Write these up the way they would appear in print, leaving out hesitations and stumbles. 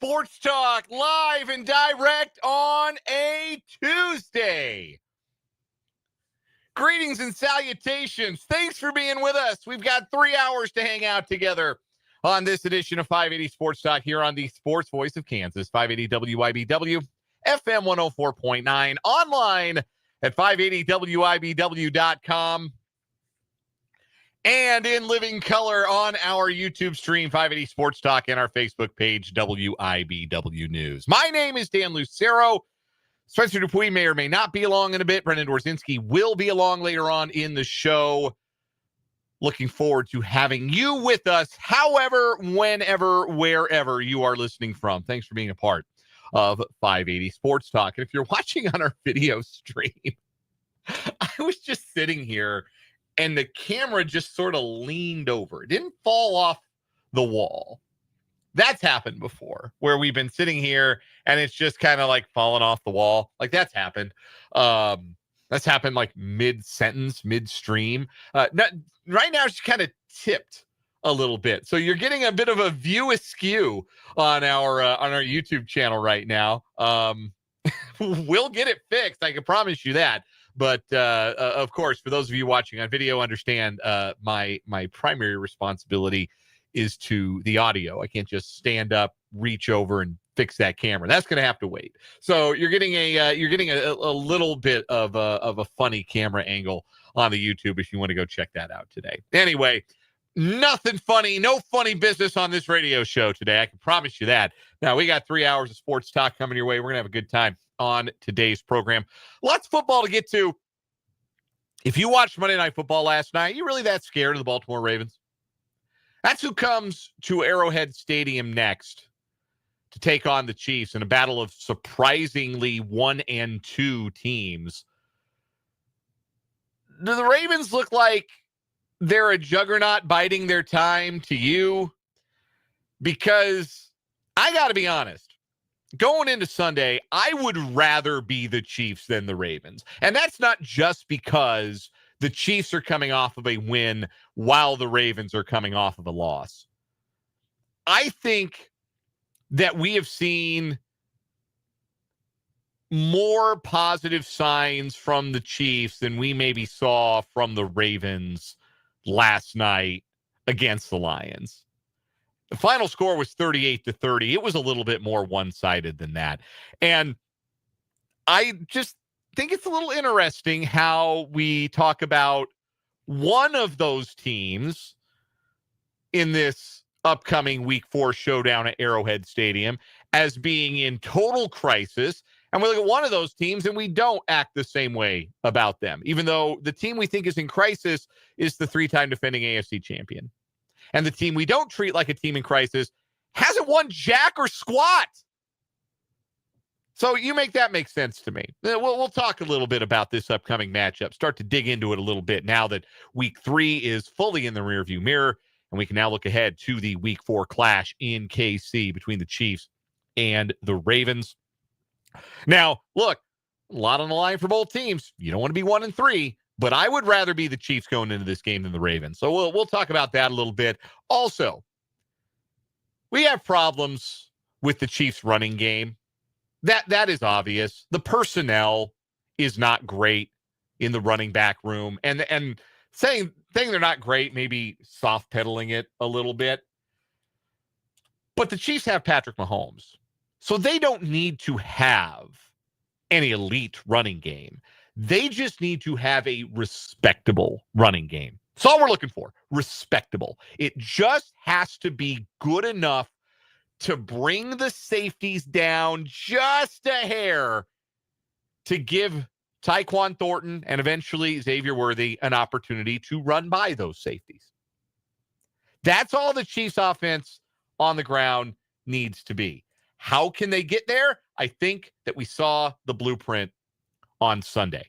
Sports Talk, live and direct on a Tuesday. Greetings and salutations. Thanks for being with us. We've got 3 hours to hang out together on this edition of 580 Sports Talk here on the Sports Voice of Kansas, 580 WIBW, FM 104.9, online at 580WIBW.com. And in living color on our YouTube stream, 580 Sports Talk, and our Facebook page, WIBW News. My name is Dan Lucero. Spencer Dupuis may or may not be along in a bit. Brendan Dworzinski will be along later on in the show. Looking forward to having you with us, however, whenever, wherever you are listening from. Thanks for being a part of 580 Sports Talk. And if you're watching on our video stream, I was just sitting here and the camera just sort of leaned over. It didn't fall off the wall. That's happened before, where we've been sitting here and it's just kind of like falling off the wall. Like that's happened. That's happened like mid-sentence, midstream. Right now, it's kind of tipped a little bit. So you're getting a bit of a view askew on our YouTube channel right now. We'll get it fixed. I can promise you that. But, of course, for those of you watching on video, understand my primary responsibility is to the audio. I can't just stand up, reach over, and fix that camera. That's going to have to wait. So you're getting a little bit of a funny camera angle on the YouTube if you want to go check that out today. Anyway, nothing funny, no funny business on this radio show today. I can promise you that. Now, we got 3 hours of sports talk coming your way. We're going to have a good time on today's program. Lots of football to get to. If you watched Monday Night Football last night, you really that scared of the Baltimore Ravens? That's who comes to Arrowhead Stadium next to take on the Chiefs in a battle of surprisingly 1 and 2 teams. Do the Ravens look like they're a juggernaut biding their time to you? Because I got to be honest. Going into Sunday, I would rather be the Chiefs than the Ravens. And that's not just because the Chiefs are coming off of a win while the Ravens are coming off of a loss. I think that we have seen more positive signs from the Chiefs than we maybe saw from the Ravens last night against the Lions. The final score was 38-30. It was a little bit more one-sided than that. And I just think it's a little interesting how we talk about one of those teams in this upcoming Week 4 showdown at Arrowhead Stadium as being in total crisis. And we look at one of those teams and we don't act the same way about them, even though the team we think is in crisis is the 3-time defending AFC champion. And the team we don't treat like a team in crisis hasn't won jack or squat. So you make that make sense to me. We'll talk a little bit about this upcoming matchup, start to dig into it a little bit now that Week 3 is fully in the rearview mirror, and we can now look ahead to the Week 4 clash in KC between the Chiefs and the Ravens. Now, look, a lot on the line for both teams. You don't want to be 1 and 3. But I would rather be the Chiefs going into this game than the Ravens. So we'll talk about that a little bit. Also, we have problems with the Chiefs running game. That is obvious. The personnel is not great in the running back room. And saying they're not great, maybe soft pedaling it a little bit. But the Chiefs have Patrick Mahomes. So they don't need to have an elite running game. They just need to have a respectable running game. That's all we're looking for. Respectable. It just has to be good enough to bring the safeties down just a hair to give Tyquan Thornton and eventually Xavier Worthy an opportunity to run by those safeties. That's all the Chiefs offense on the ground needs to be. How can they get there? I think that we saw the blueprint on Sunday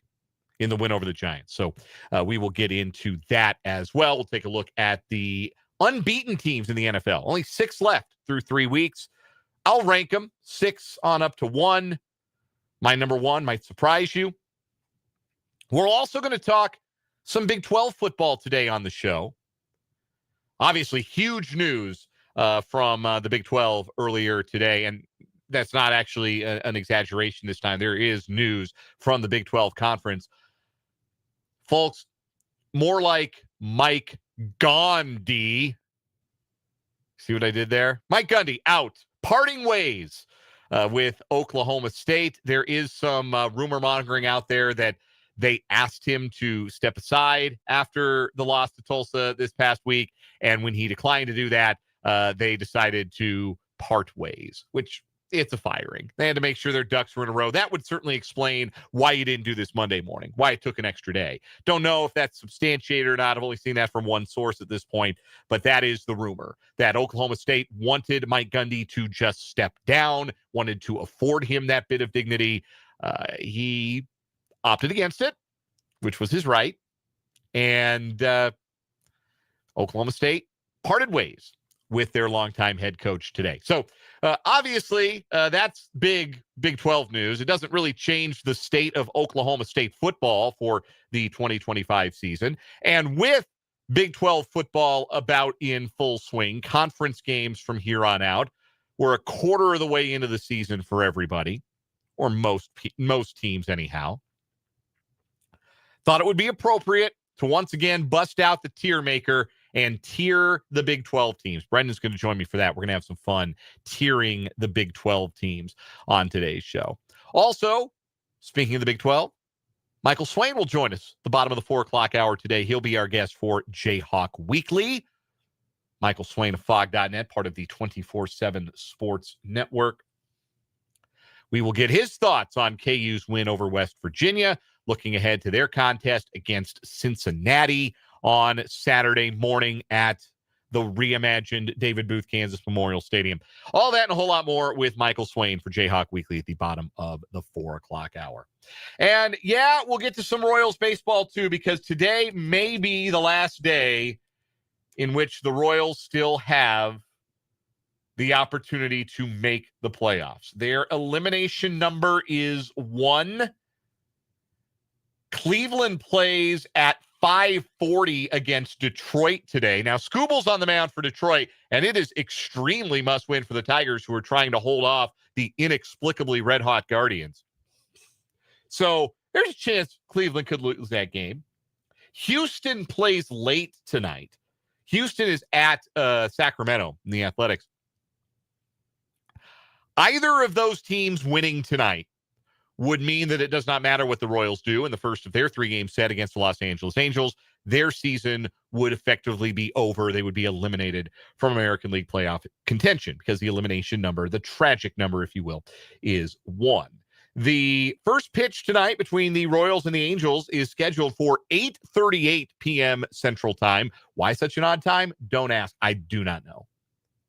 in the win over the Giants. So we will get into that as well. We'll take a look at the unbeaten teams in the NFL. Only 6 left through 3 weeks. I'll rank them 6 on up to 1. My number 1 might surprise you. We're also going to talk some Big 12 football today on the show. Obviously, huge news from the Big 12 earlier today. And that's not actually an exaggeration this time. There is news from the Big 12 conference. Folks, more like Mike Gundy. See what I did there? Mike Gundy out, parting ways with Oklahoma State. There is some rumor mongering out there that they asked him to step aside after the loss to Tulsa this past week. And when he declined to do that, they decided to part ways, which it's a firing. They had to make sure their ducks were in a row. That would certainly explain why you didn't do this Monday morning, why it took an extra day. Don't know if that's substantiated or not. I've only seen that from one source at this point, but that is the rumor that Oklahoma State wanted Mike Gundy to just step down, wanted to afford him that bit of dignity. He opted against it, which was his right. And Oklahoma State parted ways with their longtime head coach today. So obviously, that's big Big 12 news. It doesn't really change the state of Oklahoma State football for the 2025 season. And with Big 12 football about in full swing, conference games from here on out, we're a quarter of the way into the season for everybody, or most teams anyhow. Thought it would be appropriate to once again bust out the tier maker and tier the Big 12 teams. Brendan's going to join me for that. We're going to have some fun tiering the Big 12 teams on today's show. Also, speaking of the Big 12, Michael Swain will join us at the bottom of the 4 o'clock hour today. He'll be our guest for Jayhawk Weekly. Michael Swain of Fog.net, part of the 24/7 Sports Network. We will get his thoughts on KU's win over West Virginia, looking ahead to their contest against Cincinnati on Saturday morning at the reimagined David Booth Kansas Memorial Stadium. All that and a whole lot more with Michael Swain for Jayhawk Weekly at the bottom of the 4 o'clock hour. And yeah, we'll get to some Royals baseball too, because today may be the last day in which the Royals still have the opportunity to make the playoffs. Their elimination number is 1. Cleveland plays at 5:40 against Detroit today. Now, Scooble's on the mound for Detroit, and it is extremely must-win for the Tigers, who are trying to hold off the inexplicably red-hot Guardians. So there's a chance Cleveland could lose that game. Houston plays late tonight. Houston is at Sacramento in the Athletics. Either of those teams winning tonight would mean that it does not matter what the Royals do in the first of their 3-game set against the Los Angeles Angels. Their season would effectively be over. They would be eliminated from American League playoff contention because the elimination number, the tragic number, if you will, is 1. The first pitch tonight between the Royals and the Angels is scheduled for 8:38 p.m. Central Time. Why such an odd time? Don't ask. I do not know.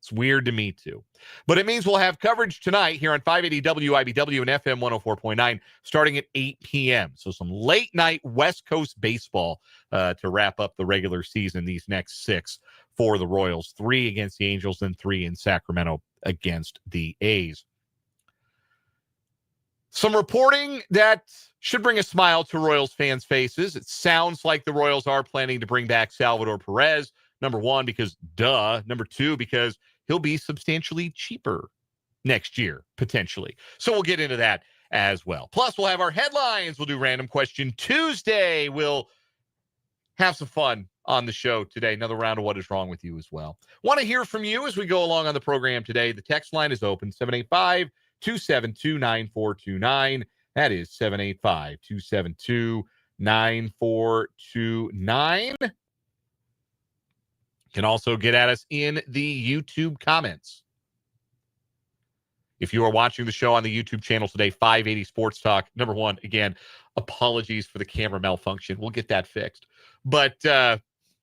It's weird to me, too. But it means we'll have coverage tonight here on 580 WIBW and FM 104.9 starting at 8 p.m. So some late-night West Coast baseball to wrap up the regular season, these next 6 for the Royals. 3 against the Angels and 3 in Sacramento against the A's. Some reporting that should bring a smile to Royals fans' faces. It sounds like the Royals are planning to bring back Salvador Perez. Number 1, because duh. Number 2, because he'll be substantially cheaper next year, potentially. So we'll get into that as well. Plus, we'll have our headlines. We'll do Random Question Tuesday. We'll have some fun on the show today. Another round of What Is Wrong With You as well. Want to hear from you as we go along on the program today. The text line is open, 785-272-9429. That is 785-272-9429. You can also get at us in the YouTube comments. If you are watching the show on the YouTube channel today, 580 Sports Talk. Number 1, again, apologies for the camera malfunction. We'll get that fixed. But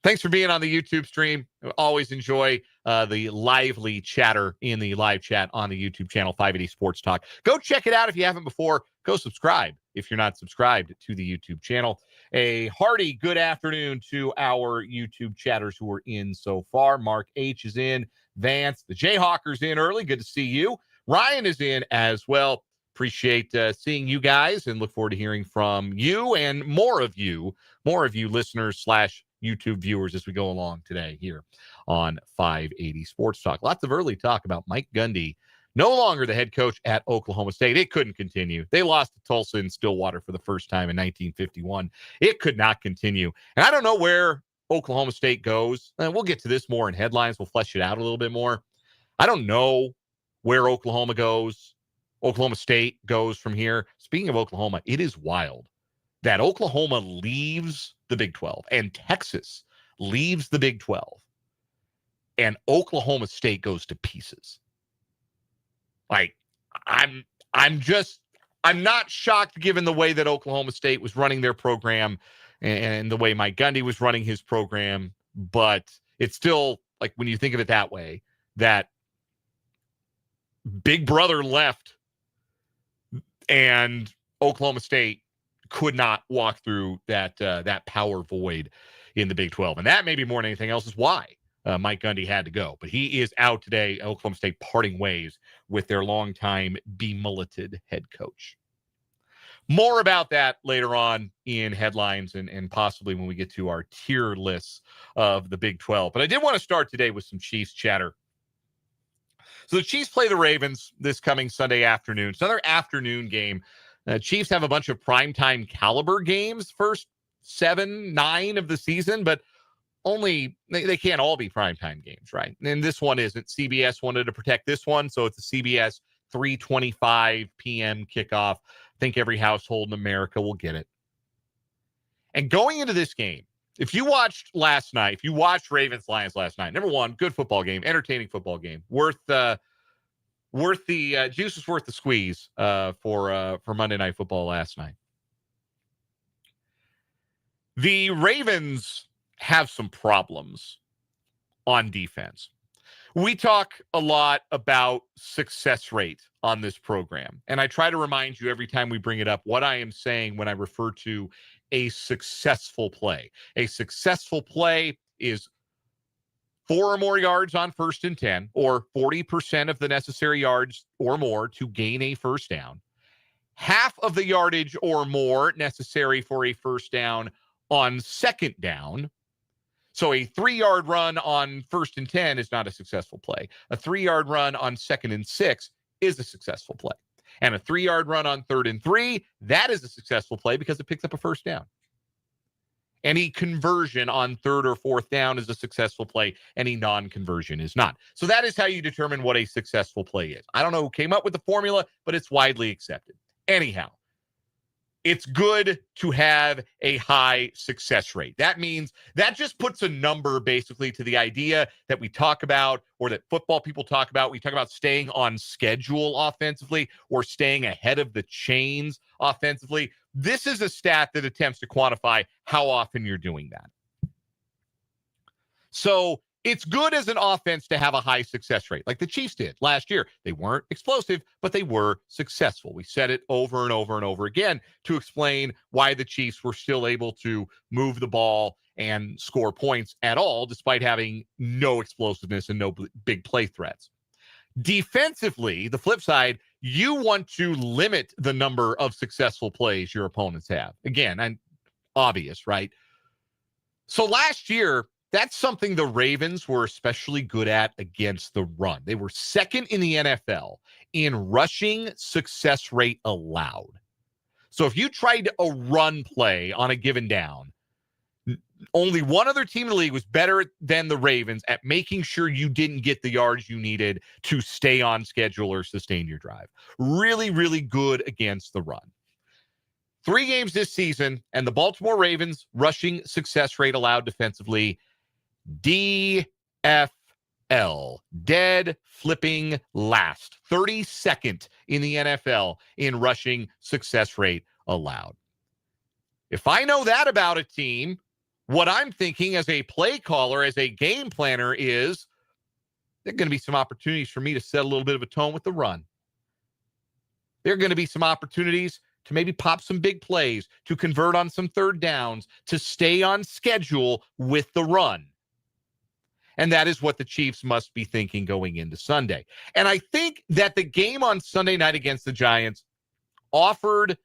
thanks for being on the YouTube stream. I always enjoy the lively chatter in the live chat on the YouTube channel, 580 Sports Talk. Go check it out if you haven't before. Go subscribe if you're not subscribed to the YouTube channel. A hearty good afternoon to our YouTube chatters who are in so far. Mark H. is in. Vance, the Jayhawker's in early. Good to see you. Ryan is in as well. Appreciate seeing you guys and look forward to hearing from you and more of you listeners / YouTube viewers as we go along today here on 580 Sports Talk. Lots of early talk about Mike Gundy, no longer the head coach at Oklahoma State. It couldn't continue. They lost to Tulsa in Stillwater for the first time in 1951. It could not continue. And I don't know where Oklahoma State goes. And we'll get to this more in headlines. We'll flesh it out a little bit more. I don't know where Oklahoma goes. Oklahoma State goes from here. Speaking of Oklahoma, it is wild that Oklahoma leaves the Big 12 and Texas leaves the Big 12 and Oklahoma State goes to pieces. Like, I'm not shocked given the way that Oklahoma State was running their program and the way Mike Gundy was running his program, but it's still, like, when you think of it that way, that Big Brother left and Oklahoma State could not walk through that power void in the Big 12. And that, maybe more than anything else, is why Mike Gundy had to go. But he is out today. Oklahoma State parting ways with their longtime bemulleted head coach. More about that later on in headlines and possibly when we get to our tier lists of the Big 12. But I did want to start today with some Chiefs chatter. So the Chiefs play the Ravens this coming Sunday afternoon. It's another afternoon game. Chiefs have a bunch of primetime caliber games, first 7-9 of the season, but only they can't all be primetime games, right? And this one isn't. CBS wanted to protect this one, so it's a CBS 3:25 p.m. kickoff. I think every household in America will get it. And going into this game, if you watched Ravens-Lions last night, number one, good football game, entertaining football game, worth the juice is worth the squeeze for Monday Night Football last night. The Ravens have some problems on defense. We talk a lot about success rate on this program, and I try to remind you every time we bring it up what I am saying when I refer to a successful play. A successful play is 4 or more yards on 1st and 10, or 40% of the necessary yards or more to gain a first down. Half of the yardage or more necessary for a first down on 2nd down. So a 3-yard run on 1st and 10 is not a successful play. A 3-yard run on 2nd and 6 is a successful play. And a 3-yard run on 3rd and 3, that is a successful play because it picks up a first down. Any conversion on 3rd or 4th down is a successful play. Any non-conversion is not. So that is how you determine what a successful play is. I don't know who came up with the formula, but it's widely accepted. Anyhow, it's good to have a high success rate. That means that just puts a number basically to the idea that we talk about, or that football people talk about. We talk about staying on schedule offensively or staying ahead of the chains offensively. This is a stat that attempts to quantify how often you're doing that. So it's good as an offense to have a high success rate, like the Chiefs did last year. They weren't explosive, but they were successful. We said it over and over and over again to explain why the Chiefs were still able to move the ball and score points at all, despite having no explosiveness and no big play threats. Defensively, the flip side, you want to limit the number of successful plays your opponents have. Again, and obvious, right? So last year, that's something the Ravens were especially good at against the run. They were 2nd in the NFL in rushing success rate allowed. So if you tried a run play on a given down, only one other team in the league was better than the Ravens at making sure you didn't get the yards you needed to stay on schedule or sustain your drive. Really, really good against the run. 3 games this season, and the Baltimore Ravens rushing success rate allowed defensively, DFL, dead flipping last, 32nd in the NFL in rushing success rate allowed. If I know that about a team, what I'm thinking as a play caller, as a game planner, is there are going to be some opportunities for me to set a little bit of a tone with the run. There are going to be some opportunities to maybe pop some big plays, to convert on some 3rd downs, to stay on schedule with the run. And that is what the Chiefs must be thinking going into Sunday. And I think that the game on Sunday night against the Giants offered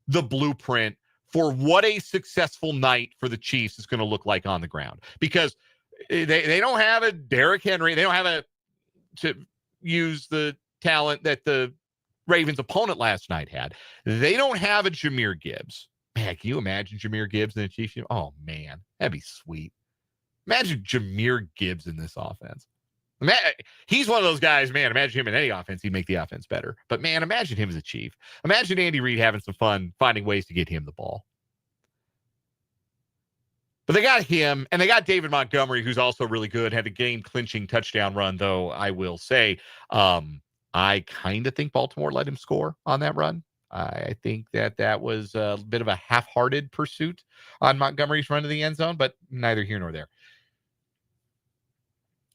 the blueprint for what a successful night for the Chiefs is going to look like on the ground, because they don't have a Derrick Henry. They don't have to use the talent that the Ravens opponent last night had. They don't have a Jahmyr Gibbs. Man, can you imagine Jahmyr Gibbs in the Chiefs? Oh, man, that'd be sweet. Imagine Jahmyr Gibbs in this offense. He's one of those guys, man, imagine him in any offense, he'd make the offense better. But, man, imagine him as a Chief. Imagine Andy Reid having some fun finding ways to get him the ball. But they got him, and they got David Montgomery, who's also really good, had a game-clinching touchdown run, though I will say I kind of think Baltimore let him score on that run. I think that was a bit of a half-hearted pursuit on Montgomery's run to the end zone, but neither here nor there.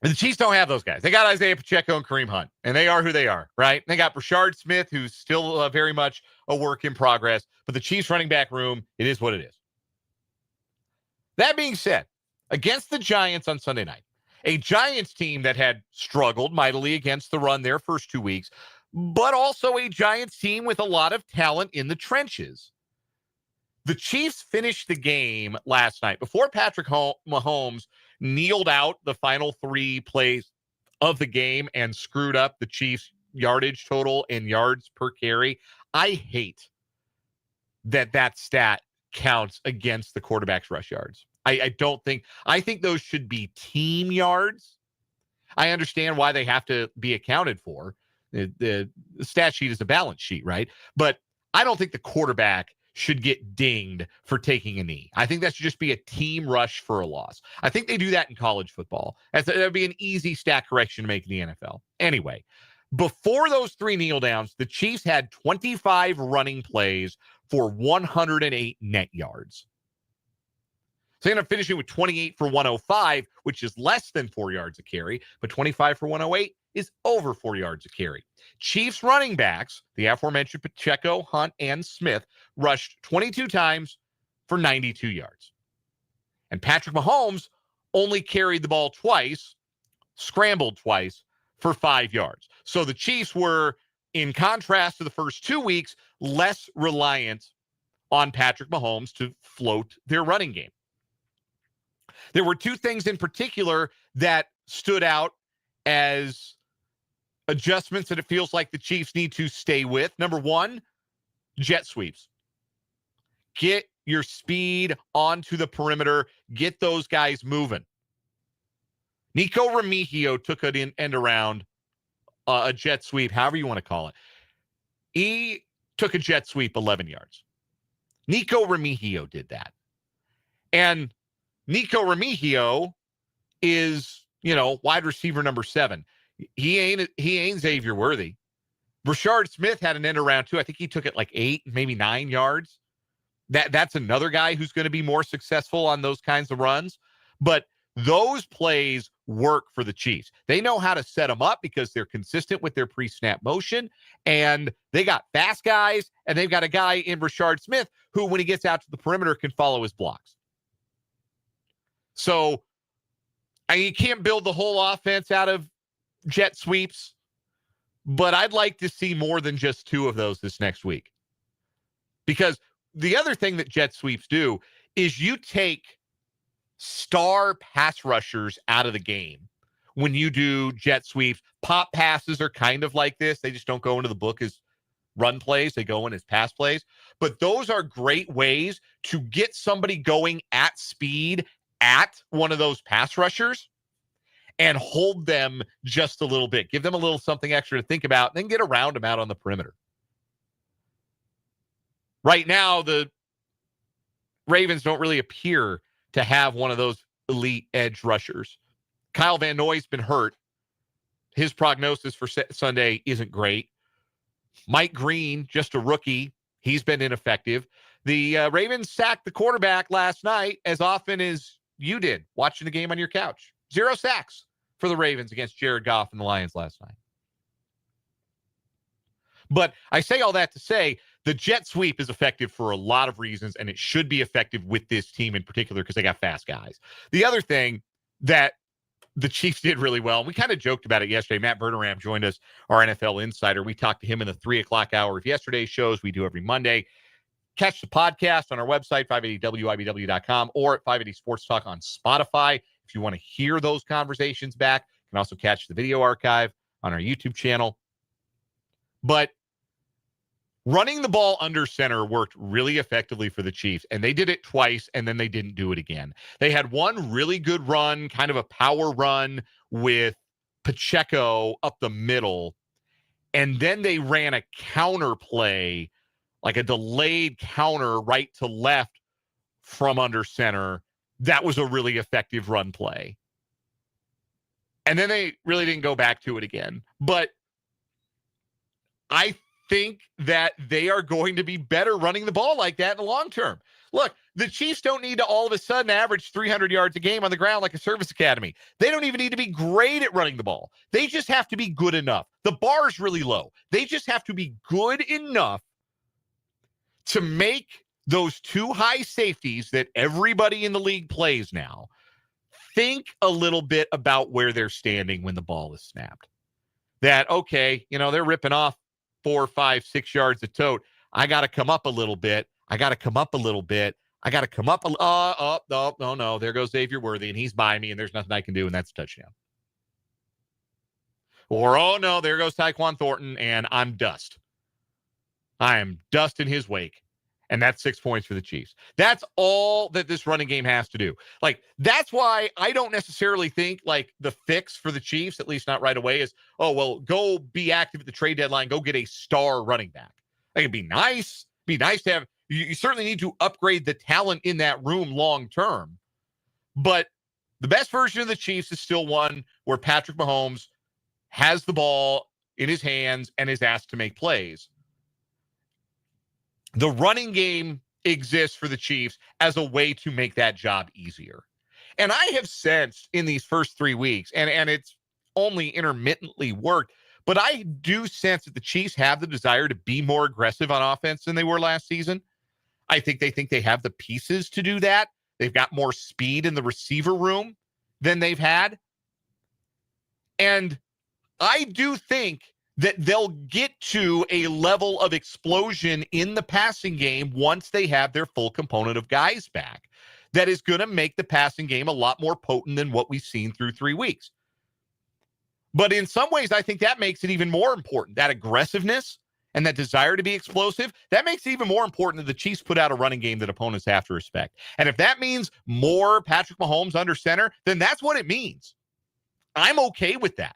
The Chiefs don't have those guys. They got Isaiah Pacheco and Kareem Hunt, and they are who they are, right? They got Rashard Smith, who's still very much a work in progress, but the Chiefs running back room, it is what it is. That being said, against the Giants on Sunday night, a Giants team that had struggled mightily against the run their first 2 weeks, but also a Giants team with a lot of talent in the trenches. The Chiefs finished the game last night before Patrick Mahomes kneeled out the final 3 plays of the game and screwed up the Chiefs' yardage total and yards per carry. I hate that stat counts against the quarterback's rush yards. I think those should be team yards. I understand why they have to be accounted for. The stat sheet is a balance sheet, right? But I don't think the quarterback should get dinged for taking a knee. I think that should just be a team rush for a loss. I think they do that in college football. That would be an easy stat correction to make in the NFL. Anyway, before those 3 kneel downs, the Chiefs had 25 running plays for 108 net yards. So they ended up finishing with 28 for 105, which is less than 4 yards a carry, but 25 for 108 is over 4 yards a carry. Chiefs running backs, the aforementioned Pacheco, Hunt, and Smith, rushed 22 times for 92 yards. And Patrick Mahomes only carried the ball twice, scrambled twice for 5 yards. So the Chiefs were, in contrast to the first 2 weeks, less reliant on Patrick Mahomes to float their running game. There were 2 things in particular that stood out as adjustments that it feels like the Chiefs need to stay with. Number 1, jet sweeps. Get your speed onto the perimeter. Get those guys moving. Nico Remigio took an end around, a jet sweep, however you want to call it. He took a jet sweep 11 yards. Nico Remigio did that. And Nico Remigio is, wide receiver number 7. He ain't Xavier Worthy. Rashard Smith had an end around too. I think he took it like 8, maybe 9 yards. That's another guy who's going to be more successful on those kinds of runs. But those plays work for the Chiefs. They know how to set them up because they're consistent with their pre-snap motion, and they got fast guys, and they've got a guy in Rashard Smith who, when he gets out to the perimeter, can follow his blocks. So you can't build the whole offense out of jet sweeps, but I'd like to see more than just 2 of those this next week. Because the other thing that jet sweeps do is you take star pass rushers out of the game when you do jet sweeps. Pop passes are kind of like this. They just don't go into the book as run plays. They go in as pass plays. But those are great ways to get somebody going at speed at one of those pass rushers and hold them just a little bit. Give them a little something extra to think about, and then get around them out on the perimeter. Right now, the Ravens don't really appear to have one of those elite edge rushers. Kyle Van Noy's been hurt. His prognosis for Sunday isn't great. Mike Green, just a rookie. He's been ineffective. The Ravens sacked the quarterback last night as often as you did watching the game on your couch. 0 sacks for the Ravens against Jared Goff and the Lions last night. But I say all that to say the jet sweep is effective for a lot of reasons, and it should be effective with this team in particular because they got fast guys. The other thing that the Chiefs did really well, and we kind of joked about it yesterday. Matt Verderam joined us, our NFL insider. We talked to him in the 3 o'clock hour of yesterday's shows. We do every Monday. catch the podcast on our website, 580wibw.com, or at 580 Sports Talk on Spotify. If you want to hear those conversations back, you can also catch the video archive on our YouTube channel. But running the ball under center worked really effectively for the Chiefs, and they did it twice, and then they didn't do it again. They had one really good run, kind of a power run with Pacheco up the middle, and then they ran a counter play, like a delayed counter right to left from under center. That was a really effective run play. And then they really didn't go back to it again. But I think that they are going to be better running the ball like that in the long term. Look, the Chiefs don't need to all of a sudden average 300 yards a game on the ground like a service academy. They don't even need to be great at running the ball. They just have to be good enough. The bar is really low. They just have to be good enough to make those two high safeties that everybody in the league plays now think a little bit about where they're standing when the ball is snapped. That, okay, they're ripping off 4, 5, 6 yards of tote. I got to come up a little bit. I got to come up. No. There goes Xavier Worthy, and he's by me, and there's nothing I can do, and that's a touchdown. Or, oh, no, there goes Tyquan Thornton, and I'm dust. I am dust in his wake. And that's 6 points for the Chiefs. That's all that this running game has to do. That's why I don't necessarily think, the fix for the Chiefs, at least not right away, is, oh, well, go be active at the trade deadline. Go get a star running back. It'd be nice. Be nice to have. You certainly need to upgrade the talent in that room long term. But the best version of the Chiefs is still one where Patrick Mahomes has the ball in his hands and is asked to make plays. The running game exists for the Chiefs as a way to make that job easier. And I have sensed in these first 3 weeks, and it's only intermittently worked, but I do sense that the Chiefs have the desire to be more aggressive on offense than they were last season. I think they have the pieces to do that. They've got more speed in the receiver room than they've had. And I do think that they'll get to a level of explosion in the passing game once they have their full component of guys back. That is going to make the passing game a lot more potent than what we've seen through 3 weeks. But in some ways, I think that makes it even more important. That aggressiveness and that desire to be explosive, that makes it even more important that the Chiefs put out a running game that opponents have to respect. And if that means more Patrick Mahomes under center, then that's what it means. I'm okay with that.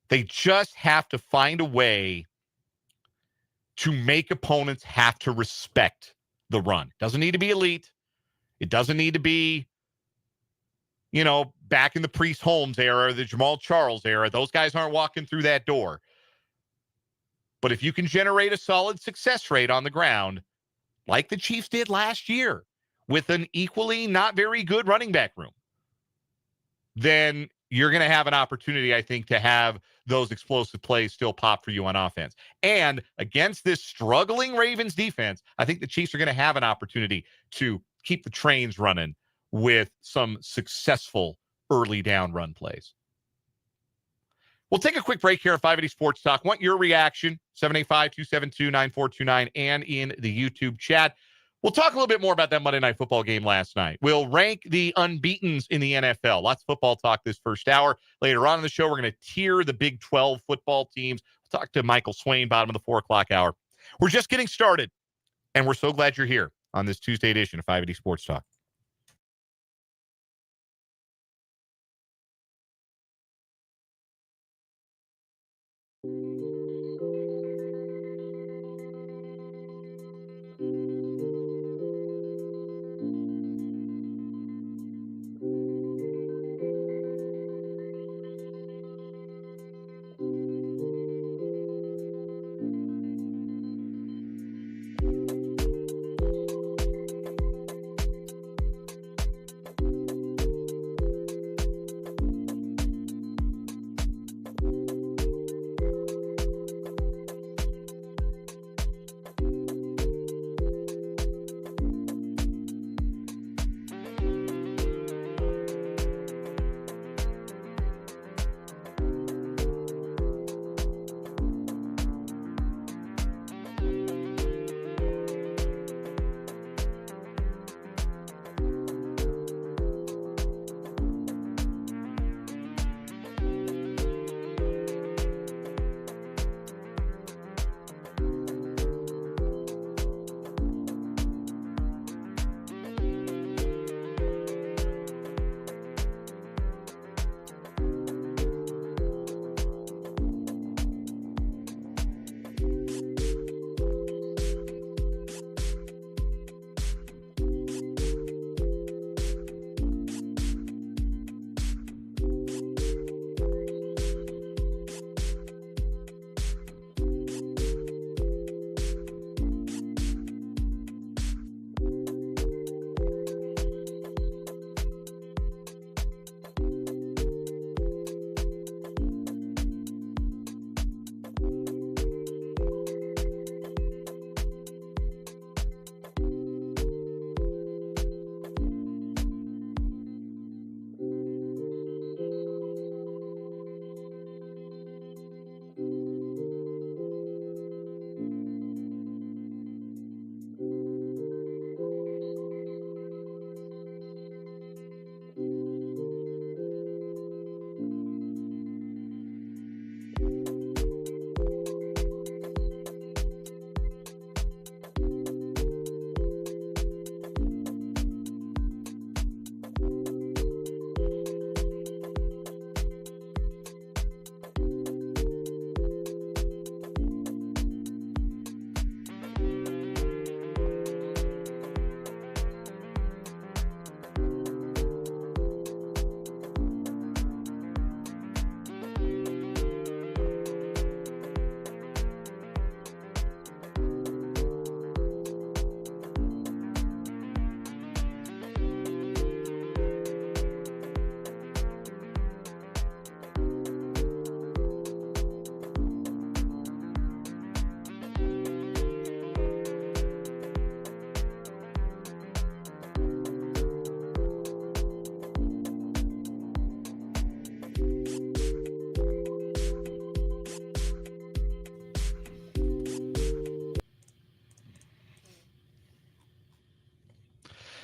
They just have to find a way to make opponents have to respect the run. Doesn't need to be elite. It doesn't need to be, back in the Priest Holmes era, the Jamal Charles era. Those guys aren't walking through that door. But if you can generate a solid success rate on the ground, like the Chiefs did last year, with an equally not very good running back room, then you're going to have an opportunity, I think, to have those explosive plays still pop for you on offense. And against this struggling Ravens defense, I think the Chiefs are going to have an opportunity to keep the trains running with some successful early down run plays. We'll take a quick break here at 580 Sports Talk. Want your reaction, 785-272-9429, and in the YouTube chat. We'll talk a little bit more about that Monday Night Football game last night. We'll rank the unbeatens in the NFL. Lots of football talk this first hour. Later on in the show, we're going to tier the Big 12 football teams. We'll talk to Michael Swain, bottom of the 4 o'clock hour. We're just getting started, and we're so glad you're here on this Tuesday edition of 580 Sports Talk.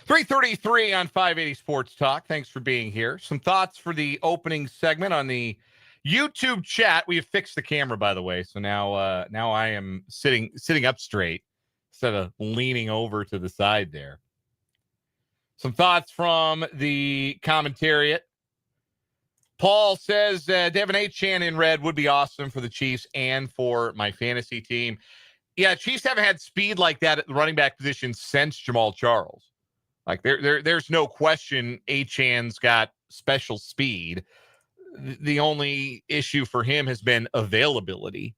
3:33 on 580 Sports Talk. Thanks for being here. Some thoughts for the opening segment on the YouTube chat. We have fixed the camera, by the way, so now I am sitting up straight instead of leaning over to the side there. Some thoughts from the commentariat. Paul says Devin Achane in red would be awesome for the Chiefs and for my fantasy team. Yeah, Chiefs haven't had speed like that at the running back position since Jamal Charles. Like there's no question Achane's got special speed. The only issue for him has been availability.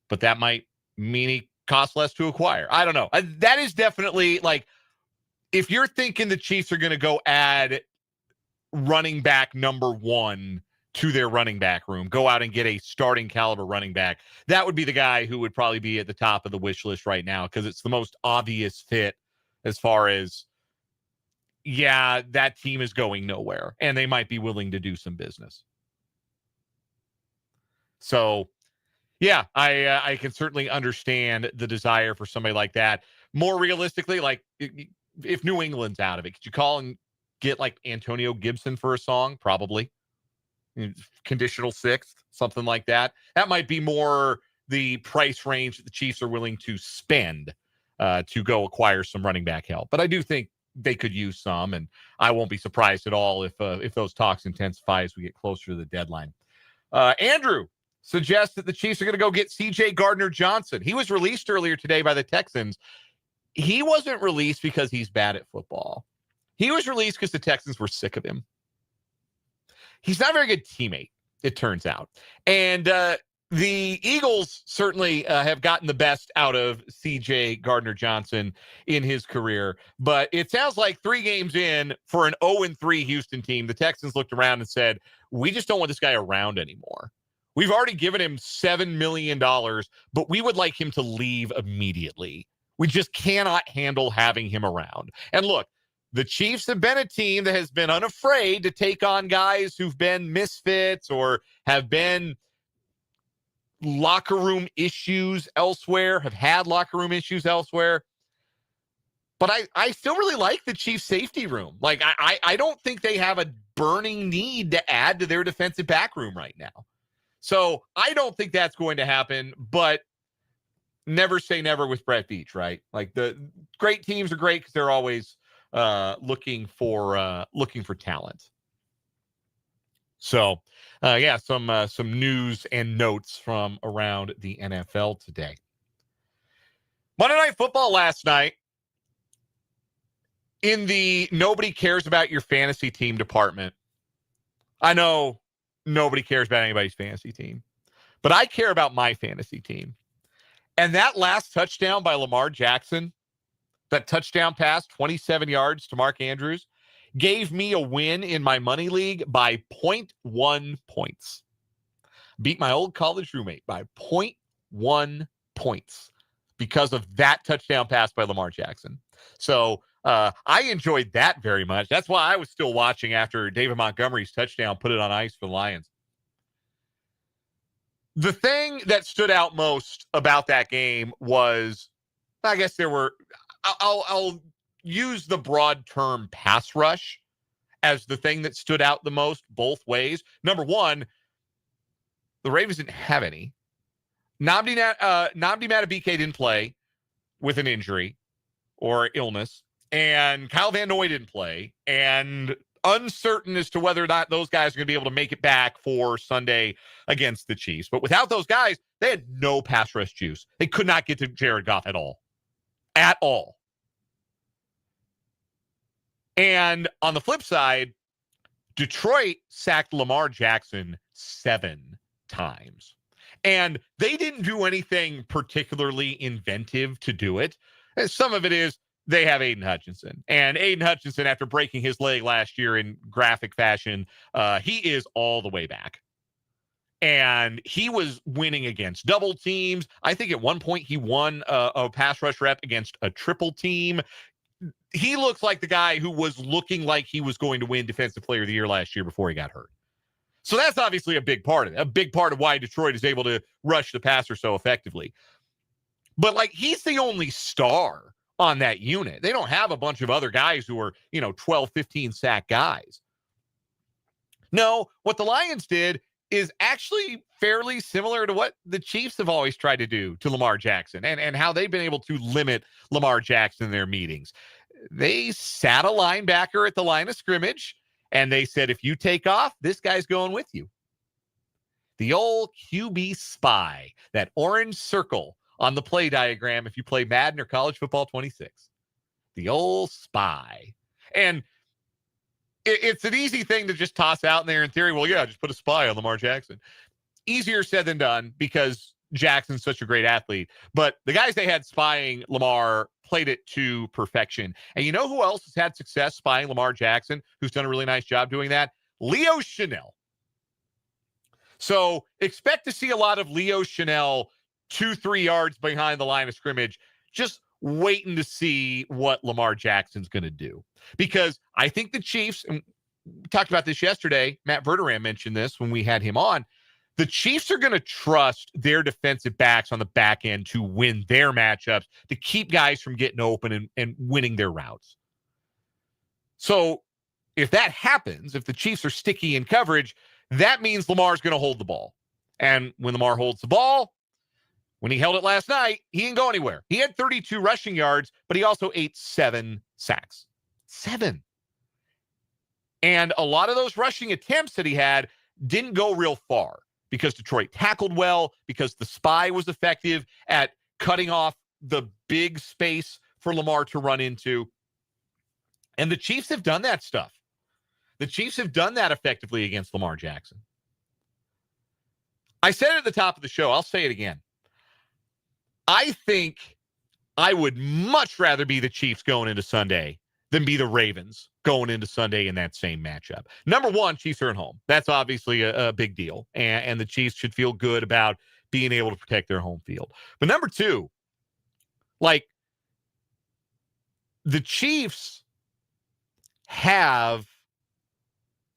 But that might mean he costs less to acquire. I don't know. That is definitely like, if you're thinking the Chiefs are going to go add running back number one to their running back room, go out and get a starting caliber running back, that would be the guy who would probably be at the top of the wish list right now, because it's the most obvious fit as far as, yeah, that team is going nowhere and they might be willing to do some business. So, yeah, I can certainly understand the desire for somebody like that. More realistically, like, if New England's out of it, could you call and get like Antonio Gibson for a song? Probably. Conditional sixth, something like that. That might be more the price range that the Chiefs are willing to spend to go acquire some running back help. But I do think they could use some, and I won't be surprised at all if those talks intensify as we get closer to the deadline. Andrew suggests that the Chiefs are going to go get C.J. Gardner-Johnson. He was released earlier today by the Texans. He wasn't released because he's bad at football. He was released because the Texans were sick of him. He's not a very good teammate, it turns out. And the Eagles certainly have gotten the best out of C.J. Gardner-Johnson in his career. But it sounds like 3 games in for an 0-3 Houston team, the Texans looked around and said, we just don't want this guy around anymore. We've already given him $7 million, but we would like him to leave immediately. We just cannot handle having him around. And look, the Chiefs have been a team that has been unafraid to take on guys who've been misfits or have been locker room issues elsewhere, have had locker room issues elsewhere. But I still really like the Chiefs safety room. Like, I don't think they have a burning need to add to their defensive back room right now. So I don't think that's going to happen, but never say never with Brett Veach, right? Like, the great teams are great because they're always looking for talent. So, some news and notes from around the NFL today. Monday Night Football last night. In the nobody cares about your fantasy team department, I know nobody cares about anybody's fantasy team, but I care about my fantasy team. And that last touchdown by Lamar Jackson, that touchdown pass, 27 yards to Mark Andrews, gave me a win in my money league by 0.1 points. Beat my old college roommate by 0.1 points because of that touchdown pass by Lamar Jackson. So I enjoyed that very much. That's why I was still watching after David Montgomery's touchdown put it on ice for the Lions. The thing that stood out most about that game was, I guess there were, I'll use the broad term pass rush as the thing that stood out the most both ways. Number one, the Ravens didn't have any. Nnamdi Madubuike didn't play with an injury or illness, and Kyle Van Noy didn't play, and uncertain as to whether or not those guys are going to be able to make it back for Sunday against the Chiefs. But without those guys, they had no pass rush juice. They could not get to Jared Goff at all. At all. And on the flip side, Detroit sacked Lamar Jackson 7 times. And they didn't do anything particularly inventive to do it. And some of it is they have Aiden Hutchinson. And Aiden Hutchinson, after breaking his leg last year in graphic fashion, he is all the way back. And he was winning against double teams. I think at one point he won a pass rush rep against a triple team. He looks like the guy who was looking like he was going to win Defensive Player of the Year last year before he got hurt. So that's obviously a big part of it, a big part of why Detroit is able to rush the passer so effectively. But, like, he's the only star on that unit. They don't have a bunch of other guys who are, 12, 15 sack guys. No, what the Lions did is actually fairly similar to what the Chiefs have always tried to do to Lamar Jackson and how they've been able to limit Lamar Jackson in their meetings. They sat a linebacker at the line of scrimmage, and they said, if you take off, this guy's going with you. The old QB spy, that orange circle on the play diagram if you play Madden or College Football 26. The old spy. And it's an easy thing to just toss out in there in theory. Well, yeah, just put a spy on Lamar Jackson. Easier said than done because Jackson's such a great athlete. But the guys they had spying Lamar played it to perfection. And you know who else has had success spying Lamar Jackson, who's done a really nice job doing that? Leo Chanel. So expect to see a lot of Leo Chanel 2-3 yards behind the line of scrimmage, just waiting to see what Lamar Jackson's going to do. Because I think the Chiefs, and we talked about this yesterday, Matt Verderam mentioned this when we had him on, the Chiefs are going to trust their defensive backs on the back end to win their matchups, to keep guys from getting open and winning their routes. So if that happens, if the Chiefs are sticky in coverage, that means Lamar's going to hold the ball. And when Lamar holds the ball, when he held it last night, he didn't go anywhere. He had 32 rushing yards, but he also ate 7 sacks. 7. And a lot of those rushing attempts that he had didn't go real far because Detroit tackled well, because the spy was effective at cutting off the big space for Lamar to run into. And the Chiefs have done that stuff. The Chiefs have done that effectively against Lamar Jackson. I said it at the top of the show. I'll say it again. I think I would much rather be the Chiefs going into Sunday than be the Ravens going into Sunday in that same matchup. Number one, Chiefs are at home. That's obviously a big deal. And the Chiefs should feel good about being able to protect their home field. But number two, like, the Chiefs have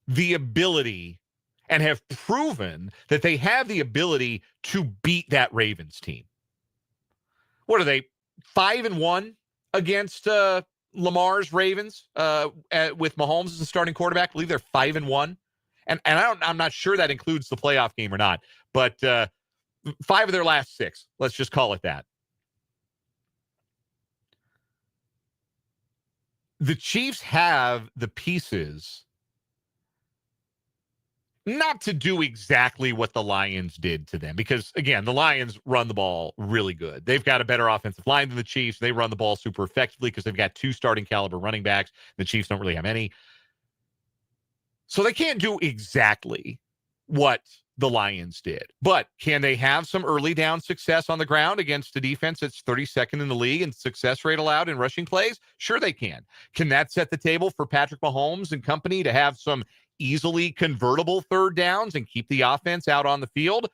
the ability and have proven that they have the ability to beat that Ravens team. What are they, 5-1 against Lamar's Ravens with Mahomes as the starting quarterback? I believe they're 5-1, and I'm not sure that includes the playoff game or not. But 5 of their last 6, let's just call it that. The Chiefs have the pieces not to do exactly what the Lions did to them, because, again, the Lions run the ball really good. They've got a better offensive line than the Chiefs. They run the ball super effectively because they've got 2 starting caliber running backs. The Chiefs don't really have any. So they can't do exactly what the Lions did. But can they have some early down success on the ground against a defense that's 32nd in the league in success rate allowed in rushing plays? Sure they can. Can that set the table for Patrick Mahomes and company to have some easily convertible third downs and keep the offense out on the field?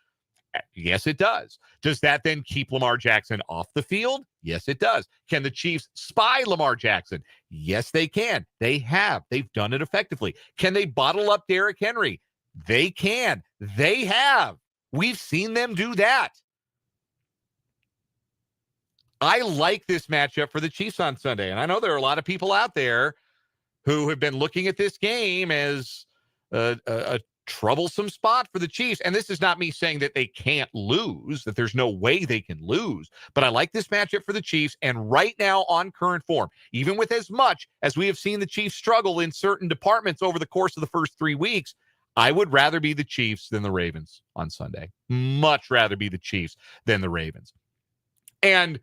Yes, it does. Does that then keep Lamar Jackson off the field? Yes, it does. Can the Chiefs spy Lamar Jackson? Yes, they can. They have. They've done it effectively. Can they bottle up Derrick Henry? They can. They have. We've seen them do that. I like this matchup for the Chiefs on Sunday. And I know there are a lot of people out there who have been looking at this game as a troublesome spot for the Chiefs. And this is not me saying that they can't lose, that there's no way they can lose. But I like this matchup for the Chiefs. And right now on current form, even with as much as we have seen the Chiefs struggle in certain departments over the course of the first 3 weeks, I would rather be the Chiefs than the Ravens on Sunday. Much rather be the Chiefs than the Ravens. And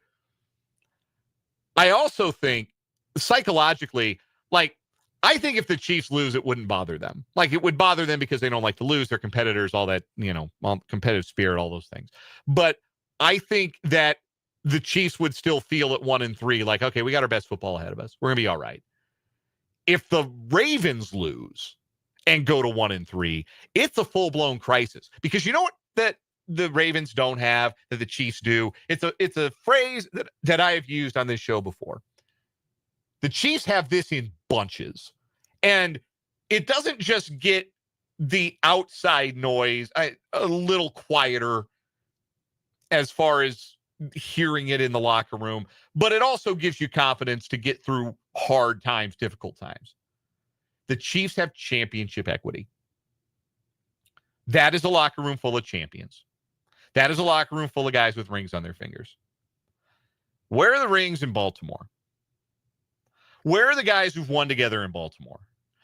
I also think psychologically, like, I think if the Chiefs lose, it wouldn't bother them. Like, it would bother them because they don't like to lose. They're competitors, all that, competitive spirit, all those things. But I think that the Chiefs would still feel at 1-3, like, okay, we got our best football ahead of us. We're going to be all right. If the Ravens lose and go to 1-3, it's a full-blown crisis. Because you know what that the Ravens don't have that the Chiefs do? It's a phrase that I have used on this show before. The Chiefs have this in bunches, and it doesn't just get the outside noise a little quieter as far as hearing it in the locker room, but it also gives you confidence to get through hard times, difficult times. The Chiefs have championship equity. That is a locker room full of champions. That is a locker room full of guys with rings on their fingers. Where are the rings in Baltimore? Where are the guys who've won together in Baltimore?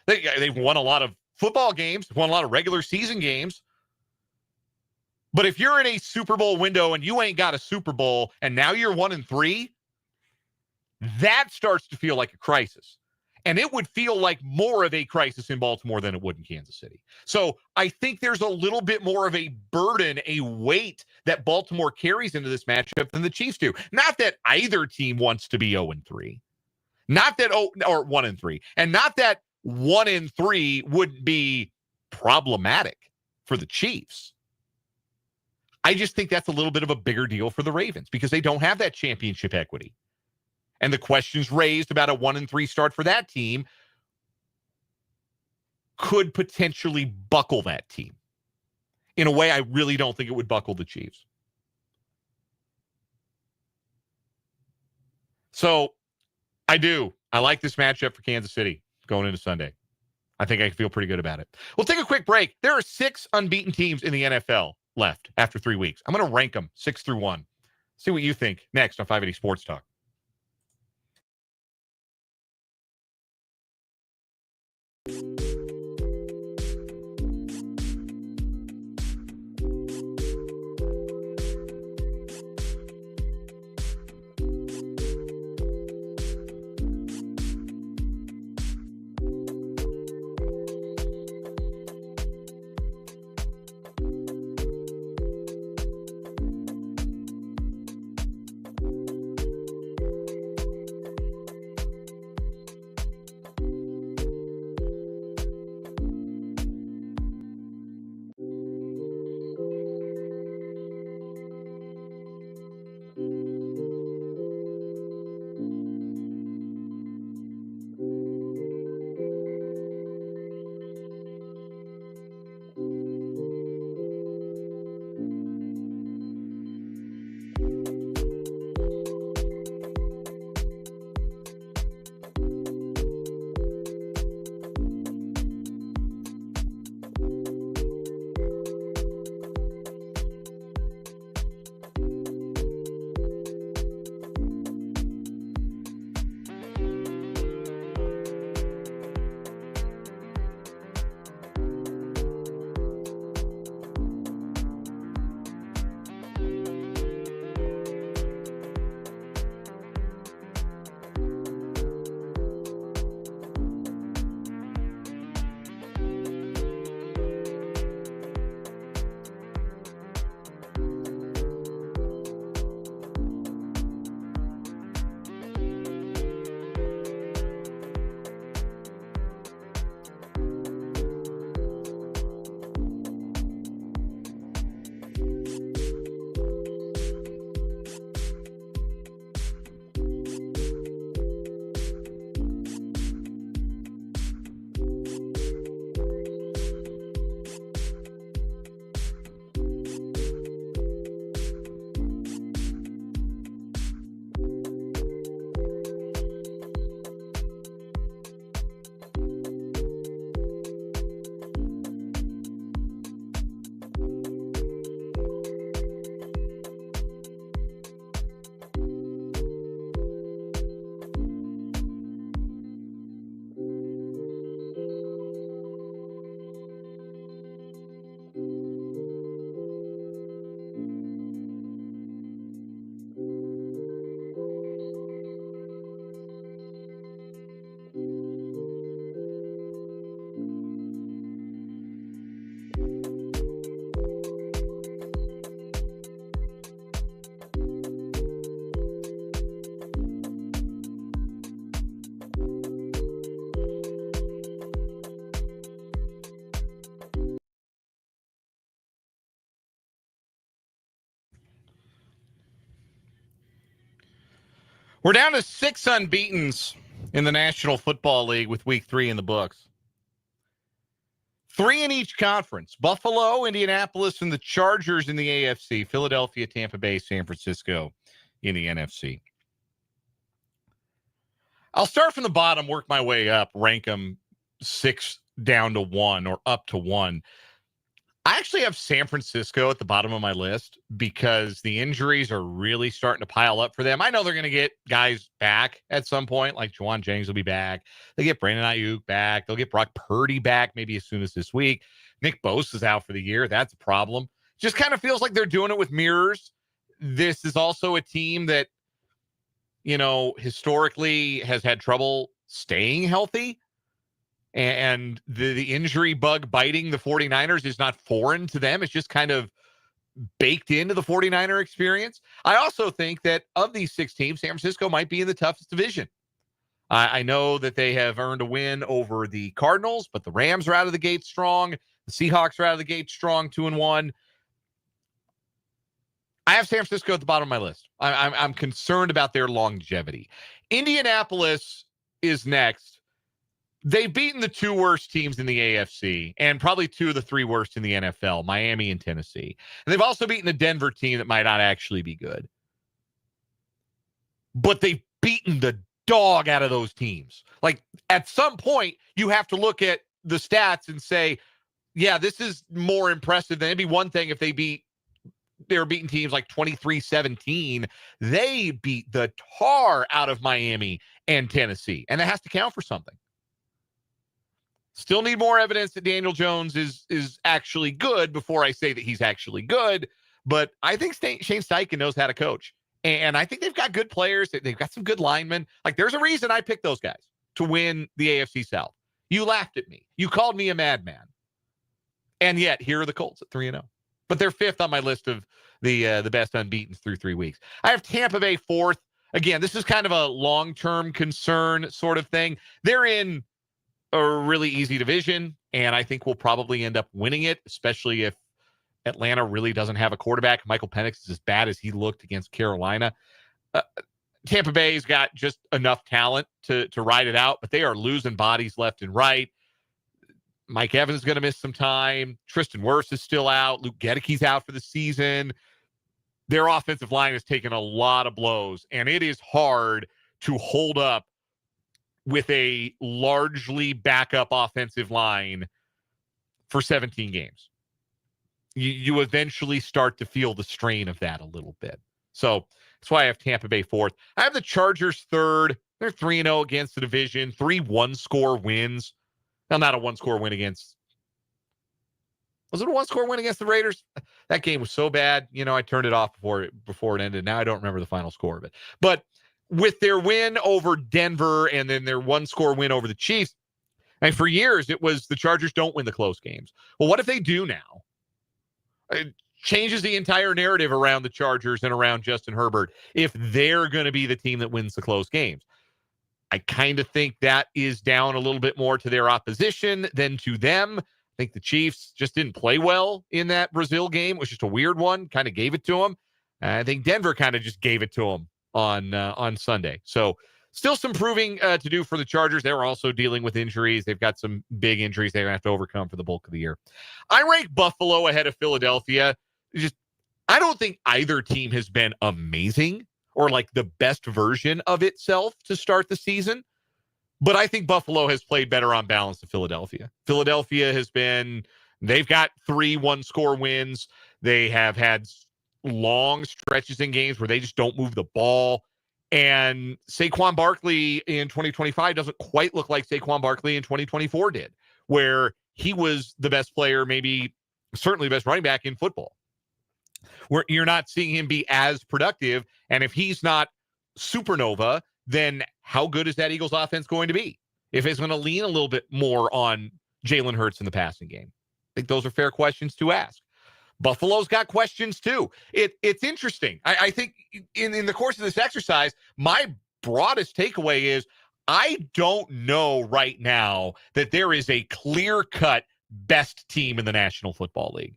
They've won a lot of football games, won a lot of regular season games. But if you're in a Super Bowl window and you ain't got a Super Bowl and now you're 1-3, that starts to feel like a crisis. And it would feel like more of a crisis in Baltimore than it would in Kansas City. So I think there's a little bit more of a burden, a weight that Baltimore carries into this matchup than the Chiefs do. Not that either team wants to be 0-3. Not that, or 1-3. And not that 1-3 would be problematic for the Chiefs. I just think that's a little bit of a bigger deal for the Ravens because they don't have that championship equity. And the questions raised about a 1-3 start for that team could potentially buckle that team in a way I really don't think it would buckle the Chiefs. So I like this matchup for Kansas City going into Sunday. I think I feel pretty good about it. We'll take a quick break. There are 6 unbeaten teams in the NFL left after 3 weeks. I'm going to rank them 6 through 1. See what you think next on 580 Sports Talk. We're down to 6 unbeatens in the National Football League with week 3 in the books. 3 in each conference. Buffalo, Indianapolis, and the Chargers in the AFC. Philadelphia, Tampa Bay, San Francisco in the NFC. I'll start from the bottom, work my way up, rank them 6 down to 1 or up to 1. I actually have San Francisco at the bottom of my list because the injuries are really starting to pile up for them. I know they're going to get guys back at some point, like Juwan Jennings will be back. They get Brandon Ayuk back. They'll get Brock Purdy back maybe as soon as this week. Nick Bosa is out for the year. That's a problem. Just kind of feels like they're doing it with mirrors. This is also a team that, historically has had trouble staying healthy. And the injury bug biting the 49ers is not foreign to them. It's just kind of baked into the 49er experience. I also think that of these 6 teams, San Francisco might be in the toughest division. I know that they have earned a win over the Cardinals, but the Rams are out of the gate strong. The Seahawks are out of the gate strong, 2-1. I have San Francisco at the bottom of my list. I'm concerned about their longevity. Indianapolis is next. They've beaten the 2 worst teams in the AFC and probably 2 of the 3 worst in the NFL, Miami and Tennessee. And they've also beaten a Denver team that might not actually be good. But they've beaten the dog out of those teams. Like, at some point, you have to look at the stats and say, yeah, this is more impressive than it'd be one thing if they were beating teams like 23-17. They beat the tar out of Miami and Tennessee. And that has to count for something. Still need more evidence that Daniel Jones is actually good before I say that he's actually good. But I think Shane Steichen knows how to coach. And I think they've got good players. They've got some good linemen. Like, there's a reason I picked those guys to win the AFC South. You laughed at me. You called me a madman. And yet, here are the Colts at 3-0. But they're 5th on my list of the best unbeaten through 3 weeks. I have Tampa Bay 4th. Again, this is kind of a long-term concern sort of thing. They're in a really easy division, and I think we'll probably end up winning it, especially if Atlanta really doesn't have a quarterback. Michael Penix is as bad as he looked against Carolina. Tampa Bay's got just enough talent to ride it out, but they are losing bodies left and right. Mike Evans is going to miss some time. Tristan Wirfs is still out. Luke Gedicke's out for the season. Their offensive line has taken a lot of blows, and it is hard to hold up with a largely backup offensive line for 17 games. You eventually start to feel the strain of that a little bit. So that's why I have Tampa Bay 4th. I have the Chargers 3rd. They're 3-0 against the division. 3 one-score wins. Now, not a one-score win against... Was it a one-score win against the Raiders? That game was so bad. I turned it off before it ended. Now I don't remember the final score of it. But with their win over Denver and then their one-score win over the Chiefs, and for years it was the Chargers don't win the close games. Well, what if they do now? It changes the entire narrative around the Chargers and around Justin Herbert if they're going to be the team that wins the close games. I kind of think that is down a little bit more to their opposition than to them. I think the Chiefs just didn't play well in that Brazil game. It was just a weird one, kind of gave it to them. I think Denver kind of just gave it to them on Sunday. So still some proving to do for the Chargers. They were also dealing with injuries. They've got some big injuries they're going to have to overcome for the bulk of the year. I rank Buffalo ahead of Philadelphia. I don't think either team has been amazing or like the best version of itself to start the season. But I think Buffalo has played better on balance than Philadelphia. They've got 3 one-score wins. They have had long stretches in games where they just don't move the ball. And Saquon Barkley in 2025 doesn't quite look like Saquon Barkley in 2024 did, where he was the best player, maybe certainly the best running back in football, where you're not seeing him be as productive. And if he's not supernova, then how good is that Eagles offense going to be? If it's going to lean a little bit more on Jalen Hurts in the passing game? I think those are fair questions to ask. Buffalo's got questions too. It's interesting. I think in the course of this exercise, my broadest takeaway is I don't know right now that there is a clear-cut best team in the National Football League.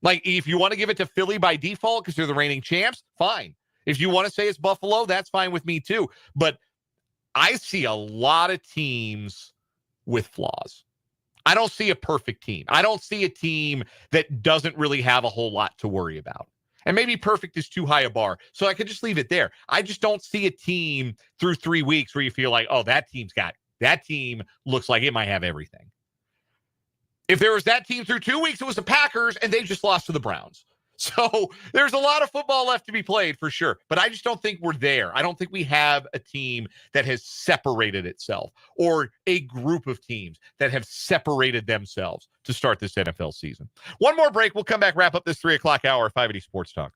Like, if you want to give it to Philly by default because they're the reigning champs, fine. If you want to say it's Buffalo, that's fine with me too. But I see a lot of teams with flaws. I don't see a perfect team. I don't see a team that doesn't really have a whole lot to worry about. And maybe perfect is too high a bar. So I could just leave it there. I just don't see a team through 3 weeks where you feel like, oh, that team looks like it might have everything. If there was that team through 2 weeks, it was the Packers, and they just lost to the Browns. So there's a lot of football left to be played for sure. But I just don't think we're there. I don't think we have a team that has separated itself, or a group of teams that have separated themselves to start this NFL season. One more break. We'll come back, wrap up this 3 o'clock hour of 580 Sports Talk.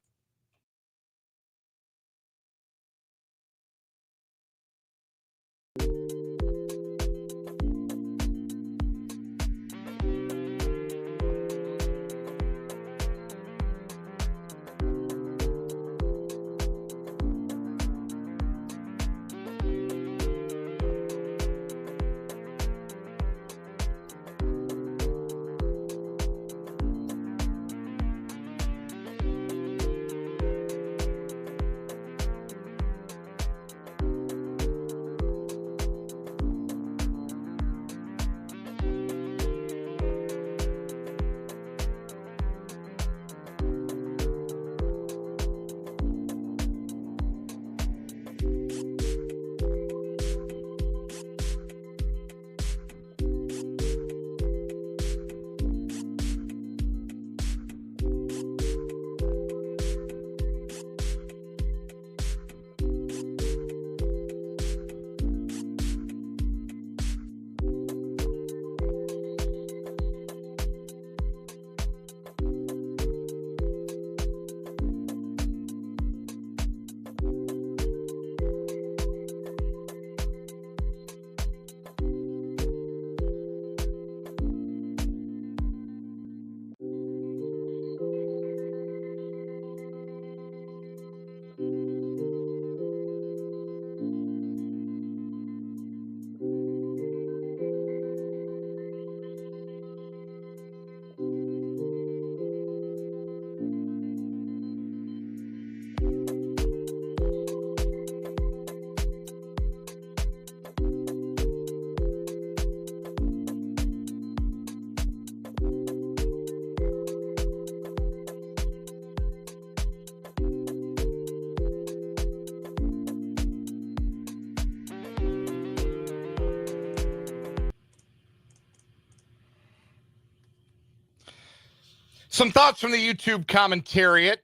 Some thoughts from the YouTube commentariat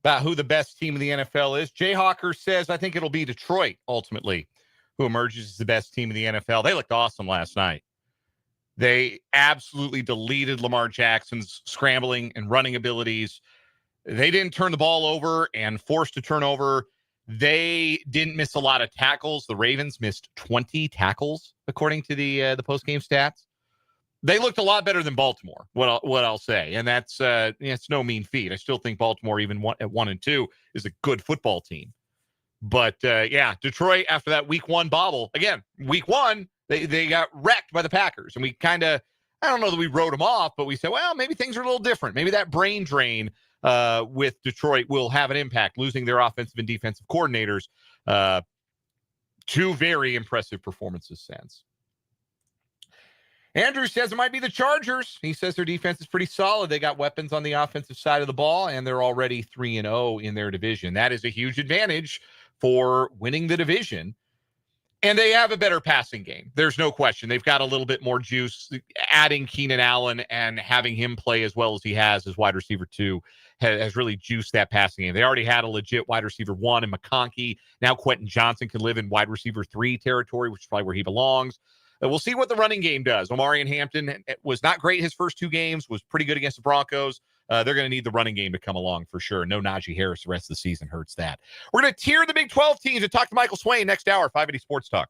about who the best team in the NFL is. Jayhawker says, I think it'll be Detroit, ultimately, who emerges as the best team in the NFL. They looked awesome last night. They absolutely deleted Lamar Jackson's scrambling and running abilities. They didn't turn the ball over and forced a turnover. They didn't miss a lot of tackles. The Ravens missed 20 tackles, according to the post-game stats. They looked a lot better than Baltimore, what I'll say. And that's it's no mean feat. I still think Baltimore, even at 1-2, is a good football team. But, Detroit, after that week 1 bobble, again, week 1, they got wrecked by the Packers. And we kind of, I don't know that we wrote them off, but we said, well, maybe things are a little different. Maybe that brain drain with Detroit will have an impact, losing their offensive and defensive coordinators. 2 very impressive performances since. Andrew says it might be the Chargers. He says their defense is pretty solid. They got weapons on the offensive side of the ball, and they're already 3-0 in their division. That is a huge advantage for winning the division. And they have a better passing game. There's no question. They've got a little bit more juice. Adding Keenan Allen and having him play as well as he has as wide receiver 2 has really juiced that passing game. They already had a legit wide receiver 1 in McConkey. Now Quentin Johnson can live in wide receiver 3 territory, which is probably where he belongs. We'll see what the running game does. Omarion Hampton was not great his first 2 games, was pretty good against the Broncos. They're going to need the running game to come along for sure. No Najee Harris the rest of the season hurts that. We're going to tier the Big 12 teams and talk to Michael Swain next hour, 580 Sports Talk.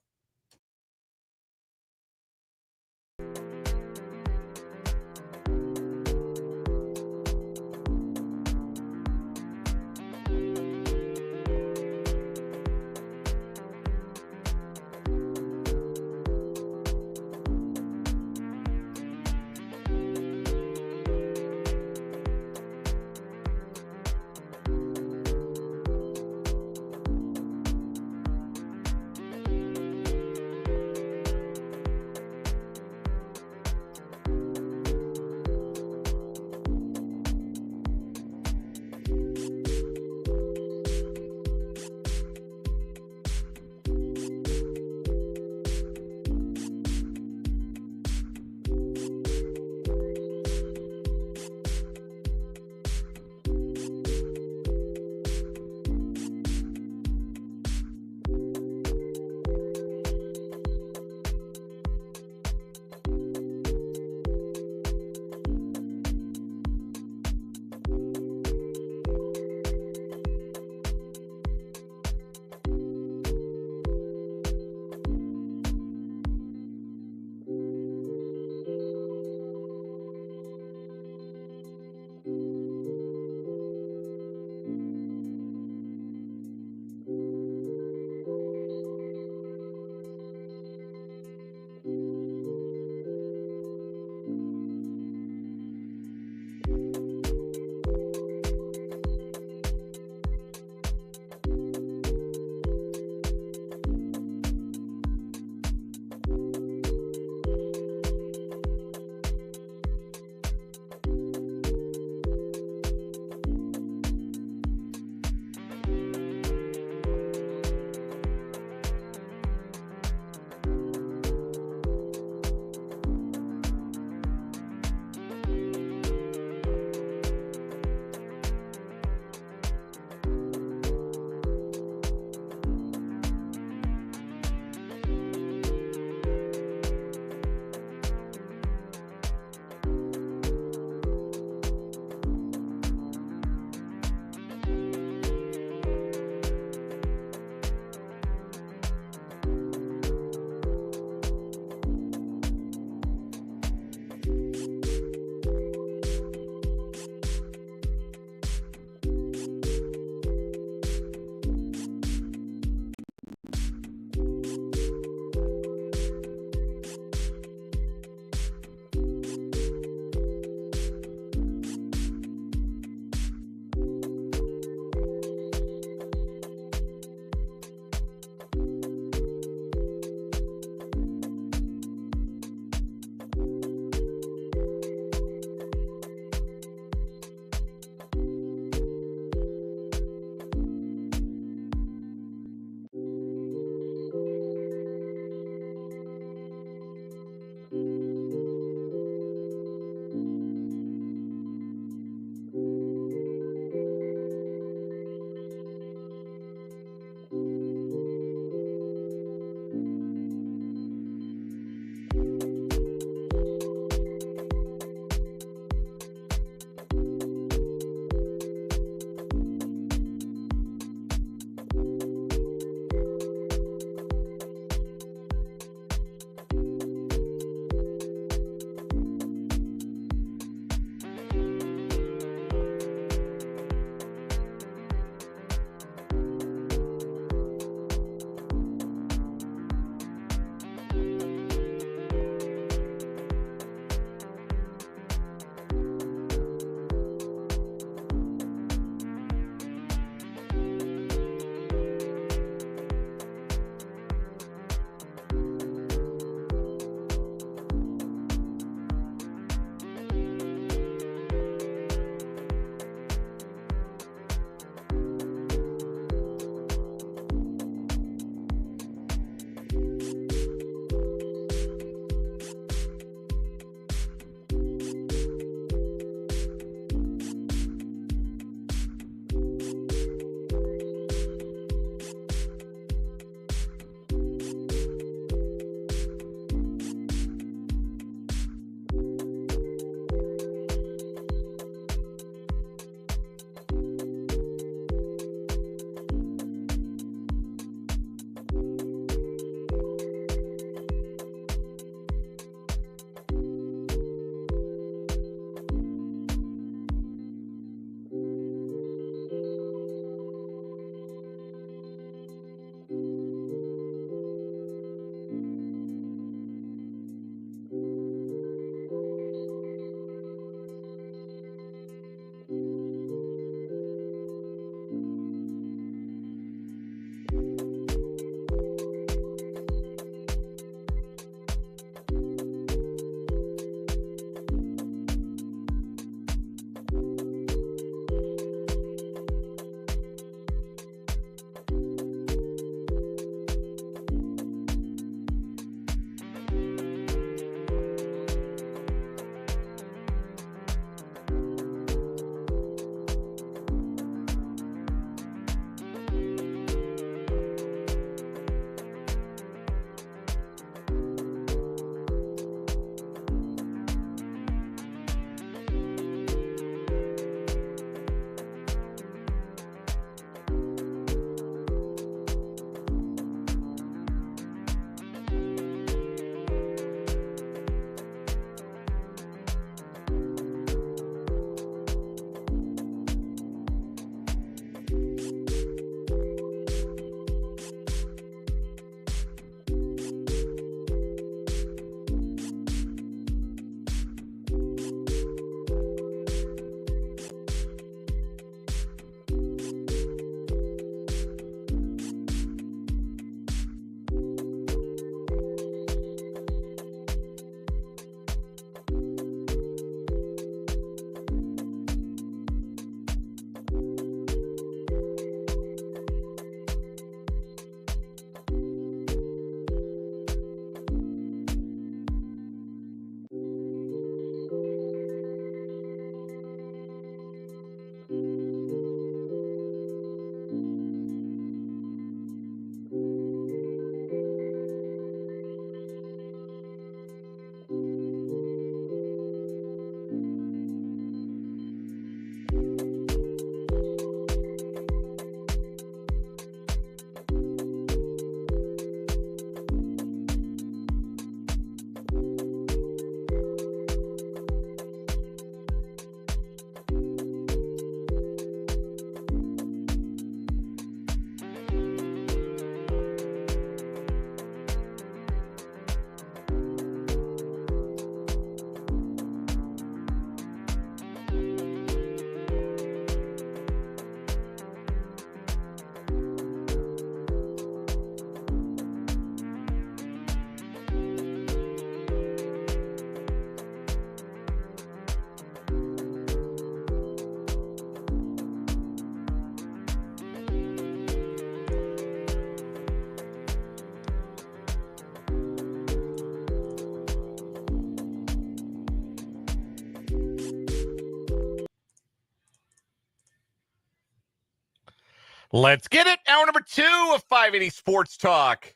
Let's get it. Hour number 2 of 580 Sports Talk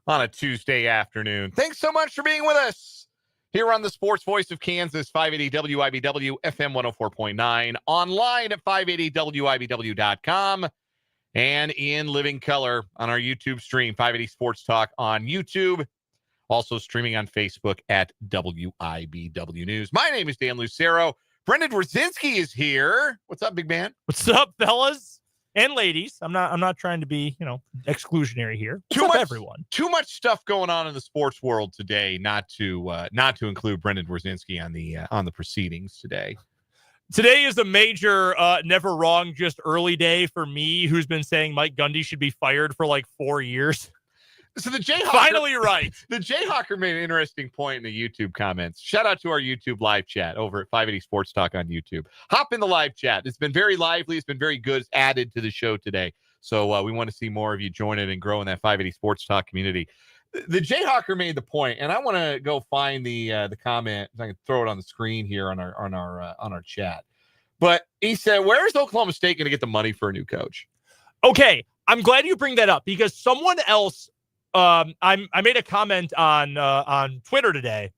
on a Tuesday afternoon. Thanks so much for being with us here on the Sports Voice of Kansas, 580 WIBW, FM 104.9, online at 580WIBW.com, and in living color on our YouTube stream, 580 Sports Talk on YouTube. Also streaming on Facebook at WIBW News. My name is Dan Lucero. Brendan Dworzinski is here. What's up, big man? What's up, fellas and ladies? I'm not trying to be, exclusionary here. What's up, everyone? Too much stuff going on in the sports world today, not to include Brendan Dworzinski on the proceedings today. Today is a major never wrong, just early day for me, who's been saying Mike Gundy should be fired for like 4 years. So the Jayhawk finally right. The Jayhawker made an interesting point in the YouTube comments. Shout out to our YouTube live chat over at 580 Sports Talk on YouTube. Hop in the live chat. It's been very lively. It's been very good. It's added to the show today. So we want to see more of you join it and grow in that 580 Sports Talk community. The Jayhawker made the point, and I want to go find the comment. I can throw it on the screen here on our chat. But he said, "Where is Oklahoma State going to get the money for a new coach?" Okay, I'm glad you bring that up because someone else. I made a comment on Twitter today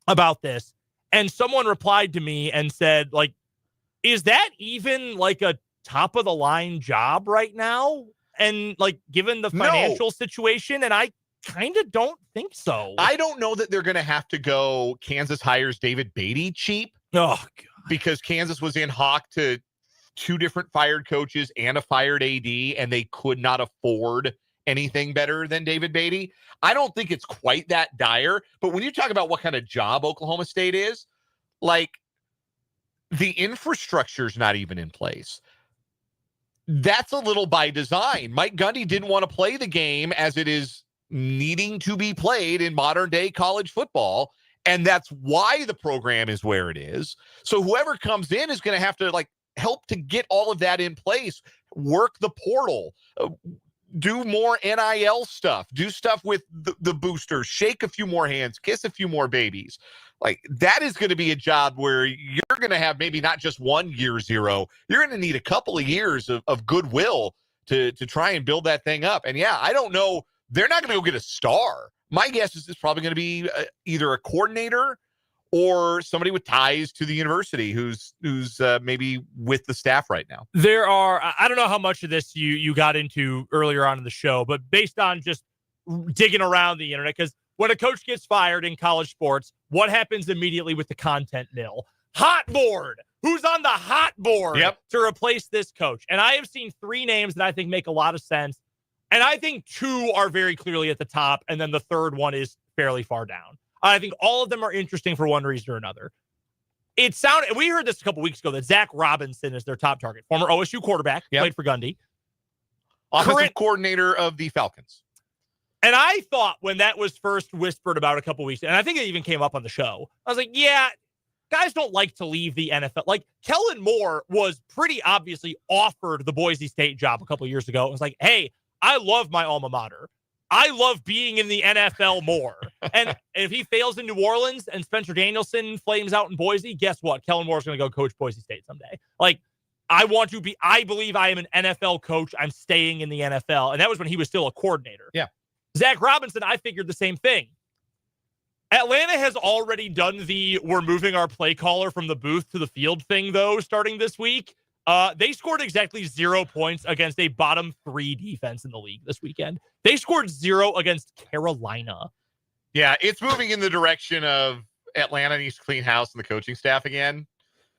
about this, and someone replied to me and said, like, is that even like a top of the line job right now? And like, given the financial situation, and I kind of don't think so. I don't know that they're going to have to go Kansas hires David Beatty cheap. Oh, God. Because Kansas was in hock to 2 different fired coaches and a fired AD, and they could not afford anything better than David Beatty. I don't think it's quite that dire, but when you talk about what kind of job Oklahoma State is, like, the infrastructure's not even in place. That's a little by design. Mike Gundy didn't want to play the game as it is needing to be played in modern day college football, and that's why the program is where it is. So whoever comes in is going to have to like help to get all of that in place, work the portal, do more NIL stuff, do stuff with the boosters, shake a few more hands, kiss a few more babies. Like, that is going to be a job where you're going to have maybe not just 1 year zero. You're going to need a couple of years of goodwill to try and build that thing up. And yeah, I don't know. They're not going to go get a star. My guess is it's probably going to be either a coordinator or somebody with ties to the university who's maybe with the staff right now. There are, I don't know how much of this you got into earlier on in the show, but based on just digging around the internet, because when a coach gets fired in college sports, what happens immediately with the content mill? Hot board. Who's on the hot board to replace this coach? And I have seen 3 names that I think make a lot of sense. And I think 2 are very clearly at the top, and then the third one is fairly far down. I think all of them are interesting for one reason or another. We heard this a couple weeks ago that Zach Robinson is their top target. Former OSU quarterback, played for Gundy. Offensive coordinator of the Falcons. And I thought when that was first whispered about a couple weeks, and I think it even came up on the show, I was like, yeah, guys don't like to leave the NFL. Like, Kellen Moore was pretty obviously offered the Boise State job a couple years ago. It was like, hey, I love my alma mater. I love being in the NFL more. And if he fails in New Orleans and Spencer Danielson flames out in Boise, guess what? Kellen Moore's going to go coach Boise State someday. Like, I believe I am an NFL coach. I'm staying in the NFL. And that was when he was still a coordinator. Yeah. Zach Robinson, I figured the same thing. Atlanta has already done we're moving our play caller from the booth to the field thing, though, starting this week. They scored exactly 0 points against a bottom 3 defense in the league this weekend. They scored 0 against Carolina. Yeah, it's moving in the direction of Atlanta needs to clean house and the coaching staff again.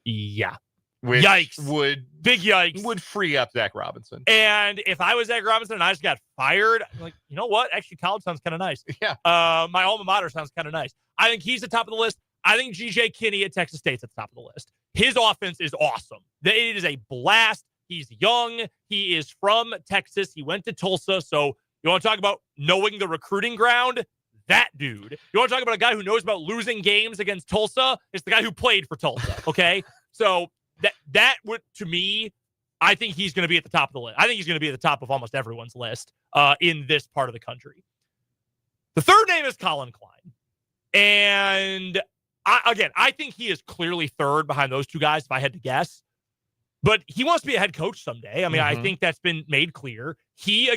Yeah. Which yikes. Big yikes. Would free up Zach Robinson. And if I was Zach Robinson and I just got fired, I'm like, you know what? Actually, college sounds kind of nice. Yeah. My alma mater sounds kind of nice. I think he's the top of the list. I think G.J. Kinney at Texas State's at the top of the list. His offense is awesome. It is a blast. He's young. He is from Texas. He went to Tulsa. So you want to talk about knowing the recruiting ground? That dude. You want to talk about a guy who knows about losing games against Tulsa? It's the guy who played for Tulsa, okay? So that would, to me, I think he's going to be at the top of the list. I think he's going to be at the top of almost everyone's list in this part of the country. The third name is Colin Klein. And I think he is clearly third behind those two guys, if I had to guess. But he wants to be a head coach someday. I mean, I think that's been made clear. He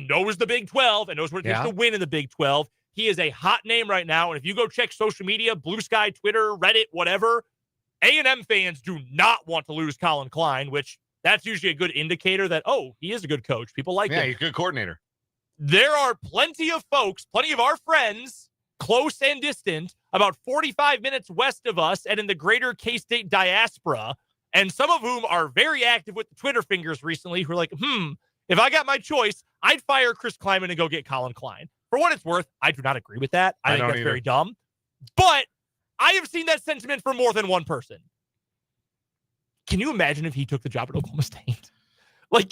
knows the Big 12 and knows what it takes to win in the Big 12. He is a hot name right now. And if you go check social media, Blue Sky, Twitter, Reddit, whatever, A&M fans do not want to lose Colin Klein, which that's usually a good indicator that, he is a good coach. People like him. Yeah, he's a good coordinator. There are plenty of folks, plenty of our friends, close and distant, about 45 minutes west of us and in the greater K-State diaspora, and some of whom are very active with the Twitter fingers recently, who are like, if I got my choice, I'd fire Chris Kleiman and go get Colin Klein. For what it's worth, I do not agree with that. I think that's very dumb. But I have seen that sentiment from more than one person. Can you imagine if he took the job at Oklahoma State? Like,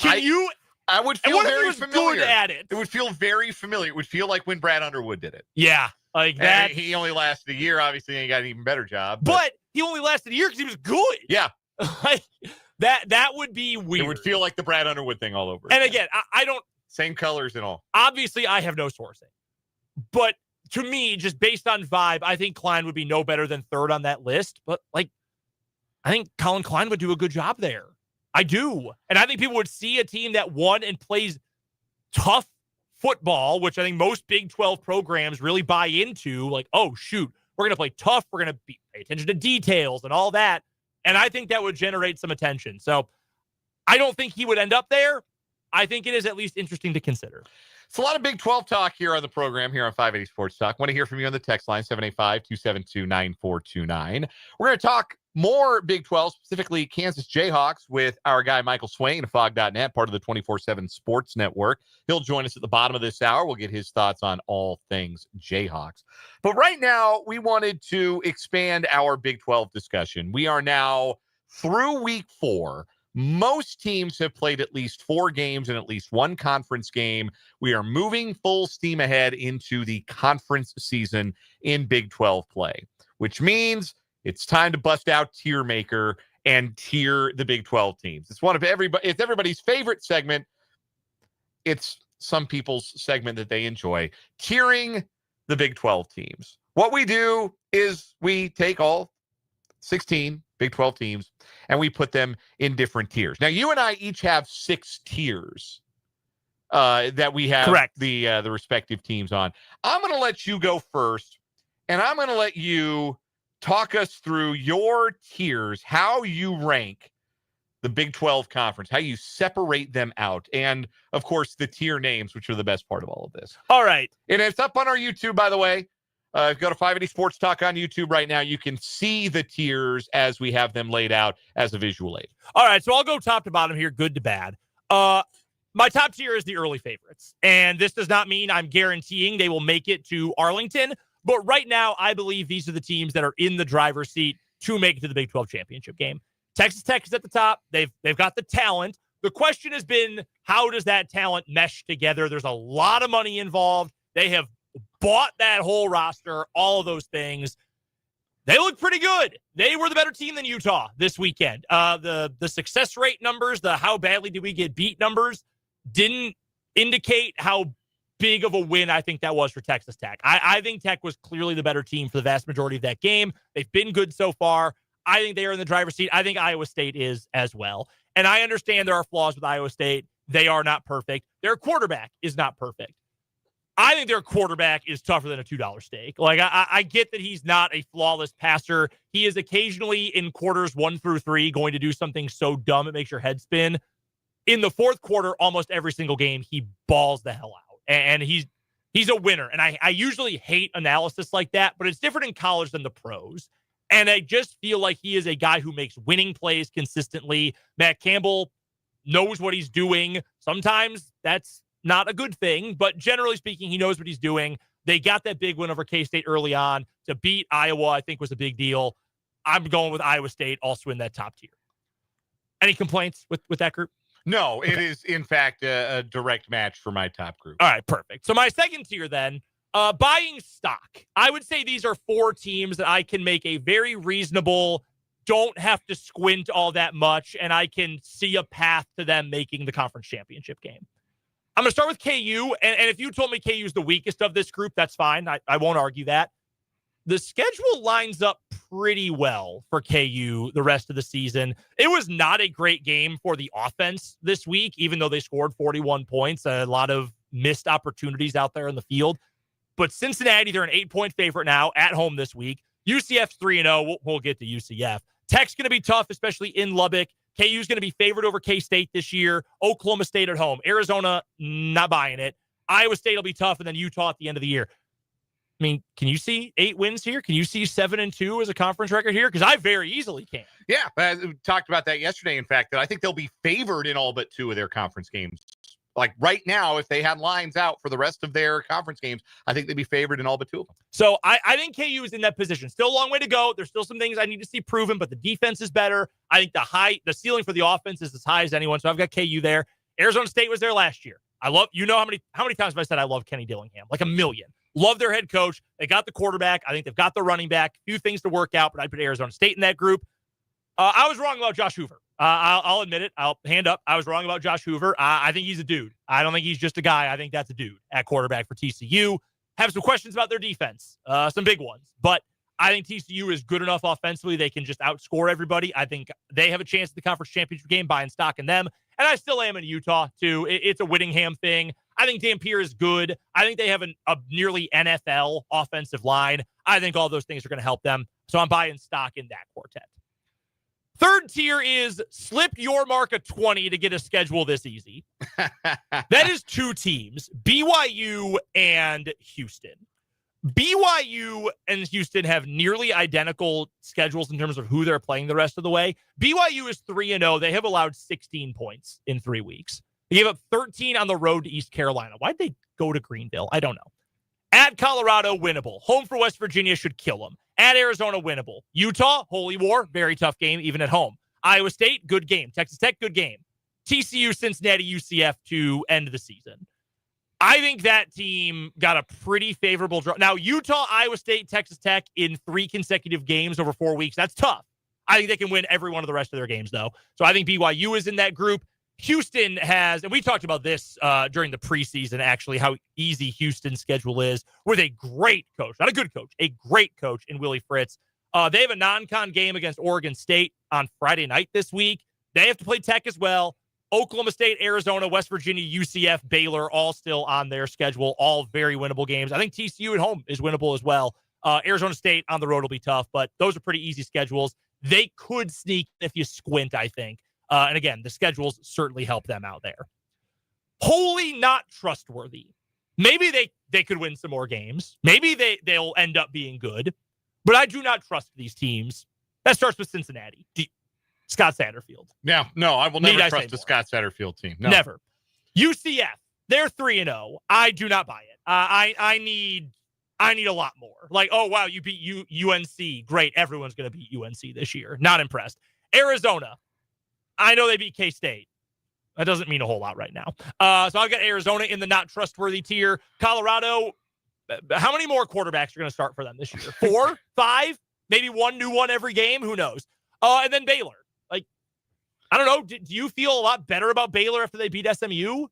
I would feel very familiar. Good at it. It would feel very familiar. It would feel like when Brad Underwood did it. Yeah, like that. And he only lasted a year. Obviously, he got an even better job. But he only lasted a year because he was good. Yeah. Like, that would be weird. It would feel like the Brad Underwood thing all over. And again, I don't. Same colors and all. Obviously, I have no sourcing. But to me, just based on vibe, I think Klein would be no better than third on that list. But, I think Colin Klein would do a good job there. I do. And I think people would see a team that won and plays tough football, which I think most Big 12 programs really buy into. Like, oh, shoot, we're going to play tough. We're going to pay attention to details and all that. And I think that would generate some attention. So I don't think he would end up there. I think it is at least interesting to consider. It's a lot of Big 12 talk here on the program, here on 580 Sports Talk. Want to hear from you on the text line, 785-272-9429. We're going to talk more Big 12, specifically Kansas Jayhawks, with our guy Michael Swain of Fog.net, part of the 24/7 Sports Network. He'll join us at the bottom of this hour. We'll get his thoughts on all things Jayhawks. But right now, we wanted to expand our Big 12 discussion. We are now through week 4. Most teams have played at least 4 games and at least one conference game. We are moving full steam ahead into the conference season in Big 12 play, which means it's time to bust out Tier Maker and tier the Big 12 teams. It's everybody's favorite segment. It's some people's segment that they enjoy, tiering the Big 12 teams. What we do is we take all 16 Big 12 teams and we put them in different tiers. Now, you and I each have 6 tiers that we have the respective teams on. I'm going to let you go first, and I'm going to let you talk us through your tiers, how you rank the Big 12 conference, how you separate them out, and, of course, the tier names, which are the best part of all of this. All right. And it's up on our YouTube, by the way. If you go to 580 Sports Talk on YouTube right now, you can see the tiers as we have them laid out as a visual aid. All right, so I'll go top to bottom here, good to bad. My top tier is the early favorites, and this does not mean I'm guaranteeing they will make it to Arlington, but right now I believe these are the teams that are in the driver's seat to make it to the Big 12 championship game. Texas Tech is at the top. They've got the talent. The question has been, how does that talent mesh together? There's a lot of money involved. They have bought that whole roster, all of those things. They look pretty good. They were the better team than Utah this weekend. The success rate numbers, the how badly did we get beat numbers, didn't indicate how big of a win I think that was for Texas Tech. I think Tech was clearly the better team for the vast majority of that game. They've been good so far. I think they are in the driver's seat. I think Iowa State is as well. And I understand there are flaws with Iowa State. They are not perfect. Their quarterback is not perfect. I think their quarterback is tougher than a $2 steak. Like, I get that he's not a flawless passer. He is occasionally in quarters 1 through 3 going to do something so dumb it makes your head spin. In the fourth quarter, almost every single game, he balls the hell out. And he's a winner. And I usually hate analysis like that, but it's different in college than the pros. And I just feel like he is a guy who makes winning plays consistently. Matt Campbell knows what he's doing. Sometimes that's not a good thing, but generally speaking, he knows what he's doing. They got that big win over K-State early on. To beat Iowa, I think, was a big deal. I'm going with Iowa State also in that top tier. Any complaints with that group? No, it is, in fact, a direct match for my top group. All right, perfect. So my second tier then, buying stock. I would say these are 4 teams that I can make a very reasonable, don't have to squint all that much, and I can see a path to them making the conference championship game. I'm going to start with KU, and if you told me KU is the weakest of this group, that's fine. I won't argue that. The schedule lines up pretty well for KU the rest of the season. It was not a great game for the offense this week, even though they scored 41 points, a lot of missed opportunities out there in the field. But Cincinnati, they're an 8-point favorite now at home this week. UCF's 3-0. We'll get to UCF. Tech's going to be tough, especially in Lubbock. KU's going to be favored over K-State this year. Oklahoma State at home. Arizona, not buying it. Iowa State will be tough, and then Utah at the end of the year. I mean, can you see 8 wins here? Can you see 7-2 as a conference record here? Because I very easily can. Yeah, we talked about that yesterday, in fact, that I think they'll be favored in all but 2 of their conference games. Like right now, if they had lines out for the rest of their conference games, I think they'd be favored in all but 2 of them. So I think KU is in that position. Still a long way to go. There's still some things I need to see proven, but the defense is better. I think the ceiling for the offense is as high as anyone. So I've got KU there. Arizona State was there last year. I love, how many times have I said I love Kenny Dillingham? Like a million. Love their head coach. They got the quarterback. I think they've got the running back. Few things to work out, but I'd put Arizona State in that group. I was wrong about Josh Hoover. I'll admit it. I'll hand up. I was wrong about Josh Hoover. I think he's a dude. I don't think he's just a guy. I think that's a dude at quarterback for TCU. Have some questions about their defense, some big ones. But I think TCU is good enough offensively. They can just outscore everybody. I think they have a chance at the conference championship game, buying stock in them. And I still am in Utah, too. It's a Whittingham thing. I think Dampier is good. I think they have a nearly NFL offensive line. I think all those things are going to help them. So I'm buying stock in that quartet. Third tier is slip your mark of 20 to get a schedule this easy. That is 2 teams, BYU and Houston. BYU and Houston have nearly identical schedules in terms of who they're playing the rest of the way. BYU is 3-0. They have allowed 16 points in 3 weeks. They gave up 13 on the road to East Carolina. Why'd they go to Greenville? I don't know. At Colorado, winnable. Home for West Virginia should kill them. At Arizona, winnable. Utah, Holy War, very tough game, even at home. Iowa State, good game. Texas Tech, good game. TCU, Cincinnati, UCF to end the season. I think that team got a pretty favorable draw. Now, Utah, Iowa State, Texas Tech in 3 consecutive games over 4 weeks. That's tough. I think they can win every one of the rest of their games, though. So I think BYU is in that group. Houston has, and we talked about this during the preseason, actually, how easy Houston's schedule is with a great coach, not a good coach, a great coach in Willie Fritz. They have a non-con game against Oregon State on Friday night this week. They have to play Tech as well. Oklahoma State, Arizona, West Virginia, UCF, Baylor, all still on their schedule, all very winnable games. I think TCU at home is winnable as well. Arizona State on the road will be tough, but those are pretty easy schedules. They could sneak if you squint, I think. And again, the schedules certainly help them out there. Wholly not trustworthy. Maybe they could win some more games. Maybe they'll end up being good, but I do not trust these teams. That starts with Cincinnati. Scott Satterfield. Yeah, no, I will never trust the Scott Satterfield team. No. Never. UCF, they're 3-0. I do not buy it. I need a lot more. Like, oh, wow, you beat UNC. Great. Everyone's going to beat UNC this year. Not impressed. Arizona. I know they beat K-State. That doesn't mean a whole lot right now. So I've got Arizona in the not trustworthy tier. Colorado, how many more quarterbacks are going to start for them this year? 4, 5, maybe 1 new one every game. Who knows? And then Baylor. Like, I don't know. Do you feel a lot better about Baylor after they beat SMU?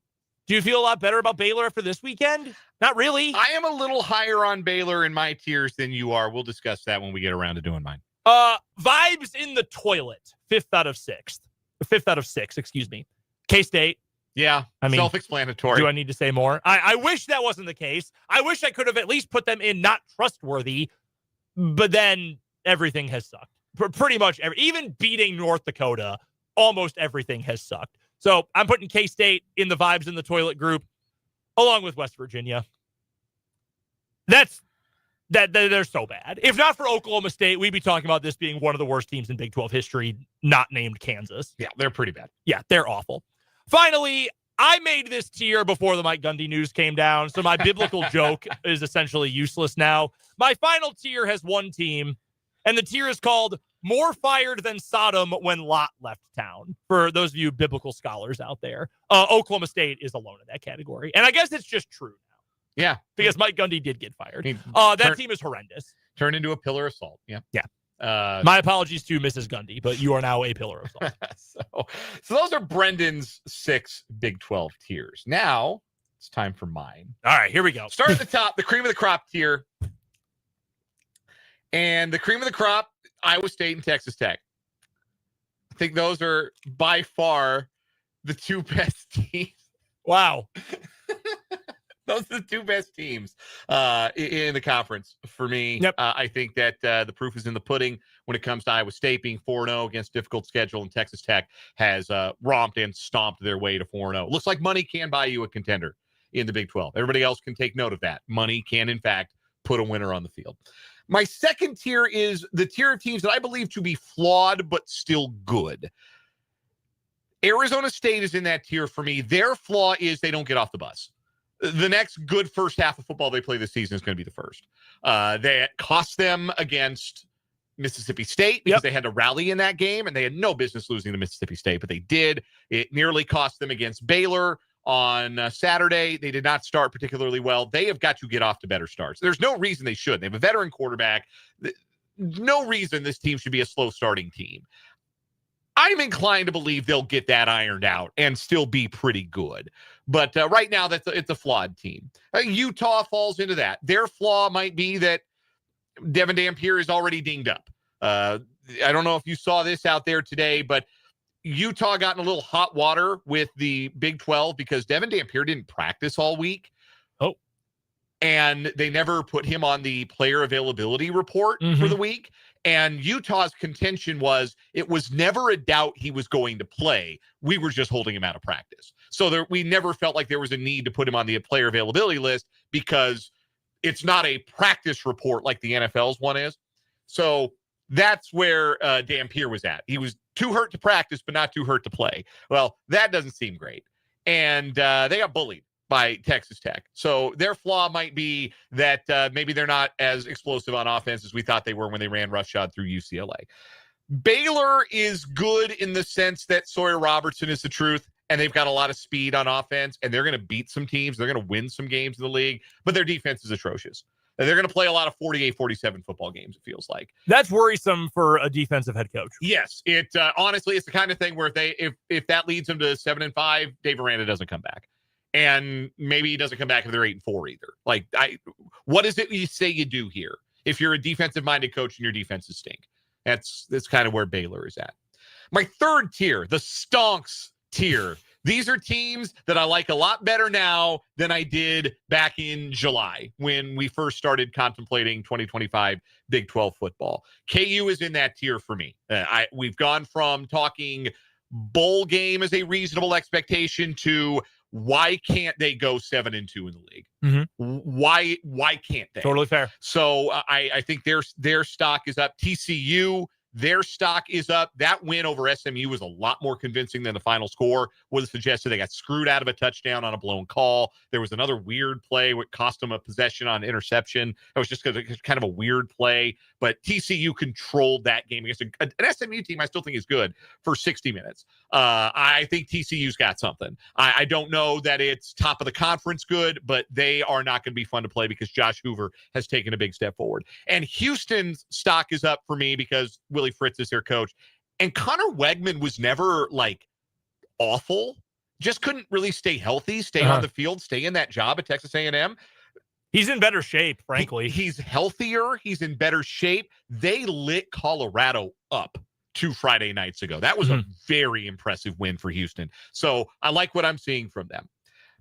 Do you feel a lot better about Baylor after this weekend? Not really. I am a little higher on Baylor in my tiers than you are. We'll discuss that when we get around to doing mine. Vibes in the toilet. 5th out of 6, excuse me. K-State. Yeah, I mean, self-explanatory. Do I need to say more? I wish that wasn't the case. I wish I could have at least put them in not trustworthy, but then everything has sucked. Pretty much even beating North Dakota, almost everything has sucked. So I'm putting K-State in the vibes in the toilet group, along with West Virginia. They're so bad. If not for Oklahoma State, we'd be talking about this being one of the worst teams in Big 12 history, not named Kansas. Yeah, they're pretty bad. Yeah, they're awful. Finally, I made this tier before the Mike Gundy news came down, so my biblical joke is essentially useless now. My final tier has 1 team, and the tier is called More Fired Than Sodom When Lot Left Town, for those of you biblical scholars out there. Oklahoma State is alone in that category, and I guess it's just true. Yeah. Because Mike Gundy did get fired. That team is horrendous. Turned into a pillar of salt. Yeah. Yeah. My apologies to Mrs. Gundy, but you are now a pillar of salt. So those are Brendan's 6 Big 12 tiers. Now it's time for mine. All right, here we go. Start at the top, the cream of the crop tier. And the cream of the crop, Iowa State and Texas Tech. I think those are by far the two best teams. Wow. Those are the two best teams in the conference for me. Yep. I think that the proof is in the pudding when it comes to Iowa State being 4-0 against difficult schedule, and Texas Tech has romped and stomped their way to 4-0. Looks like money can buy you a contender in the Big 12. Everybody else can take note of that. Money can, in fact, put a winner on the field. My second tier is the tier of teams that I believe to be flawed but still good. Arizona State is in that tier for me. Their flaw is they don't get off the bus. The next good first half of football they play this season is going to be the first. That cost them against Mississippi State because they had to rally in that game, and they had no business losing to Mississippi State, but they did. It nearly cost them against Baylor on Saturday. They did not start particularly well. They have got to get off to better starts. There's no reason they should. They have a veteran quarterback. No reason this team should be a slow starting team. I'm inclined to believe they'll get that ironed out and still be pretty good. But right now, it's a flawed team. Utah falls into that. Their flaw might be that Devin Dampier is already dinged up. I don't know if you saw this out there today, but Utah got in a little hot water with the Big 12 because Devin Dampier didn't practice all week. Oh. And they never put him on the player availability report for the week. And Utah's contention was it was never a doubt he was going to play. We were just holding him out of practice. So we never felt like there was a need to put him on the player availability list because it's not a practice report like the NFL's one is. So that's where Dampier was at. He was too hurt to practice, but not too hurt to play. Well, that doesn't seem great. And they got bullied by Texas Tech. So their flaw might be that maybe they're not as explosive on offense as we thought they were when they ran roughshod through UCLA. Baylor is good in the sense that Sawyer Robertson is the truth, and they've got a lot of speed on offense, and they're going to beat some teams. They're going to win some games in the league, but their defense is atrocious. They're going to play a lot of 48-47 football games, it feels like. That's worrisome for a defensive head coach. Yes. It honestly, it's the kind of thing where if that leads them to 7-5, Dave Aranda doesn't come back. And maybe he doesn't come back if they're 8-4 either. Like, what is it you say you do here if you're a defensive-minded coach and your defenses stink? That's kind of where Baylor is at. My third tier, the stonks tier. These are teams that I like a lot better now than I did back in July when we first started contemplating 2025 Big 12 football. KU is in that tier for me. We've gone from talking bowl game as a reasonable expectation to why can't they go 7-2 in the league? Why can't they? Totally fair. So I think their stock is up. TCU, their stock is up. That win over SMU was a lot more convincing than the final score would have suggested. They got screwed out of a touchdown on a blown call. There was another weird play which cost them a possession on interception. It was just kind of a weird play, but TCU controlled that game against an SMU team I still think is good for 60 minutes. I think TCU's got something. I don't know that it's top of the conference good, but they are not going to be fun to play because Josh Hoover has taken a big step forward. And Houston's stock is up for me because Willie Fritz is their coach. And Connor Wegman was never like awful, just couldn't really stay healthy, stay on the field, stay in that job at Texas A&M. He's in better shape, frankly. He's healthier. He's in better shape. They lit Colorado up 2 Friday nights ago. That was a very impressive win for Houston. So I like what I'm seeing from them.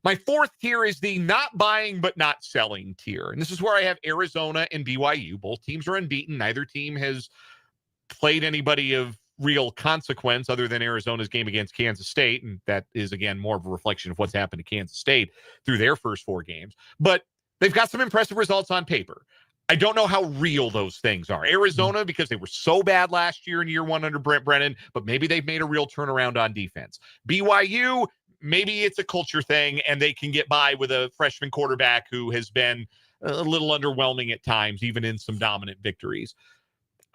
My fourth tier is the not buying but not selling tier. And this is where I have Arizona and BYU. Both teams are unbeaten. Neither team has played anybody of real consequence other than Arizona's game against Kansas State. And that is, again, more of a reflection of what's happened to Kansas State through their first 4 games. But they've got some impressive results on paper. I don't know how real those things are. Arizona, because they were so bad last year in year 1 under Brent Brennan, but maybe they've made a real turnaround on defense. BYU, maybe it's a culture thing, and they can get by with a freshman quarterback who has been a little underwhelming at times, even in some dominant victories.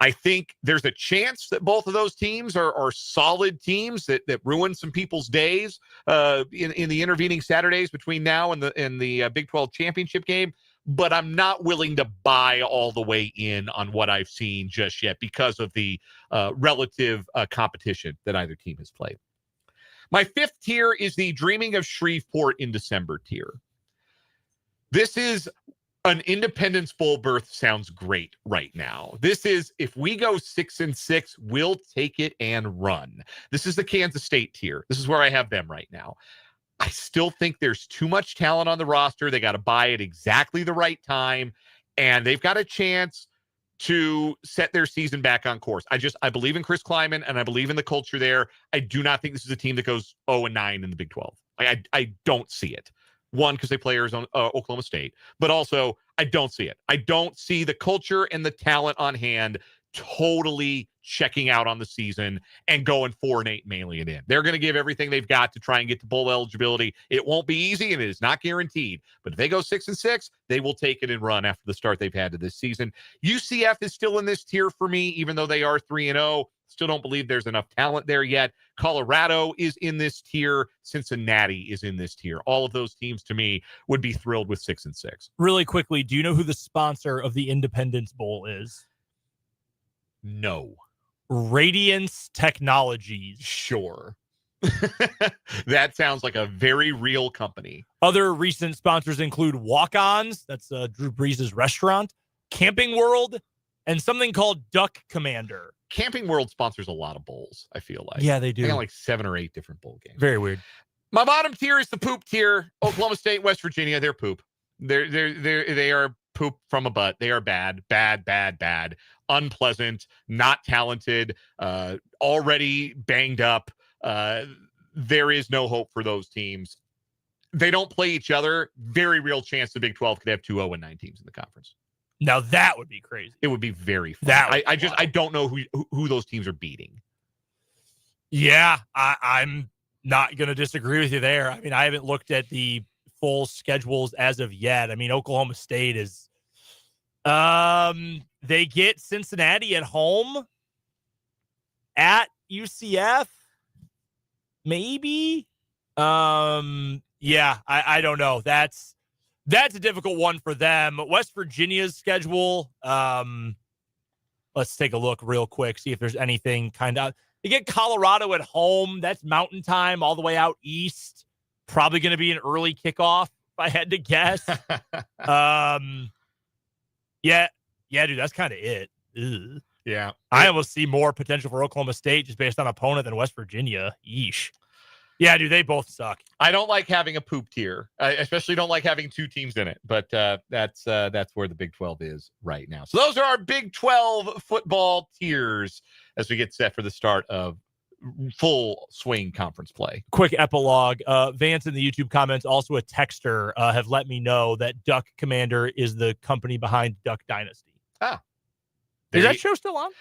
I think there's a chance that both of those teams are solid teams that ruin some people's days in the intervening Saturdays between now and the Big 12 championship game. But I'm not willing to buy all the way in on what I've seen just yet because of the relative competition that either team has played. My fifth tier is the dreaming of Shreveport in December tier. This is An Independence Bowl berth sounds great right now. This is, if we go 6-6, we'll take it and run. This is the Kansas State tier. This is where I have them right now. I still think there's too much talent on the roster. They got to buy at exactly the right time, and they've got a chance to set their season back on course. I believe in Chris Kleiman, and I believe in the culture there. I do not think this is a team that goes 0-9 in the Big 12. I don't see it. One, because they play Oklahoma State, but also I don't see it. I don't see the culture and the talent on hand totally checking out on the season and going 4-8 mailing it in. They're going to give everything they've got to try and get to bowl eligibility. It won't be easy, and it is not guaranteed. But if they go 6-6, they will take it and run after the start they've had to this season. UCF is still in this tier for me, even though they are 3-0. Still don't believe there's enough talent there yet. Colorado is in this tier. Cincinnati is in this tier. All of those teams, to me, would be thrilled with 6-6. Really quickly, do you know who the sponsor of the Independence Bowl is? No. Radiance Technologies. Sure. That sounds like a very real company. Other recent sponsors include Walk-Ons, that's Drew Brees' restaurant, Camping World, and something called Duck Commander. Camping World sponsors a lot of bowls, I feel like. Yeah, they do. They got like 7 or 8 different bowl games. Very weird. My bottom tier is the poop tier. Oklahoma State, West Virginia, they're poop. They are poop from a butt. They are bad, unpleasant, not talented, already banged up. There is no hope for those teams. They don't play each other. Very real chance the Big 12 could have 2 0-9 teams in the conference. Now that would be crazy. It would be very fun. I don't know who those teams are beating. Yeah, I'm not going to disagree with you there. I mean, I haven't looked at the full schedules as of yet. I mean, Oklahoma State is they get Cincinnati at home, at UCF, maybe. Yeah, I don't know. That's a difficult one for them. West Virginia's schedule, let's take a look real quick, see if there's anything kind of. They get Colorado at home. That's mountain time all the way out east. Probably going to be an early kickoff, if I had to guess. Yeah, dude, that's kind of it. Ugh. Yeah. I almost see more potential for Oklahoma State just based on opponent than West Virginia. Yeesh. Yeah, dude, they both suck. I don't like having a poop tier. I especially don't like having 2 teams in it, but that's where the Big 12 is right now. So those are our Big 12 football tiers as we get set for the start of full swing conference play. Quick epilogue. Vance in the YouTube comments, also a texter, have let me know that Duck Commander is the company behind Duck Dynasty. Ah. Is that show still on?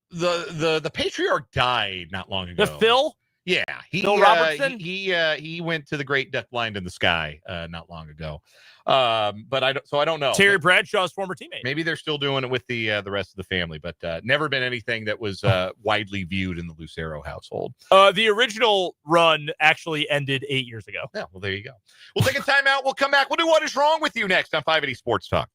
The patriarch died not long ago. The Phil? Yeah, Phil Robertson. He went to the great duck blind in the sky not long ago. But I don't know. Terry Bradshaw's former teammate. Maybe they're still doing it with the rest of the family, but never been anything that was widely viewed in the Lucero household. The original run actually ended 8 years ago. Yeah, well, there you go. We'll take a timeout. We'll come back. We'll do What Is Wrong With You next on 580 Sports Talk.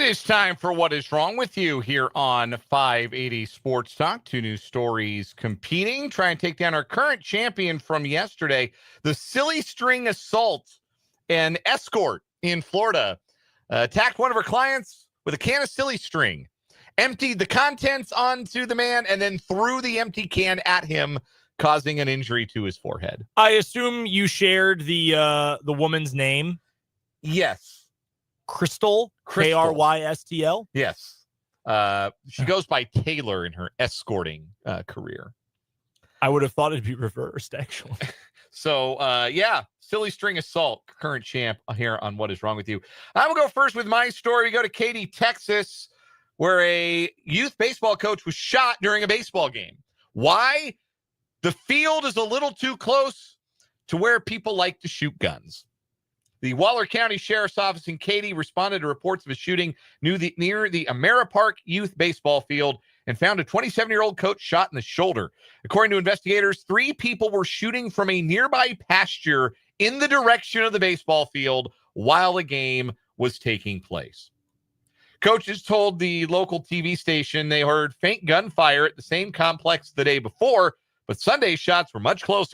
is time for What is Wrong with You here on 580 Sports Talk. Two new stories competing. Try and take down our current champion from yesterday. The silly string assault. An escort in Florida attacked one of her clients with a can of silly string, emptied the contents onto the man, and then threw the empty can at him, causing an injury to his forehead. I assume you shared the woman's name. Yes. Crystal. Krystl. Yes. She goes by Taylor in her escorting career. I would have thought it'd be reversed, actually. So, silly string assault, current champ here on What is Wrong with You. I'm going to go first with my story. We go to Katy, Texas, where a youth baseball coach was shot during a baseball game. Why? The field is a little too close to where people like to shoot guns. The Waller County Sheriff's Office in Katy responded to reports of a shooting near the AmeriPark Youth Baseball Field and found a 27-year-old coach shot in the shoulder. According to investigators, 3 people were shooting from a nearby pasture in the direction of the baseball field while the game was taking place. Coaches told the local TV station they heard faint gunfire at the same complex the day before, but Sunday's shots were much close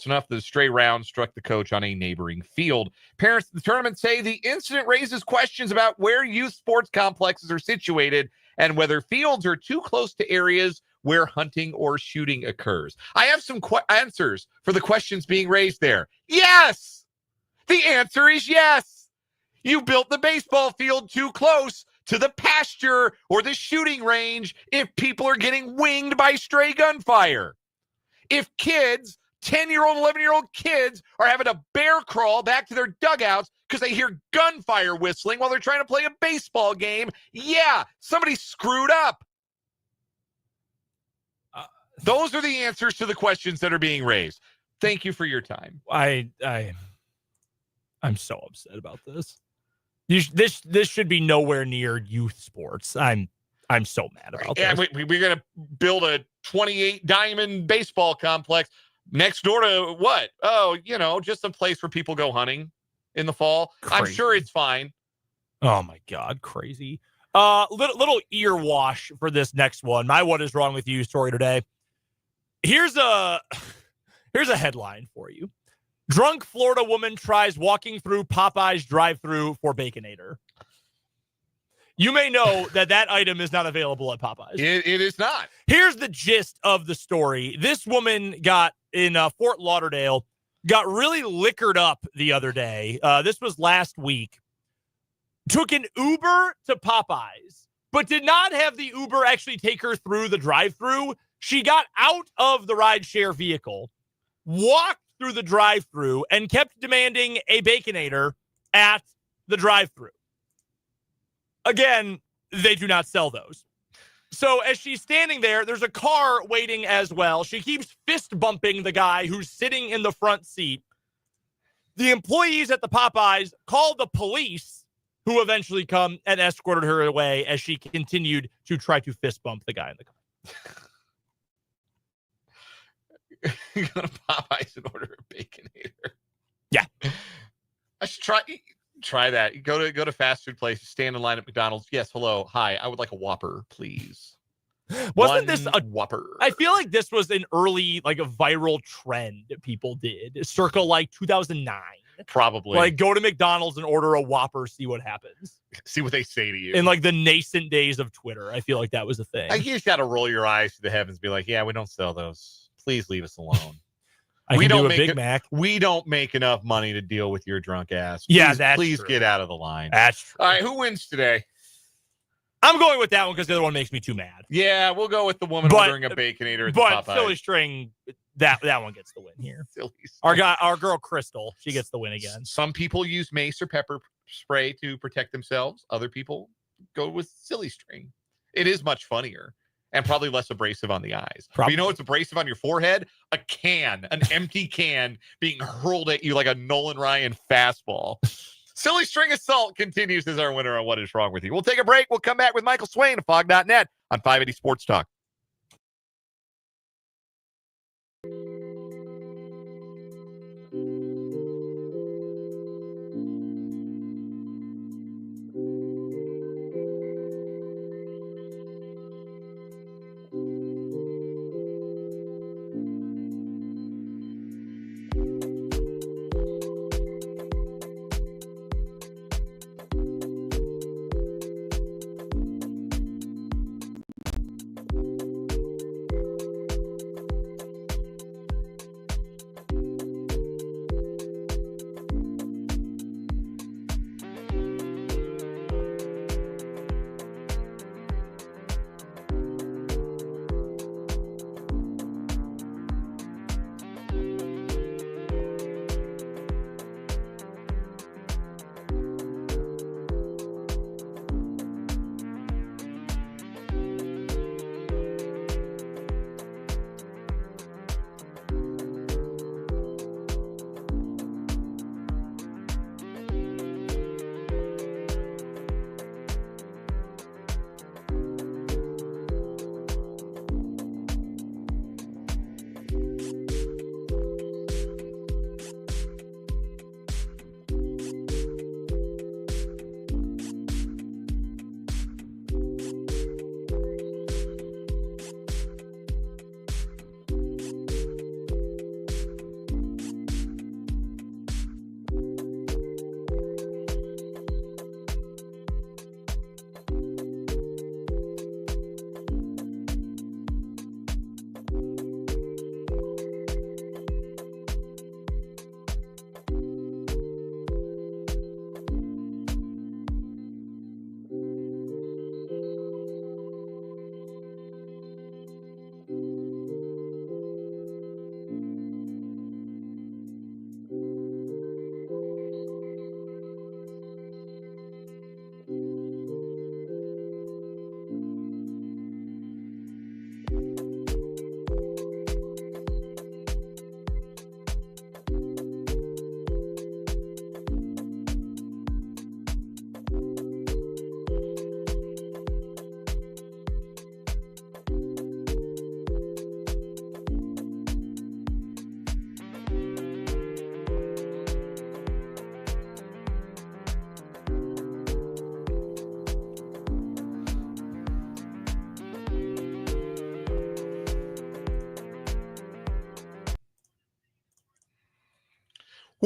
enough that a stray round struck the coach on a neighboring field. Parents of the tournament say the incident raises questions about where youth sports complexes are situated and whether fields are too close to areas where hunting or shooting occurs. I have some answers for the questions being raised there. Yes! The answer is yes! You built the baseball field too close to the pasture or the shooting range if people are getting winged by stray gunfire. If kids, 10-year-old, 11-year-old kids are having to bear crawl back to their dugouts because they hear gunfire whistling while they're trying to play a baseball game, yeah, somebody screwed up. Those are the answers to the questions that are being raised. Thank you for your time. I'm so upset about this. This should be nowhere near youth sports. I'm so mad about this. We're going to build a 28 diamond baseball complex next door to what? Oh, just a place where people go hunting in the fall. Crazy. I'm sure it's fine. Oh my God, crazy. Little ear wash for this next one. My What is Wrong with You story today. Here's a headline for you. Drunk Florida woman tries walking through Popeye's drive-thru for Baconator. You may know that item is not available at Popeye's. It is not. Here's the gist of the story. This woman got in Fort Lauderdale, got really liquored up the other day. This was last week. Took an Uber to Popeye's, but did not have the Uber actually take her through the drive-thru. She got out of the rideshare vehicle, walked through the drive-thru, and kept demanding a Baconator at the drive-thru. Again, they do not sell those. So as she's standing there, there's a car waiting as well. She keeps fist bumping the guy who's sitting in the front seat. The employees at the Popeyes called the police, who eventually come and escorted her away as she continued to try to fist bump the guy in the car. You go to Popeyes and order a Baconator. Yeah. I should try that. You go to fast food places, stand in line at McDonald's. Yes, hello. Hi, I would like a Whopper, please. Wasn't this a Whopper? I feel like this was an early, a viral trend people did, circa 2009. Probably. Go to McDonald's and order a Whopper, see what happens. See what they say to you. In the nascent days of Twitter, I feel like that was a thing. You just got to roll your eyes to the heavens and be like, yeah, we don't sell those. Please leave us alone. We don't make Big Mac. We don't make enough money to deal with your drunk ass. Please get out of the line. That's true. All right, who wins today? I'm going with that one because the other one makes me too mad. Yeah, we'll go with the woman ordering a Baconator at the Popeyes. Silly string, that one gets the win here. Silly our girl Crystal, she gets the win again. Some people use mace or pepper spray to protect themselves. Other people go with silly string. It is much funnier. And probably less abrasive on the eyes. But you know what's abrasive on your forehead? An empty can being hurled at you like a Nolan Ryan fastball. Silly string assault continues as our winner on What is Wrong with You. We'll take a break. We'll come back with Michael Swain of Fog.net on 580 Sports Talk.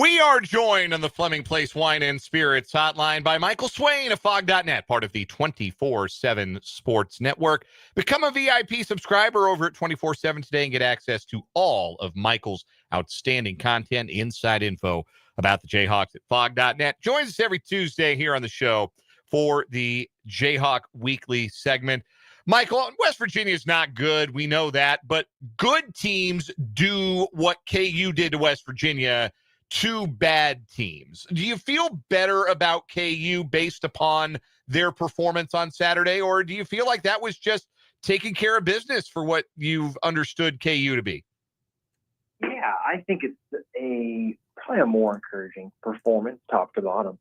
We are joined on the Fleming Place Wine and Spirits hotline by Michael Swain of Fog.net, part of the 24/7 Sports Network. Become a VIP subscriber over at 24/7 today and get access to all of Michael's outstanding content, inside info about the Jayhawks at Fog.net. Joins us every Tuesday here on the show for the Jayhawk Weekly segment. Michael, West Virginia is not good. We know that, but good teams do what KU did to West Virginia to bad teams. Do you feel better about KU based upon their performance on Saturday, or do you feel like that was just taking care of business for what you've understood KU to be? Yeah, I think it's probably a more encouraging performance top to bottom.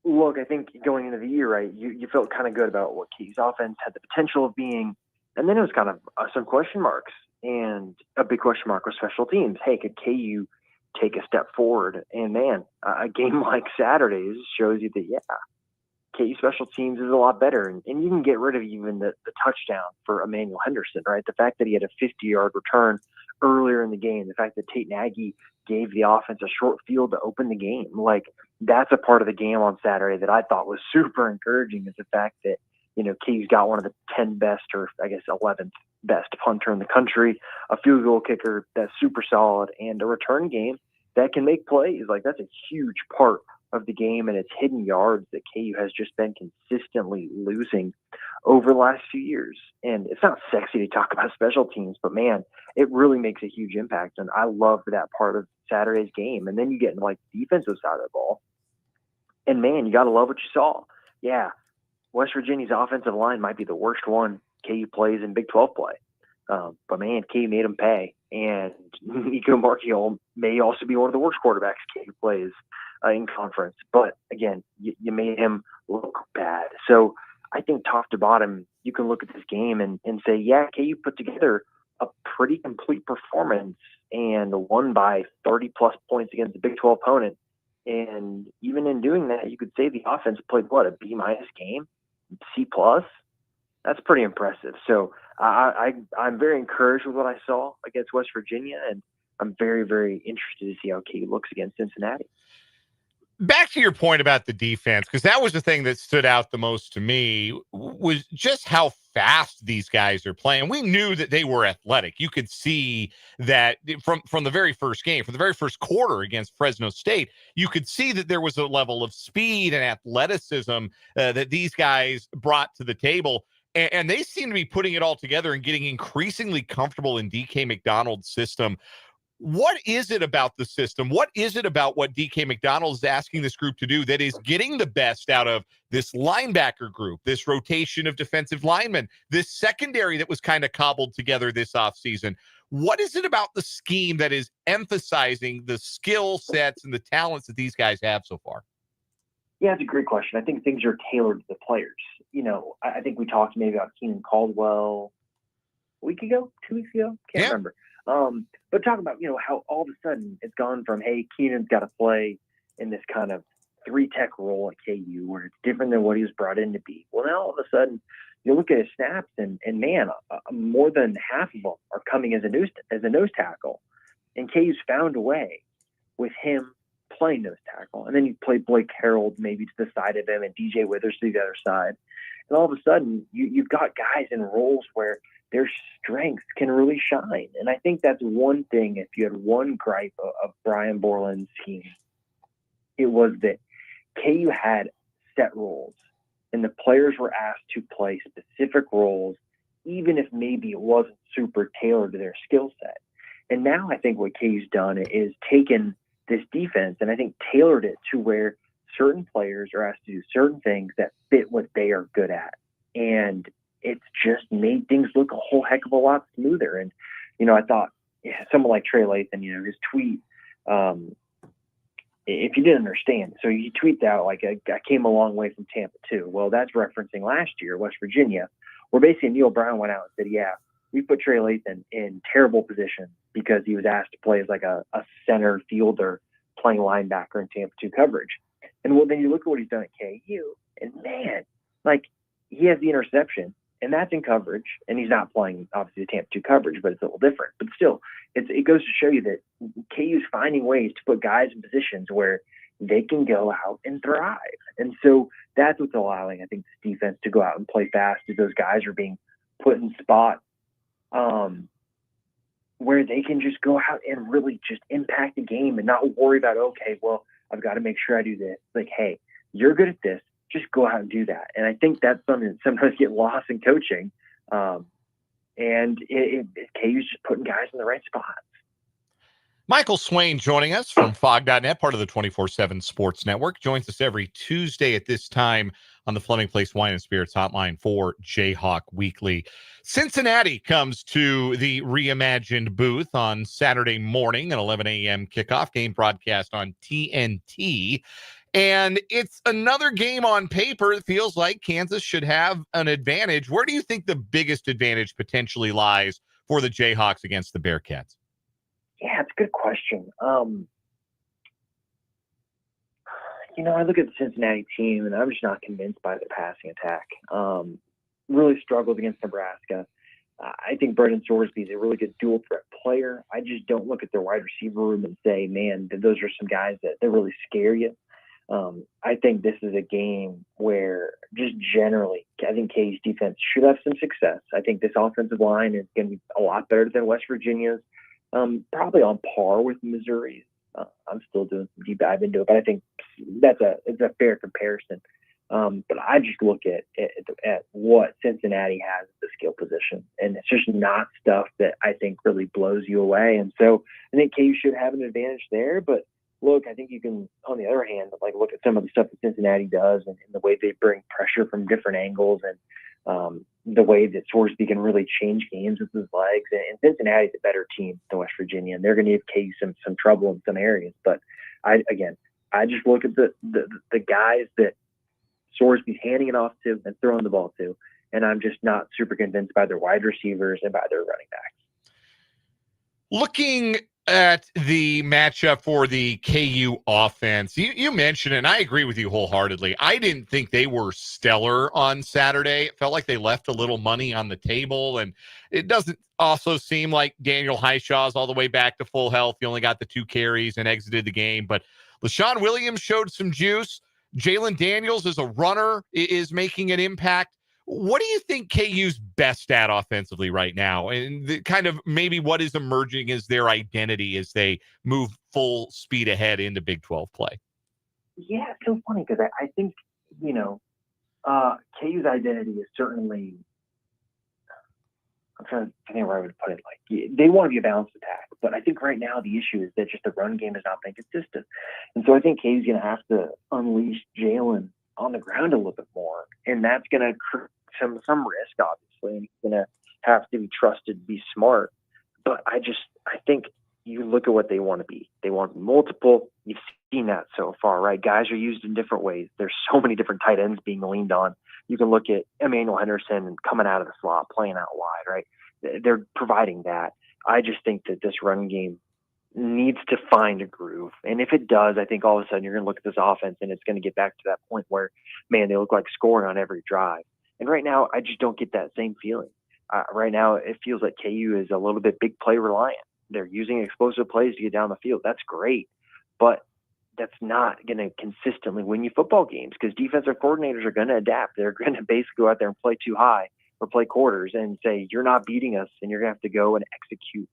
Look, I think going into the year, right, you felt kind of good about what KU's offense had the potential of being, and then it was kind of some question marks, and a big question mark was special teams. Hey, could KU take a step forward? And man, a game like Saturday's shows you that, yeah, KU special teams is a lot better. And you can get rid of even the touchdown for Emmanuel Henderson, right? The fact that he had a 50-yard return earlier in the game, the fact that Tate Nagy gave the offense a short field to open the game. Like, that's a part of the game on Saturday that I thought was super encouraging, is the fact that, you know, KU's got one of the 10 best, or I guess 11th best punter in the country, a field goal kicker that's super solid, and a return game that can make plays. Like, that's a huge part of the game, and it's hidden yards that KU has just been consistently losing over the last few years. And it's not sexy to talk about special teams, but man, it really makes a huge impact. And I love that part of Saturday's game. And then you get into like the defensive side of the ball, and man, you got to love what you saw. Yeah, West Virginia's offensive line might be the worst one KU plays in Big 12 play. But man, KU made them pay. And Nico Marchiol may also be one of the worst quarterbacks KU plays in conference. But again, you made him look bad. So I think top to bottom, you can look at this game and say, yeah, KU put together a pretty complete performance and won by 30-plus points against a Big 12 opponent. And even in doing that, you could say the offense played, a B-minus game? C+? That's pretty impressive. So I'm very encouraged with what I saw against West Virginia, and I'm very, very interested to see how KU looks against Cincinnati. Back to your point about the defense, because that was the thing that stood out the most to me, was just how fast these guys are playing. We knew that they were athletic. You could see that from the very first game, from the very first quarter against Fresno State, you could see that there was a level of speed and athleticism that these guys brought to the table. And they seem to be putting it all together and getting increasingly comfortable in DK McDonald's system. What is it about the system? What is it about what DK McDonald is asking this group to do that is getting the best out of this linebacker group, this rotation of defensive linemen, this secondary that was kind of cobbled together this offseason? What is it about the scheme that is emphasizing the skill sets and the talents that these guys have so far? Yeah, it's a great question. I think things are tailored to the players. You know, I think we talked maybe about Keenan Caldwell a week ago, 2 weeks ago, can't remember. But talk about, how all of a sudden it's gone from, hey, Keenan's got to play in this kind of 3-tech role at KU where it's different than what he was brought in to be. Well, now all of a sudden you look at his snaps and man, more than half of them are coming as a nose tackle. And KU's found a way with him playing nose tackle. And then you play Blake Harold maybe to the side of him and DJ Withers to the other side. And all of a sudden you've got guys in roles where their strengths can really shine. And I think that's one thing. If you had one gripe of Brian Borland's team, it was that KU had set roles and the players were asked to play specific roles, even if maybe it wasn't super tailored to their skill set. And now I think what KU's done is taken this defense and I think tailored it to where certain players are asked to do certain things that fit what they are good at. And it's just made things look a whole heck of a lot smoother. And, I thought someone like Trey Lathan, his tweet, if you didn't understand, so he tweeted out like, I came a long way from Tampa too. Well, that's referencing last year, West Virginia, where basically Neil Brown went out and said, yeah, we put Trey Lathan in terrible positions because he was asked to play as like a center fielder playing linebacker in Tampa 2 coverage. And well, then you look at what he's done at KU, and man, like he has the interception and that's in coverage. And he's not playing, obviously, the Tampa 2 coverage, but it's a little different. But still, it goes to show you that KU's finding ways to put guys in positions where they can go out and thrive. And so that's what's allowing, I think, this defense to go out and play fast, is those guys are being put in spots where they can just go out and really just impact the game and not worry about, okay, well, I've got to make sure I do this. Like, hey, you're good at this. Just go out and do that. And I think that's something that sometimes get lost in coaching. And KU's just putting guys in the right spots. Michael Swain joining us from Fog.net, part of the 24/7 Sports Network. Joins us every Tuesday at this time on the Fleming Place Wine and Spirits hotline for Jayhawk Weekly. Cincinnati comes to the reimagined booth on Saturday morning at 11 a.m. kickoff, game broadcast on TNT. And it's another game on paper. It feels like Kansas should have an advantage. Where do you think the biggest advantage potentially lies for the Jayhawks against the Bearcats? Yeah, it's a good question. I look at the Cincinnati team, and I'm just not convinced by the passing attack. Really struggled against Nebraska. I think Brendan Sorsby is a really good dual threat player. I just don't look at their wide receiver room and say, man, those are some guys that really scare you. I think this is a game where just generally, I think KU's defense should have some success. I think this offensive line is going to be a lot better than West Virginia's. Probably on par with Missouri's. I'm still doing some deep dive into it, but I think it's a fair comparison. But I just look at what Cincinnati has at the skill position, and it's just not stuff that I think really blows you away. And so I think KU should have an advantage there. But look, I think you can, on the other hand, like look at some of the stuff that Cincinnati does and the way they bring pressure from different angles and the way that Sorsby can really change games with his legs. And Cincinnati's a better team than West Virginia, and they're going to give KU some trouble in some areas. But I just look at the guys that Sorsby's handing it off to and throwing the ball to, and I'm just not super convinced by their wide receivers and by their running backs. Looking at the matchup for the KU offense, you mentioned, and I agree with you wholeheartedly, I didn't think they were stellar on Saturday. It felt like they left a little money on the table, and it doesn't also seem like Daniel Highshaw's all the way back to full health. He only got the 2 carries and exited the game, but LaShawn Williams showed some juice. Jalen Daniels as a runner is making an impact. What do you think KU's best at offensively right now? And kind of maybe what is emerging as their identity as they move full speed ahead into Big 12 play? Yeah, it's so funny because I think, KU's identity is certainly, I'm trying to think where I would put it. Like, they want to be a balanced attack, but I think right now the issue is that just the run game has not been consistent. And so I think KU's going to have to unleash Jalen on the ground a little bit more, and that's going to create some risk, obviously, and he's going to have to be trusted to be smart. But I think you look at what they want to be. They want multiple. You've seen that so far, right? Guys are used in different ways. There's so many different tight ends being leaned on. You can look at Emmanuel Henderson coming out of the slot, playing out wide, right? They're providing that. I just think that this run game needs to find a groove. And if it does, I think all of a sudden you're going to look at this offense and it's going to get back to that point where, man, they look like scoring on every drive. And right now, I just don't get that same feeling. Right now, it feels like KU is a little bit big play reliant. They're using explosive plays to get down the field. That's great. But that's not going to consistently win you football games because defensive coordinators are going to adapt. They're going to basically go out there and play too high or play quarters and say, you're not beating us and you're going to have to go and execute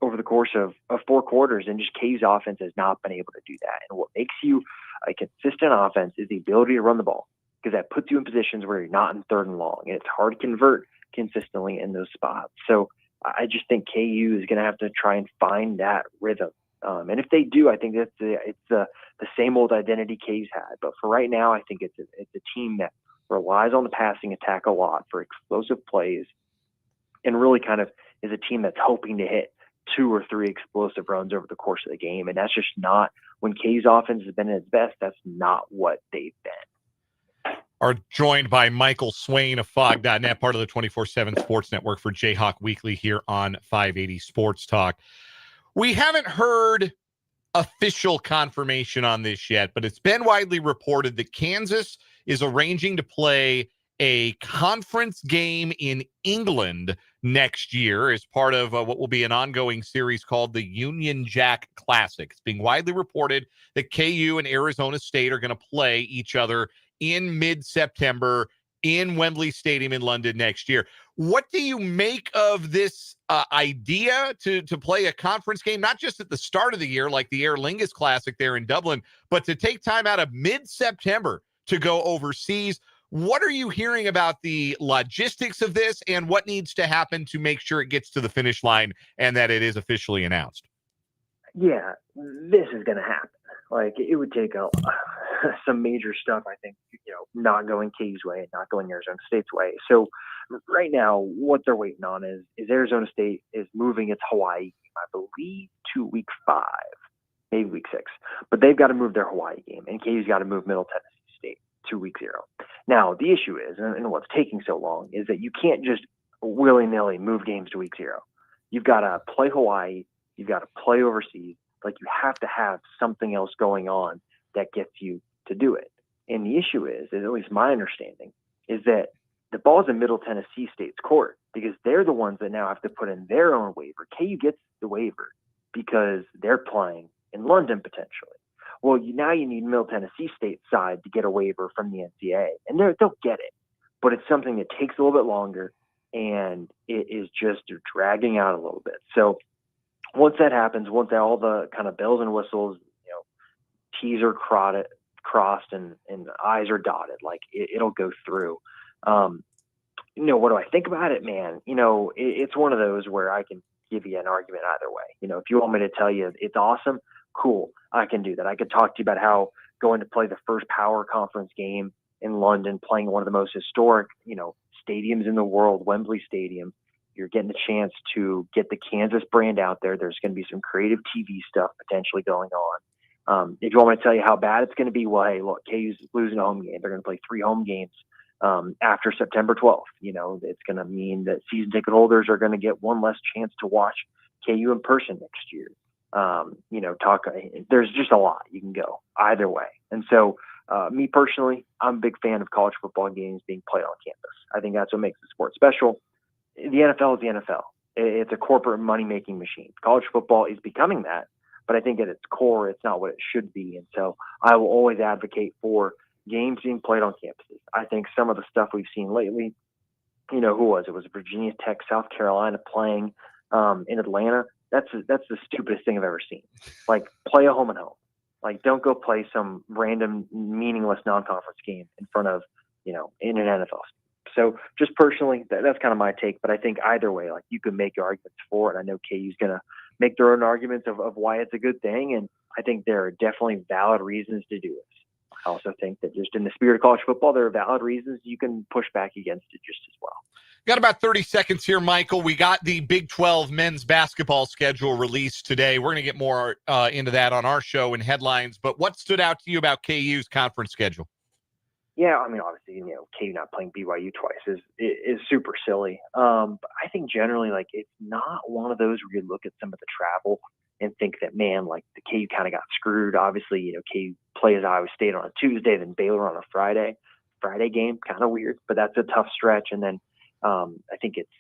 over the course of 4 quarters. And just KU's offense has not been able to do that. And what makes you a consistent offense is the ability to run the ball, because that puts you in positions where you're not in 3rd and long, and it's hard to convert consistently in those spots. So I just think KU is going to have to try and find that rhythm. And if they do, I think it's the same old identity KU's had. But for right now, I think it's a team that relies on the passing attack a lot for explosive plays, and really kind of is a team that's hoping to hit 2 or 3 explosive runs over the course of the game. And that's just not, when KU's offense has been at its best, that's not what they've been. Are joined by Michael Swain of Fog.net, part of the 24/7 Sports Network for Jayhawk Weekly here on 580 Sports Talk. We haven't heard official confirmation on this yet, but it's been widely reported that Kansas is arranging to play a conference game in England next year as part of what will be an ongoing series called the Union Jack Classic. It's being widely reported that KU and Arizona State are going to play each other in mid-September in Wembley Stadium in London next year. What do you make of this idea to play a conference game, not just at the start of the year like the Aer Lingus Classic there in Dublin, but to take time out of mid-September to go overseas? What are you hearing about the logistics of this, and what needs to happen to make sure it gets to the finish line and that it is officially announced? Yeah, this is going to happen. Like, it would take some major stuff, I think, not going KU's way and not going Arizona State's way. So right now, what they're waiting on is Arizona State is moving its Hawaii game, I believe, to week 5, maybe week 6. But they've got to move their Hawaii game, and KU's got to move Middle Tennessee State to week 0. Now, the issue is, and what's taking so long, is that you can't just willy-nilly move games to week 0. You've got to play Hawaii. You've got to play overseas. Like, you have to have something else going on that gets you to do it. And the issue is at least my understanding, is that the ball's in Middle Tennessee State's court because they're the ones that now have to put in their own waiver. KU gets the waiver because they're playing in London potentially. Well, now you need Middle Tennessee State's side to get a waiver from the NCAA, and they'll get it. But it's something that takes a little bit longer, and it is just dragging out a little bit. So once that happens, once all the kind of bells and whistles, T's are crossed and I's are dotted, like it'll go through. What do I think about it, man? It's one of those where I can give you an argument either way. If you want me to tell you it's awesome, cool, I can do that. I could talk to you about how going to play the first power conference game in London, playing one of the most historic, stadiums in the world, Wembley Stadium. You're getting a chance to get the Kansas brand out there. There's going to be some creative TV stuff potentially going on. If you want me to tell you how bad it's going to be, well, hey, look, KU's losing a home game. They're going to play 3 home games after September 12th. It's going to mean that season ticket holders are going to get one less chance to watch KU in person next year. There's just a lot you can go either way. And so me personally, I'm a big fan of college football games being played on campus. I think that's what makes the sport special. The NFL is the NFL. It's a corporate money-making machine. College football is becoming that, but I think at its core, it's not what it should be. And so I will always advocate for games being played on campuses. I think some of the stuff we've seen lately, who was it? Was Virginia Tech, South Carolina playing in Atlanta? That's the stupidest thing I've ever seen. Like, play a home and home. Like, don't go play some random, meaningless non-conference game in front of, in an NFL. So just personally, that's kind of my take. But I think either way, like, you can make arguments for it. I know KU's going to make their own arguments of why it's a good thing. And I think there are definitely valid reasons to do this. I also think that just in the spirit of college football, there are valid reasons you can push back against it just as well. Got about 30 seconds here, Michael. We got the Big 12 men's basketball schedule released today. We're going to get more into that on our show and headlines. But what stood out to you about KU's conference schedule? Yeah, I mean, obviously, KU not playing BYU twice is super silly. But I think generally, like, it's not one of those where you look at some of the travel and think that, man, like, the KU kind of got screwed. Obviously, KU plays Iowa State on a Tuesday, then Baylor on a Friday. Friday game, kind of weird, but that's a tough stretch. And then I think it's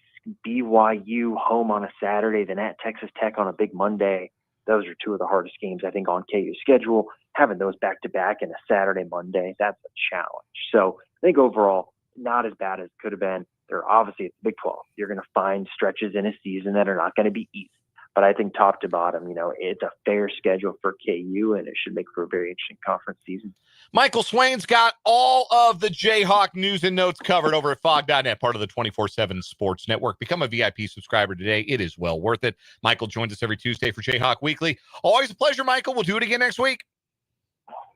BYU home on a Saturday, then at Texas Tech on a big Monday. Those are 2 of the hardest games, I think, on KU's schedule. Having those back-to-back and a Saturday, Monday, that's a challenge. So I think overall, not as bad as it could have been. Obviously, it's Big 12. You're going to find stretches in a season that are not going to be easy. But I think top to bottom, it's a fair schedule for KU, and it should make for a very interesting conference season. Michael Swain's got all of the Jayhawk news and notes covered over at fog.net, part of the 24/7 Sports Network. Become a VIP subscriber today. It is well worth it. Michael joins us every Tuesday for Jayhawk Weekly. Always a pleasure, Michael. We'll do it again next week.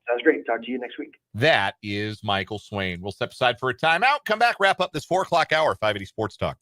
Sounds great. Talk to you next week. That is Michael Swain. We'll step aside for a timeout. Come back, wrap up this 4 o'clock hour, 580 Sports Talk.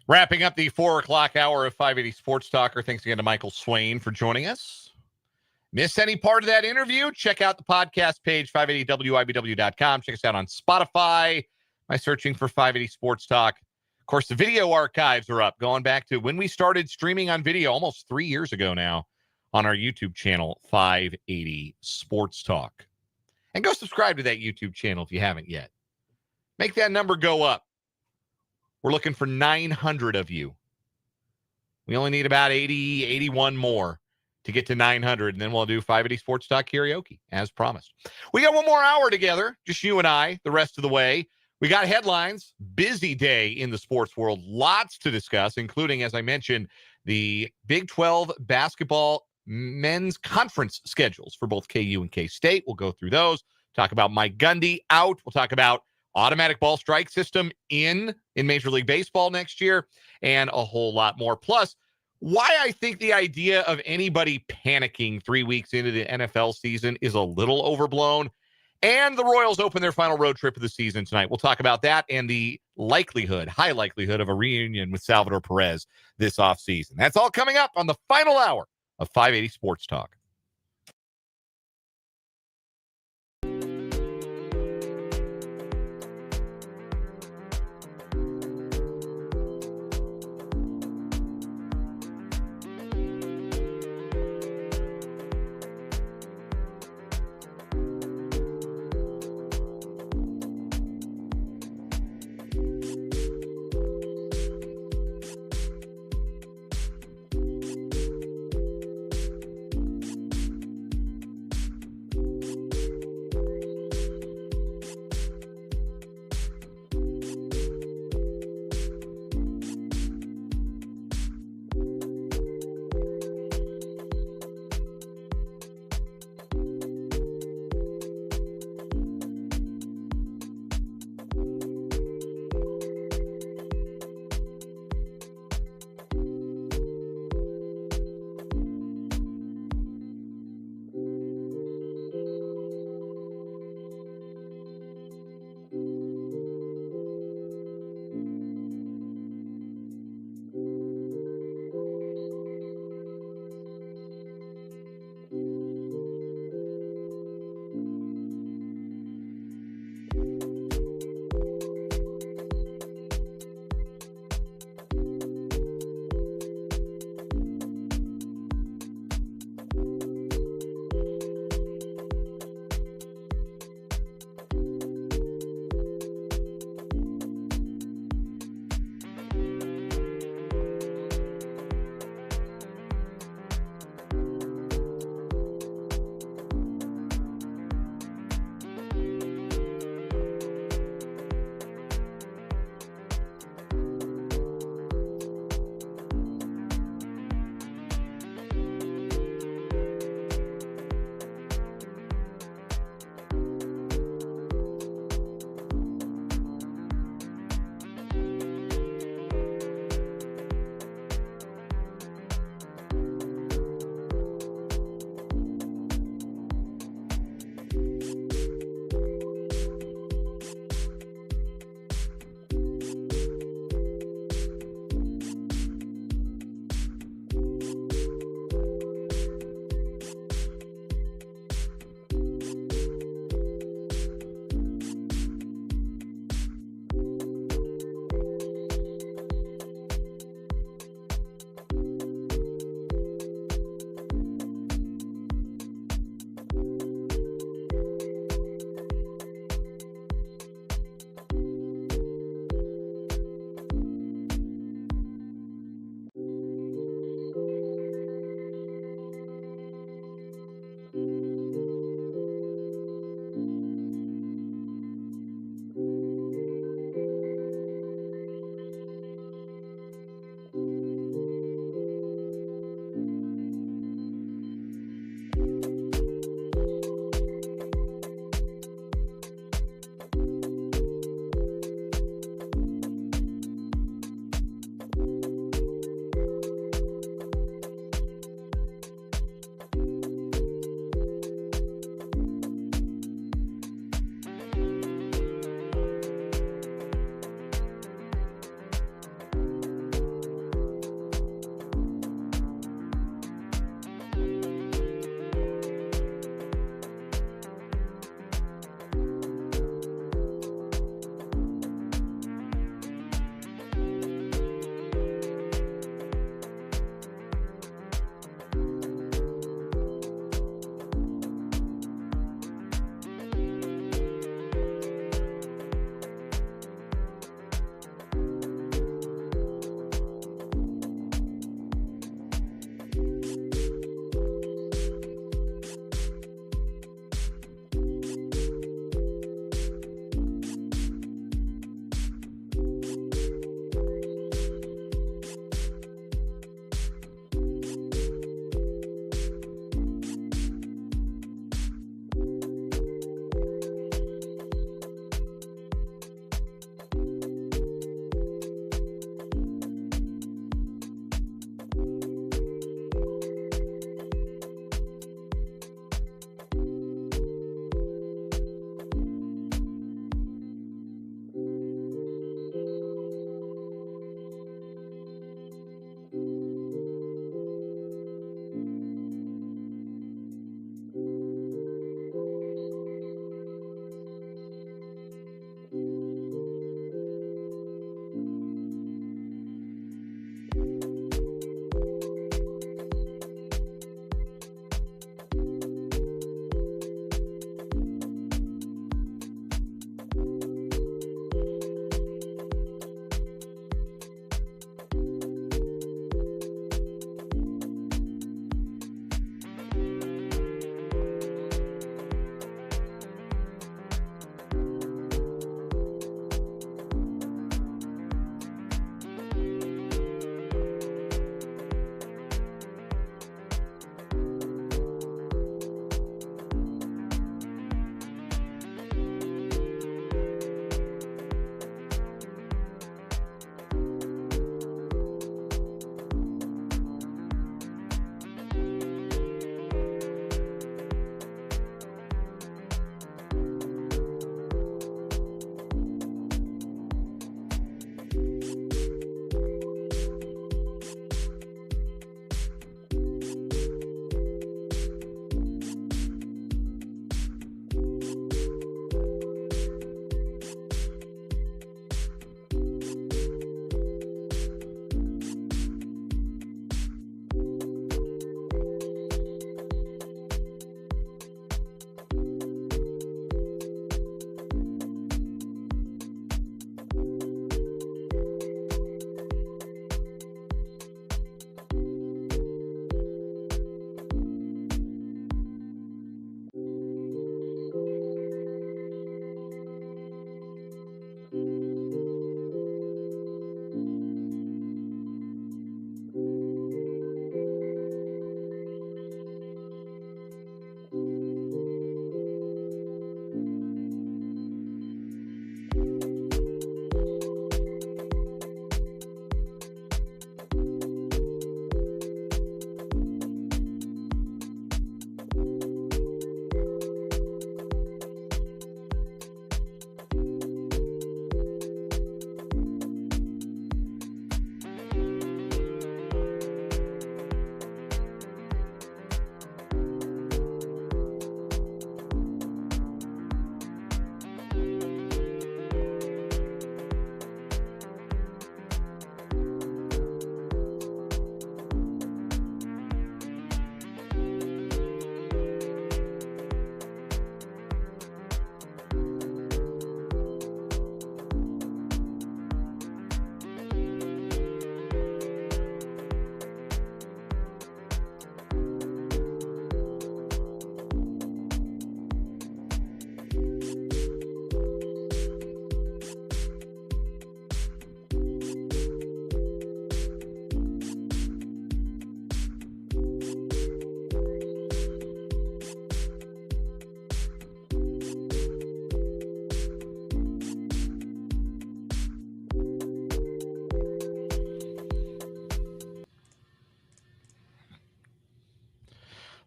Wrapping up the 4 o'clock hour of 580 Sports Talker. Thanks again to Michael Swain for joining us. Miss any part of that interview? Check out the podcast page, 580wibw.com. Check us out on Spotify by searching for 580 Sports Talk. Of course, the video archives are up, going back to when we started streaming on video almost 3 years ago now on our YouTube channel, 580 Sports Talk. And go subscribe to that YouTube channel if you haven't yet. Make that number go up. We're looking for 900 of you. We only need about 80, 81 more to get to 900, and then we'll do 580 Sports Talk karaoke, as promised. We got one more hour together, just you and I, the rest of the way. We got headlines, busy day in the sports world, lots to discuss, including, as I mentioned, the Big 12 basketball men's conference schedules for both KU and K-State. We'll go through those, talk about Mike Gundy out. We'll talk about automatic ball strike system in Major League Baseball next year, and a whole lot more. Plus, why I think the idea of anybody panicking 3 weeks into the NFL season is a little overblown. And the Royals open their final road trip of the season tonight. We'll talk about that and the high likelihood of a reunion with Salvador Perez this offseason. That's all coming up on the final hour of 580 Sports Talk.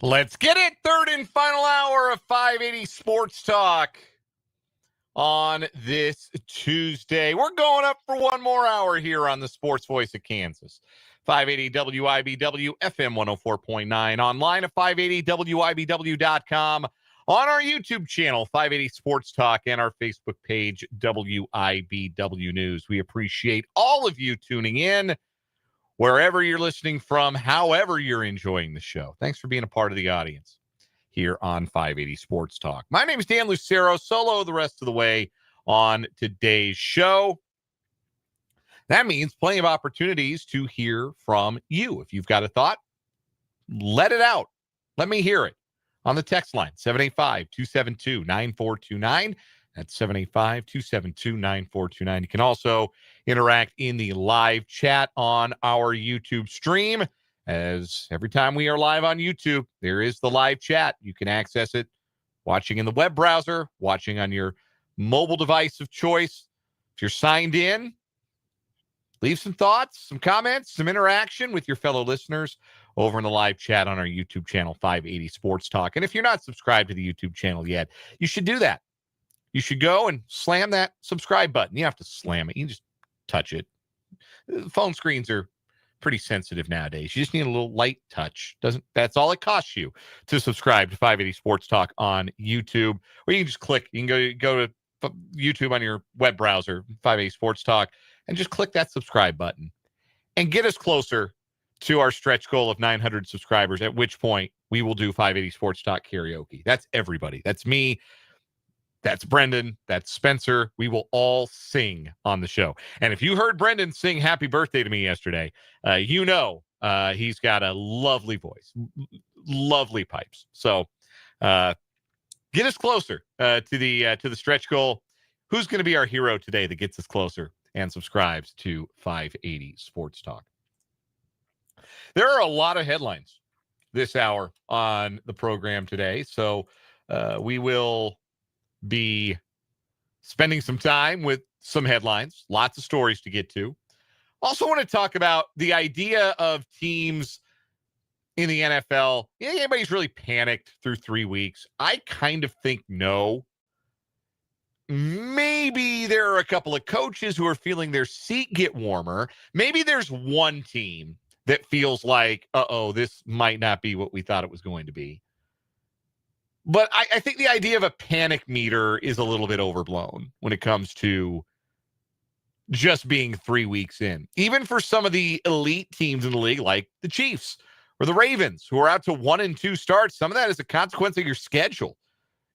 Let's get it. Third and final hour of 580 Sports Talk on this Tuesday. We're going up for one more hour here on the Sports Voice of Kansas. 580 WIBW, FM 104.9, online at 580WIBW.com, on our YouTube channel, 580 Sports Talk, and our Facebook page, WIBW News. We appreciate all of you tuning in, wherever you're listening from, however you're enjoying the show. Thanks for being a part of the audience here on 580 Sports Talk. My name is Dan Lucero, solo the rest of the way on today's show. That means plenty of opportunities to hear from you. If you've got a thought, let it out. Let me hear it on the text line, 785-272-9429. That's 785-272-9429. You can also interact in the live chat on our YouTube stream. As every time we are live on YouTube, there is the live chat. You can access it watching in the web browser, watching on your mobile device of choice. If you're signed in, leave some thoughts, some comments, some interaction with your fellow listeners over in the live chat on our YouTube channel, 580 Sports Talk. And if you're not subscribed to the YouTube channel yet, you should do that. You should go and slam that subscribe button. You have to slam it. You can just touch it. Phone screens are pretty sensitive nowadays. You just need a little light touch. That's all it costs you to subscribe to 580 Sports Talk on YouTube. Or you can just click. You can go to YouTube on your web browser, 580 Sports Talk, and just click that subscribe button. And get us closer to our stretch goal of 900 subscribers, at which point we will do 580 Sports Talk karaoke. That's everybody. That's me. That's Brendan. That's Spencer. We will all sing on the show. And if you heard Brendan sing Happy Birthday to me yesterday, you know he's got a lovely voice, lovely pipes. So get us closer to the stretch goal. Who's going to be our hero today that gets us closer and subscribes to 580 Sports Talk? There are a lot of headlines this hour on the program today, so we will be spending some time with some headlines, lots of stories to get to. Also want to talk about the idea of teams in the NFL. Yeah, anybody's really panicked through 3 weeks? I kind of think no. Maybe there are a couple of coaches who are feeling their seat get warmer. Maybe there's one team that feels like, this might not be what we thought it was going to be. But I think the idea of a panic meter is a little bit overblown when it comes to just being 3 weeks in. Even for some of the elite teams in the league, like the Chiefs or the Ravens, who are out to 1-2 starts, some of that is a consequence of your schedule.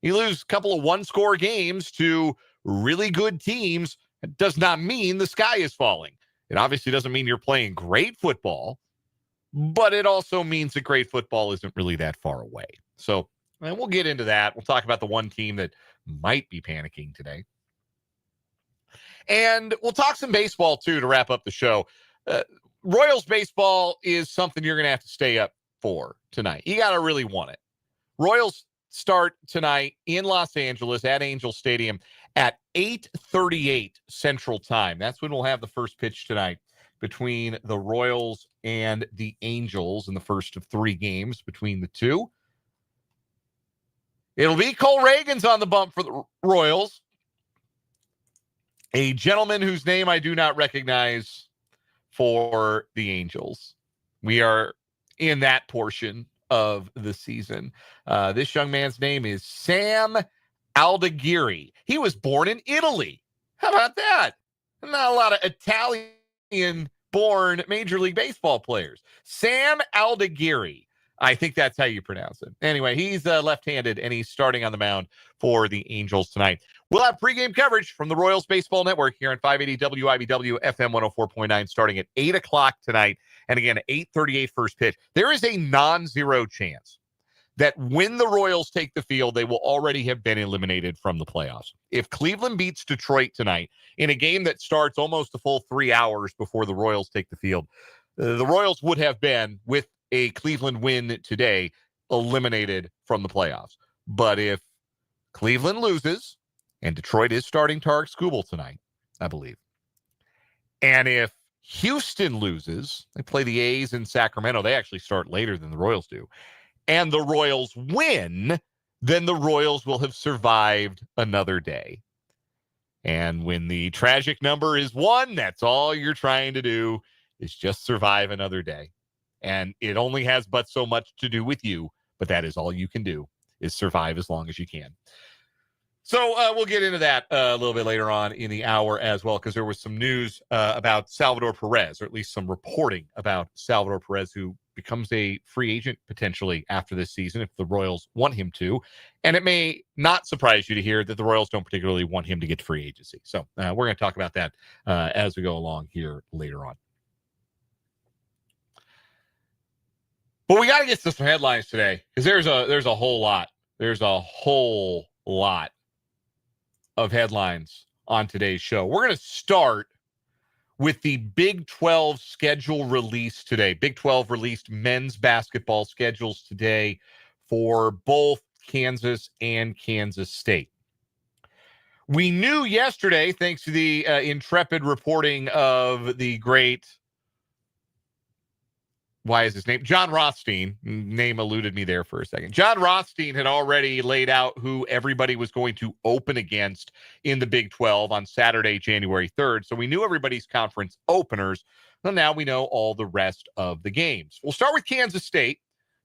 You lose a couple of one-score games to really good teams. It does not mean the sky is falling. It obviously doesn't mean you're playing great football, but it also means that great football isn't really that far away. So, and we'll get into that. We'll talk about the one team that might be panicking today. And we'll talk some baseball, too, to wrap up the show. Royals baseball is something you're going to have to stay up for tonight. You got to really want it. Royals start tonight in Los Angeles at Angel Stadium at 8:38 Central Time. That's when we'll have the first pitch tonight between the Royals and the Angels in the first of 3 games between the two. It'll be Cole Reagan's on the bump for the Royals, a gentleman whose name I do not recognize for the Angels. We are in that portion of the season. This young man's name is Sam Aldegheri. He was born in Italy. How about that? Not a lot of Italian-born Major League Baseball players. Sam Aldegheri. I think that's how you pronounce it. Anyway, he's left-handed, and he's starting on the mound for the Angels tonight. We'll have pregame coverage from the Royals Baseball Network here on 580 WIBW FM 104.9 starting at 8 o'clock tonight. And again, 8:38 first pitch. There is a non-zero chance that when the Royals take the field, they will already have been eliminated from the playoffs. If Cleveland beats Detroit tonight in a game that starts almost a full 3 hours before the Royals take the field, the Royals would have been, with a Cleveland win today, eliminated from the playoffs. But if Cleveland loses, and Detroit is starting Tarek Skubal tonight, I believe, and if Houston loses, they play the A's in Sacramento. They actually start later than the Royals do. and the Royals win, then the Royals will have survived another day. And when the tragic number is 1, that's all you're trying to do is just survive another day. And it only has but so much to do with you, but that is all you can do is survive as long as you can. So we'll get into that a little bit later on in the hour as well, because there was some news about Salvador Perez, or at least some reporting about Salvador Perez, who becomes a free agent potentially after this season if the Royals want him to. And it may not surprise you to hear that the Royals don't particularly want him to get to free agency. So we're going to talk about that as we go along here later on. But we got to get to some headlines today, because there's a whole lot. There's a whole lot of headlines on today's show. We're going to start with the Big 12 schedule release today. Big 12 released men's basketball schedules today for both Kansas and Kansas State. We knew yesterday, thanks to the intrepid reporting of the great, why is his name? John Rothstein. Name eluded me there for a second. John Rothstein had already laid out who everybody was going to open against in the Big 12 on Saturday, January 3rd. So we knew everybody's conference openers. Well, now we know all the rest of the games. We'll start with Kansas State.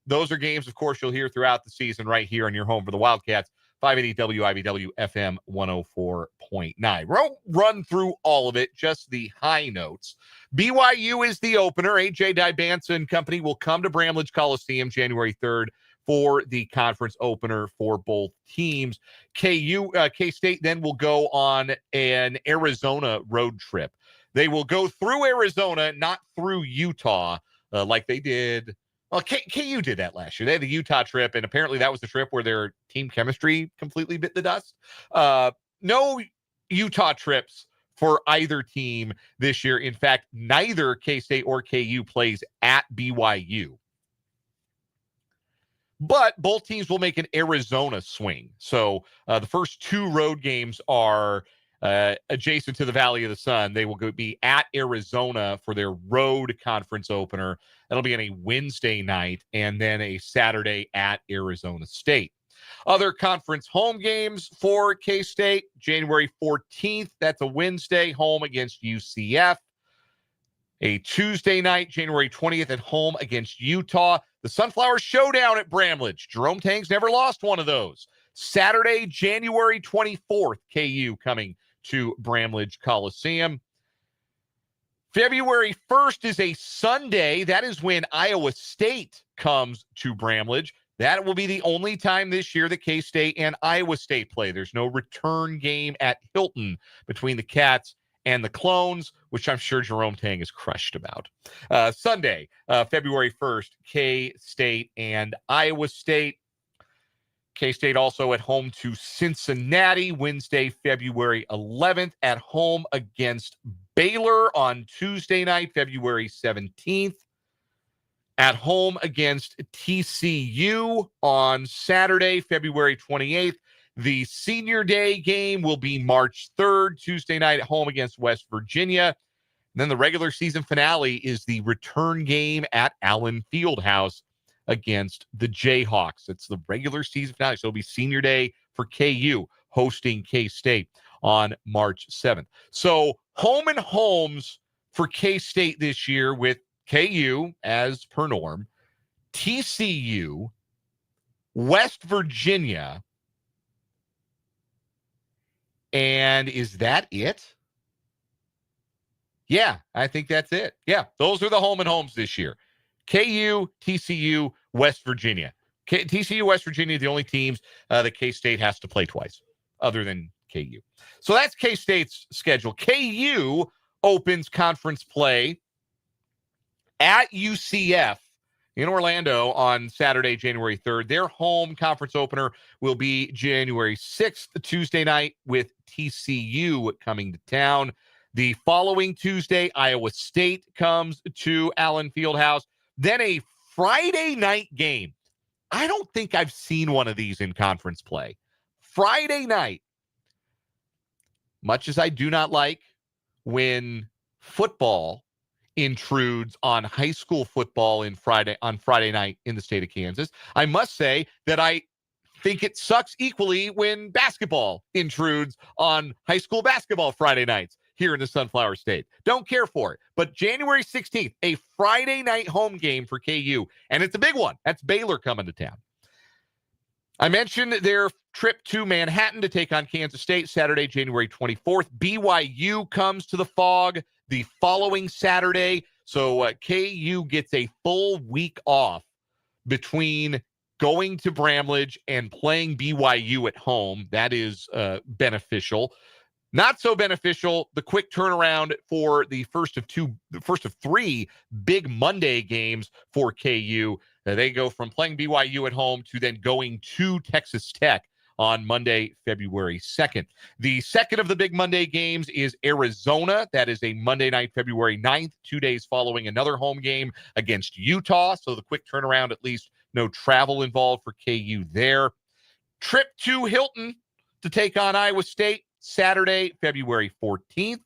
Those are games, of course, you'll hear throughout the season right here on your home for the Wildcats. 580 WIBW FM 104.9. We'll run through all of it, just the high notes. BYU is the opener. AJ Dybansa and company will come to Bramlage Coliseum January 3rd for the conference opener for both teams. K-State then will go on an Arizona road trip. They will go through Arizona, not through Utah, like they did. Well, KU did that last year. They had the Utah trip, and apparently that was the trip where their team chemistry completely bit the dust. No Utah trips for either team this year. In fact, neither K-State or KU plays at BYU. But both teams will make an Arizona swing. So the first 2 road games are adjacent to the Valley of the Sun. They will be at Arizona for their road conference opener. That'll be on a Wednesday night, and then a Saturday at Arizona State. Other conference home games for K-State, January 14th. That's a Wednesday, home against UCF. A Tuesday night, January 20th, at home against Utah. The Sunflower Showdown at Bramlage. Jerome Tang's never lost one of those. Saturday, January 24th, KU coming to Bramlage Coliseum. February 1st is a Sunday. That is when Iowa State comes to Bramlage. That will be the only time this year that K-State and Iowa State play. There's no return game at Hilton between the Cats and the Clones, which I'm sure Jerome Tang is crushed about. Sunday, February 1st, K-State and Iowa State. K-State also at home to Cincinnati, Wednesday, February 11th, at home against Baylor on Tuesday night, February 17th, at home against TCU on Saturday, February 28th. The senior day game will be March 3rd, Tuesday night, at home against West Virginia. And then the regular season finale is the return game at Allen Fieldhouse against the Jayhawks. It's the regular season finale. So it'll be senior day for KU hosting K-State on March 7th. So home and homes for K-State this year with KU as per norm, TCU, West Virginia, and is that it? Yeah, I think that's it. Yeah, those are the home and homes this year. KU, TCU, West Virginia. TCU, West Virginia, the only teams that K-State has to play twice, other than KU. So that's K-State's schedule. KU opens conference play at UCF in Orlando on Saturday, January 3rd. Their home conference opener will be January 6th, Tuesday night, with TCU coming to town. The following Tuesday, Iowa State comes to Allen Fieldhouse. Then a Friday night game. I don't think I've seen one of these in conference play. Friday night. Much as I do not like when football intrudes on high school football on Friday night in the state of Kansas. I must say that I think it sucks equally when basketball intrudes on high school basketball Friday nights here in the Sunflower State. Don't care for it. But January 16th, a Friday night home game for KU, and it's a big one. That's Baylor coming to town. I mentioned their trip to Manhattan to take on Kansas State Saturday, January 24th. BYU comes to the Fog the following Saturday. So KU gets a full week off between going to Bramlage and playing BYU at home. That is beneficial. Not so beneficial, the quick turnaround for the first of three big Monday games for KU. They go from playing BYU at home to then going to Texas Tech on Monday, February 2nd. The second of the big Monday games is Arizona. That is a Monday night, February 9th, 2 days following another home game against Utah. So the quick turnaround, at least no travel involved for KU there. Trip to Hilton to take on Iowa State Saturday, February 14th.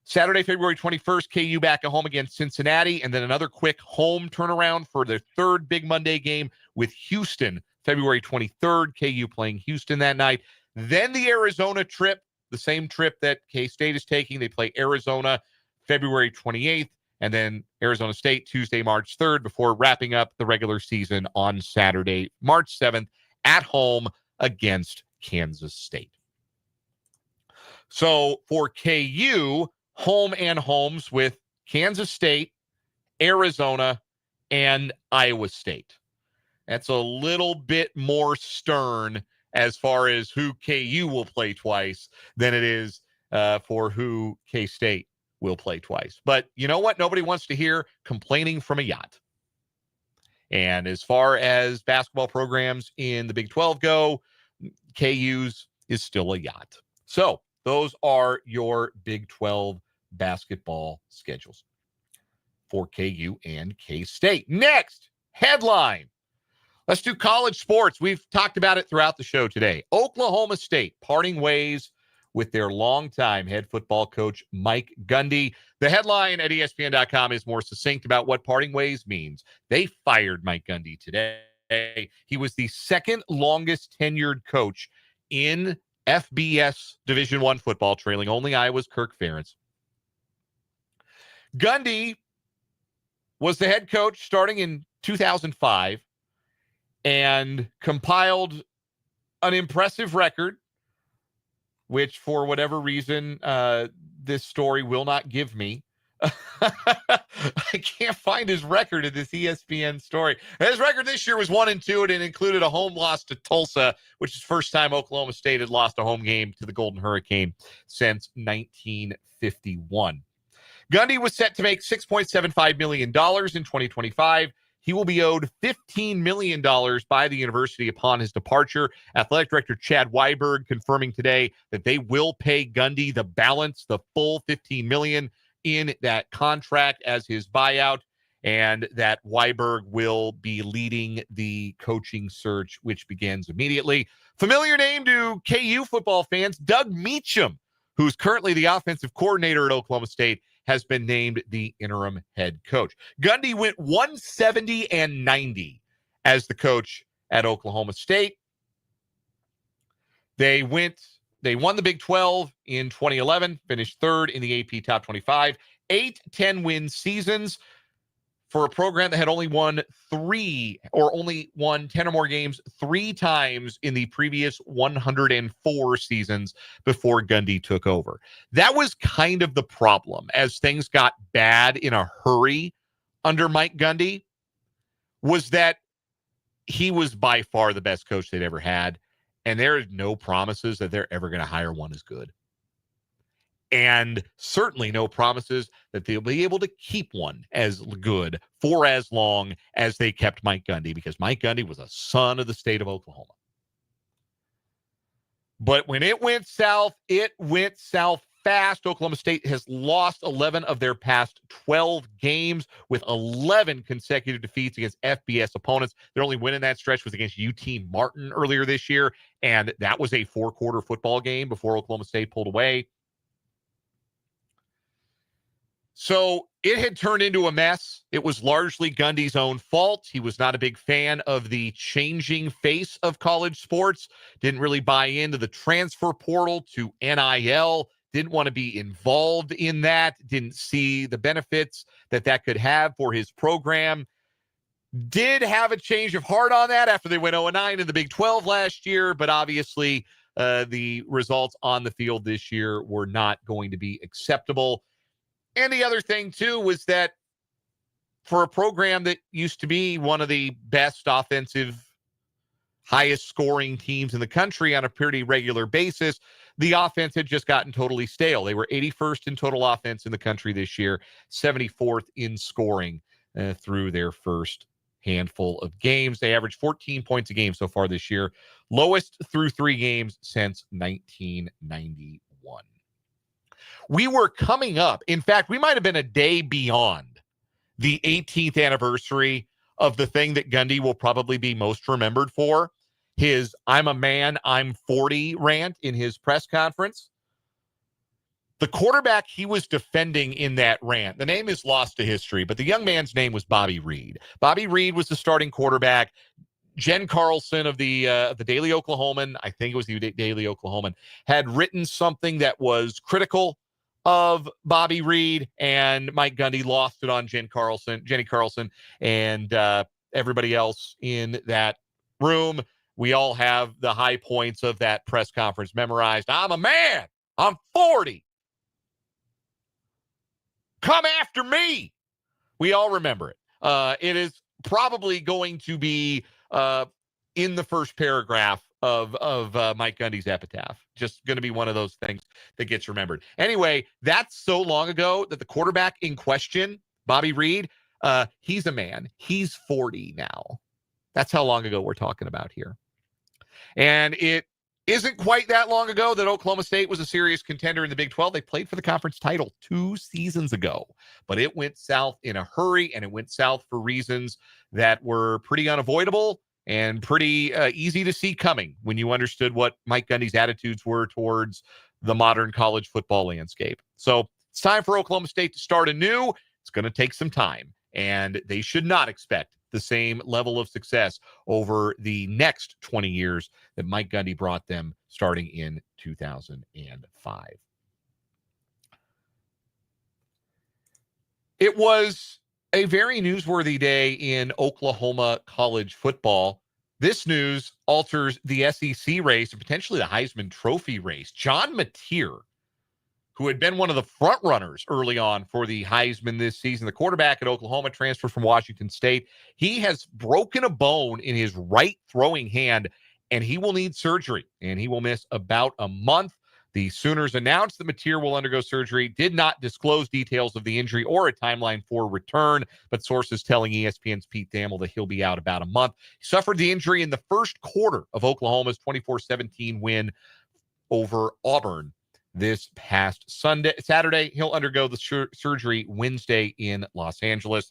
Saturday, February 21st, KU back at home against Cincinnati, and then another quick home turnaround for their third big Monday game with Houston, February 23rd, KU playing Houston that night. Then the Arizona trip, the same trip that K-State is taking. They play Arizona February 28th, and then Arizona State Tuesday, March 3rd, before wrapping up the regular season on Saturday, March 7th, at home against Kansas State. So for KU, home and homes with Kansas State, Arizona, and Iowa State. That's a little bit more stern as far as who KU will play twice than it is for who K-State will play twice. But you know what? Nobody wants to hear complaining from a yacht. And as far as basketball programs in the Big 12 go, KU's is still a yacht. So those are your Big 12 basketball schedules for KU and K-State. Next, headline. Let's do college sports. We've talked about it throughout the show today. Oklahoma State parting ways with their longtime head football coach, Mike Gundy. The headline at ESPN.com is more succinct about what parting ways means. They fired Mike Gundy today. He was the second longest tenured coach in FBS Division I football, trailing only Iowa's Kirk Ferentz. Gundy was the head coach starting in 2005 and compiled an impressive record, which for whatever reason, this story will not give me. I can't find his record in this ESPN story. His record this year was 1-2, and it included a home loss to Tulsa, which is the first time Oklahoma State had lost a home game to the Golden Hurricane since 1951. Gundy was set to make $6.75 million in 2025. He will be owed $15 million by the university upon his departure. Athletic Director Chad Weiberg confirming today that they will pay Gundy the balance, the full $15 million in that contract as his buyout, and that Weiberg will be leading the coaching search, which begins immediately. Familiar name to KU football fans, Doug Meacham, who's currently the offensive coordinator at Oklahoma State, has been named the interim head coach. Gundy went 170-90 as the coach at Oklahoma State. They won the Big 12 in 2011, finished third in the AP Top 25, 8 10-win seasons for a program that had only won 10 or more games 3 times in the previous 104 seasons before Gundy took over. That was kind of the problem as things got bad in a hurry under Mike Gundy, was that he was by far the best coach they'd ever had. And there is no promises that they're ever going to hire one as good. And certainly no promises that they'll be able to keep one as good for as long as they kept Mike Gundy, because Mike Gundy was a son of the state of Oklahoma. But when it went south fast. Oklahoma State has lost 11 of their past 12 games with 11 consecutive defeats against FBS opponents. Their only win in that stretch was against UT Martin earlier this year, and that was a 4-quarter football game before Oklahoma State pulled away. So it had turned into a mess. It was largely Gundy's own fault. He was not a big fan of the changing face of college sports, didn't really buy into the transfer portal to NIL, didn't want to be involved in that, didn't see the benefits that could have for his program. Did have a change of heart on that after they went 0-9 in the Big 12 last year, but obviously the results on the field this year were not going to be acceptable. And the other thing, too, was that for a program that used to be one of the best offensive, highest scoring teams in the country on a pretty regular basis, the offense had just gotten totally stale. They were 81st in total offense in the country this year, 74th in scoring through their first handful of games. They averaged 14 points a game so far this year, lowest through 3 games since 1991. We were coming up. In fact, we might have been a day beyond the 18th anniversary of the thing that Gundy will probably be most remembered for, his "I'm a man, I'm 40" rant in his press conference. The quarterback he was defending in that rant, the name is lost to history, but the young man's name was Bobby Reed. Bobby Reed was the starting quarterback. Jen Carlson of the Daily Oklahoman, I think it was the Daily Oklahoman, had written something that was critical of Bobby Reed, and Mike Gundy lost it on Jenny Carlson, and everybody else in that room. We all have the high points of that press conference memorized. "I'm a man. I'm 40. Come after me." We all remember it. It is probably going to be in the first paragraph of Mike Gundy's epitaph. Just going to be one of those things that gets remembered. Anyway, that's so long ago that the quarterback in question, Bobby Reed, he's a man. He's 40 now. That's how long ago we're talking about here. And it isn't quite that long ago that Oklahoma State was a serious contender in the Big 12. They played for the conference title 2 seasons ago, but it went south in a hurry, and it went south for reasons that were pretty unavoidable and pretty easy to see coming when you understood what Mike Gundy's attitudes were towards the modern college football landscape. So it's time for Oklahoma State to start anew. It's going to take some time, and they should not expect the same level of success over the next 20 years that Mike Gundy brought them starting in 2005. It was a very newsworthy day in Oklahoma college football. This news alters the SEC race and potentially the Heisman Trophy race. John Mateer, who had been one of the front runners early on for the Heisman this season, the quarterback at Oklahoma, transferred from Washington State. He has broken a bone in his right throwing hand, and he will need surgery, and he will miss about a month. The Sooners announced that Mateer will undergo surgery, did not disclose details of the injury or a timeline for return, but sources telling ESPN's Pete Thamel that he'll be out about a month. He suffered the injury in the first quarter of Oklahoma's 24-17 win over Auburn this past Saturday. He'll undergo the surgery Wednesday in Los Angeles.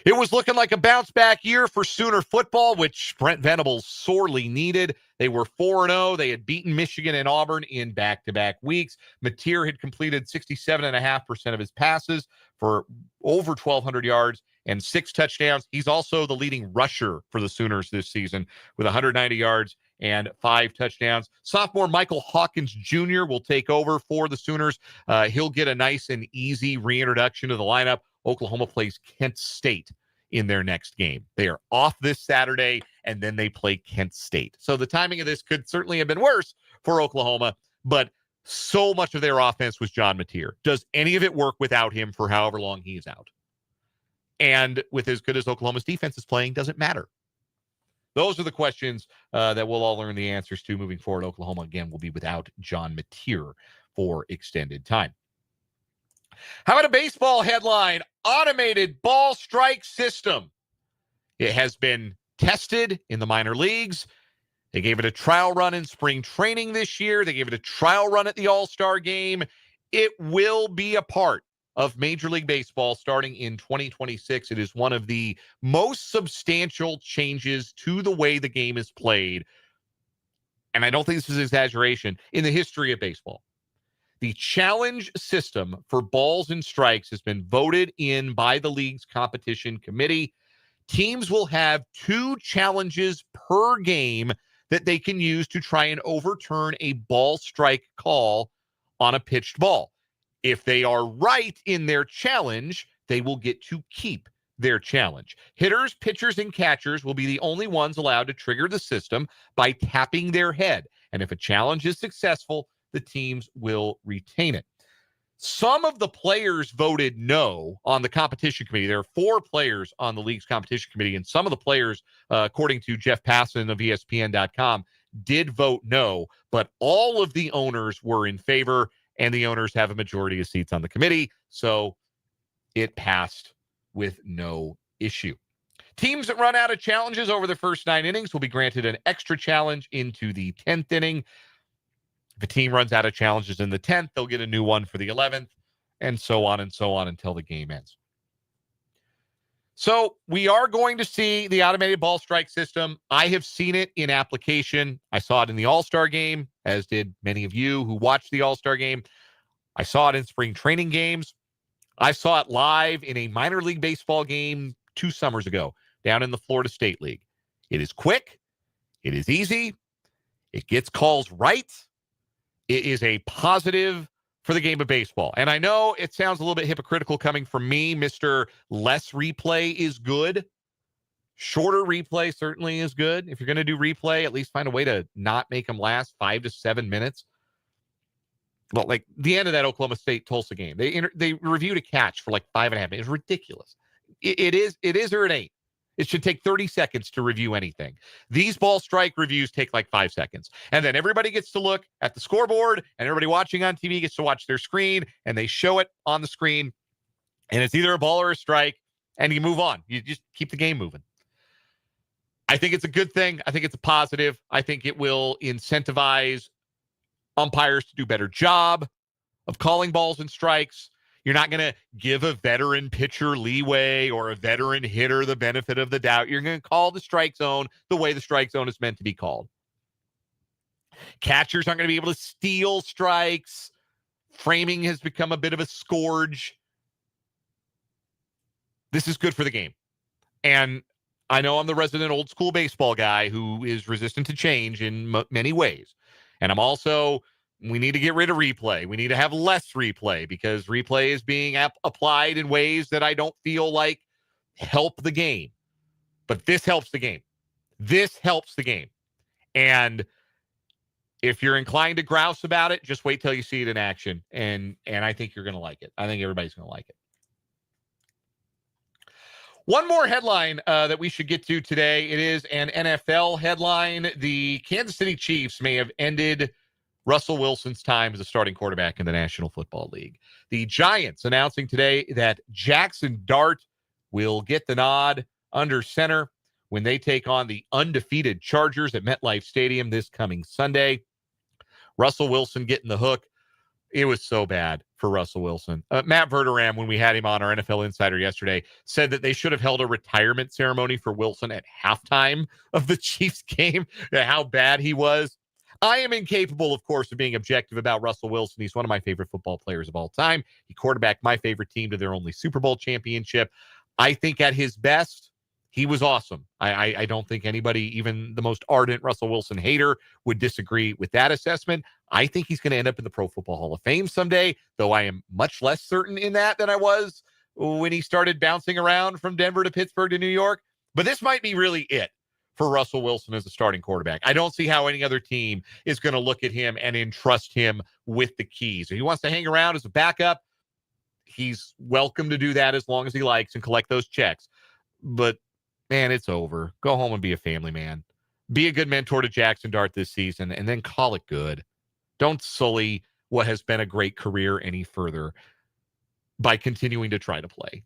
It was looking like a bounce-back year for Sooner football, which Brent Venables sorely needed. They were 4-0. They had beaten Michigan and Auburn in back-to-back weeks. Mateer had completed 67.5% of his passes for over 1,200 yards and 6 touchdowns. He's also the leading rusher for the Sooners this season with 190 yards and 5 touchdowns. Sophomore Michael Hawkins Jr. will take over for the Sooners. He'll get a nice and easy reintroduction to the lineup. Oklahoma plays Kent State in their next game. They are off this Saturday, and then they play Kent State. So the timing of this could certainly have been worse for Oklahoma, but so much of their offense was John Mateer. Does any of it work without him for however long he is out? And with as good as Oklahoma's defense is playing, doesn't matter. Those are the questions that we'll all learn the answers to moving forward. Oklahoma, again, will be without John Mateer for extended time. How about a baseball headline? Automated ball strike system. It has been tested in the minor leagues. They gave it a trial run in spring training this year. They gave it a trial run at the All-Star game. It will be a part of Major League Baseball starting in 2026. It is one of the most substantial changes to the way the game is played, and I don't think this is an exaggeration, in the history of baseball. The challenge system for balls and strikes has been voted in by the league's competition committee. Teams will have 2 challenges per game that they can use to try and overturn a ball strike call on a pitched ball. If they are right in their challenge, they will get to keep their challenge. Hitters, pitchers, and catchers will be the only ones allowed to trigger the system by tapping their head. And if a challenge is successful, the teams will retain it. Some of the players voted no on the competition committee. There are 4 players on the league's competition committee, and some of the players, according to Jeff Passan of ESPN.com, did vote no, but all of the owners were in favor, and the owners have a majority of seats on the committee, so it passed with no issue. Teams that run out of challenges over the first 9 innings will be granted an extra challenge into the 10th inning. If a team runs out of challenges in the 10th, they'll get a new one for the 11th, and so on until the game ends. So we are going to see the automated ball strike system. I have seen it in application. I saw it in the All-Star game, as did many of you who watched the All-Star game. I saw it in spring training games. I saw it live in a minor league baseball game 2 summers ago down in the Florida State League. It is quick. It is easy. It gets calls right. It is a positive for the game of baseball. And I know it sounds a little bit hypocritical coming from me, Mr. Less replay is good. Shorter replay certainly is good. If you're going to do replay, at least find a way to not make them last 5 to 7 minutes. Well, like the end of that Oklahoma State Tulsa game, they reviewed a catch for like 5.5 minutes. It's ridiculous. It is or it ain't. It should take 30 seconds to review anything. These ball strike reviews take like 5 seconds. And then everybody gets to look at the scoreboard, and everybody watching on TV gets to watch their screen, and they show it on the screen. And it's either a ball or a strike, and you move on. You just keep the game moving. I think it's a good thing. I think it's a positive. I think it will incentivize umpires to do a better job of calling balls and strikes. You're not going to give a veteran pitcher leeway or a veteran hitter the benefit of the doubt. You're going to call the strike zone the way the strike zone is meant to be called. Catchers aren't going to be able to steal strikes. Framing has become a bit of a scourge. This is good for the game. And I know I'm the resident old school baseball guy who is resistant to change in many ways. And I'm also, we need to get rid of replay. We need to have less replay because replay is being applied in ways that I don't feel like help the game. But this helps the game. This helps the game. And if you're inclined to grouse about it, just wait till you see it in action. And I think you're going to like it. I think everybody's going to like it. One more headline that we should get to today. It is an NFL headline. The Kansas City Chiefs may have ended Russell Wilson's time as a starting quarterback in the National Football League. The Giants announcing today that Jackson Dart will get the nod under center when they take on the undefeated Chargers at MetLife Stadium this coming Sunday. Russell Wilson getting the hook. It was so bad for Russell Wilson. Matt Verderam, when we had him on our NFL Insider yesterday, said that they should have held a retirement ceremony for Wilson at halftime of the Chiefs game, how bad he was. I am incapable, of course, of being objective about Russell Wilson. He's one of my favorite football players of all time. He quarterbacked my favorite team to their only Super Bowl championship. I think at his best, he was awesome. I don't think anybody, even the most ardent Russell Wilson hater, would disagree with that assessment. I think he's going to end up in the Pro Football Hall of Fame someday, though I am much less certain in that than I was when he started bouncing around from Denver to Pittsburgh to New York. But this might be really it for Russell Wilson as a starting quarterback. I don't see how any other team is going to look at him and entrust him with the keys. If he wants to hang around as a backup, he's welcome to do that as long as he likes and collect those checks. But, man, it's over. Go home and be a family man. Be a good mentor to Jackson Dart this season, and then call it good. Don't sully what has been a great career any further by continuing to try to play.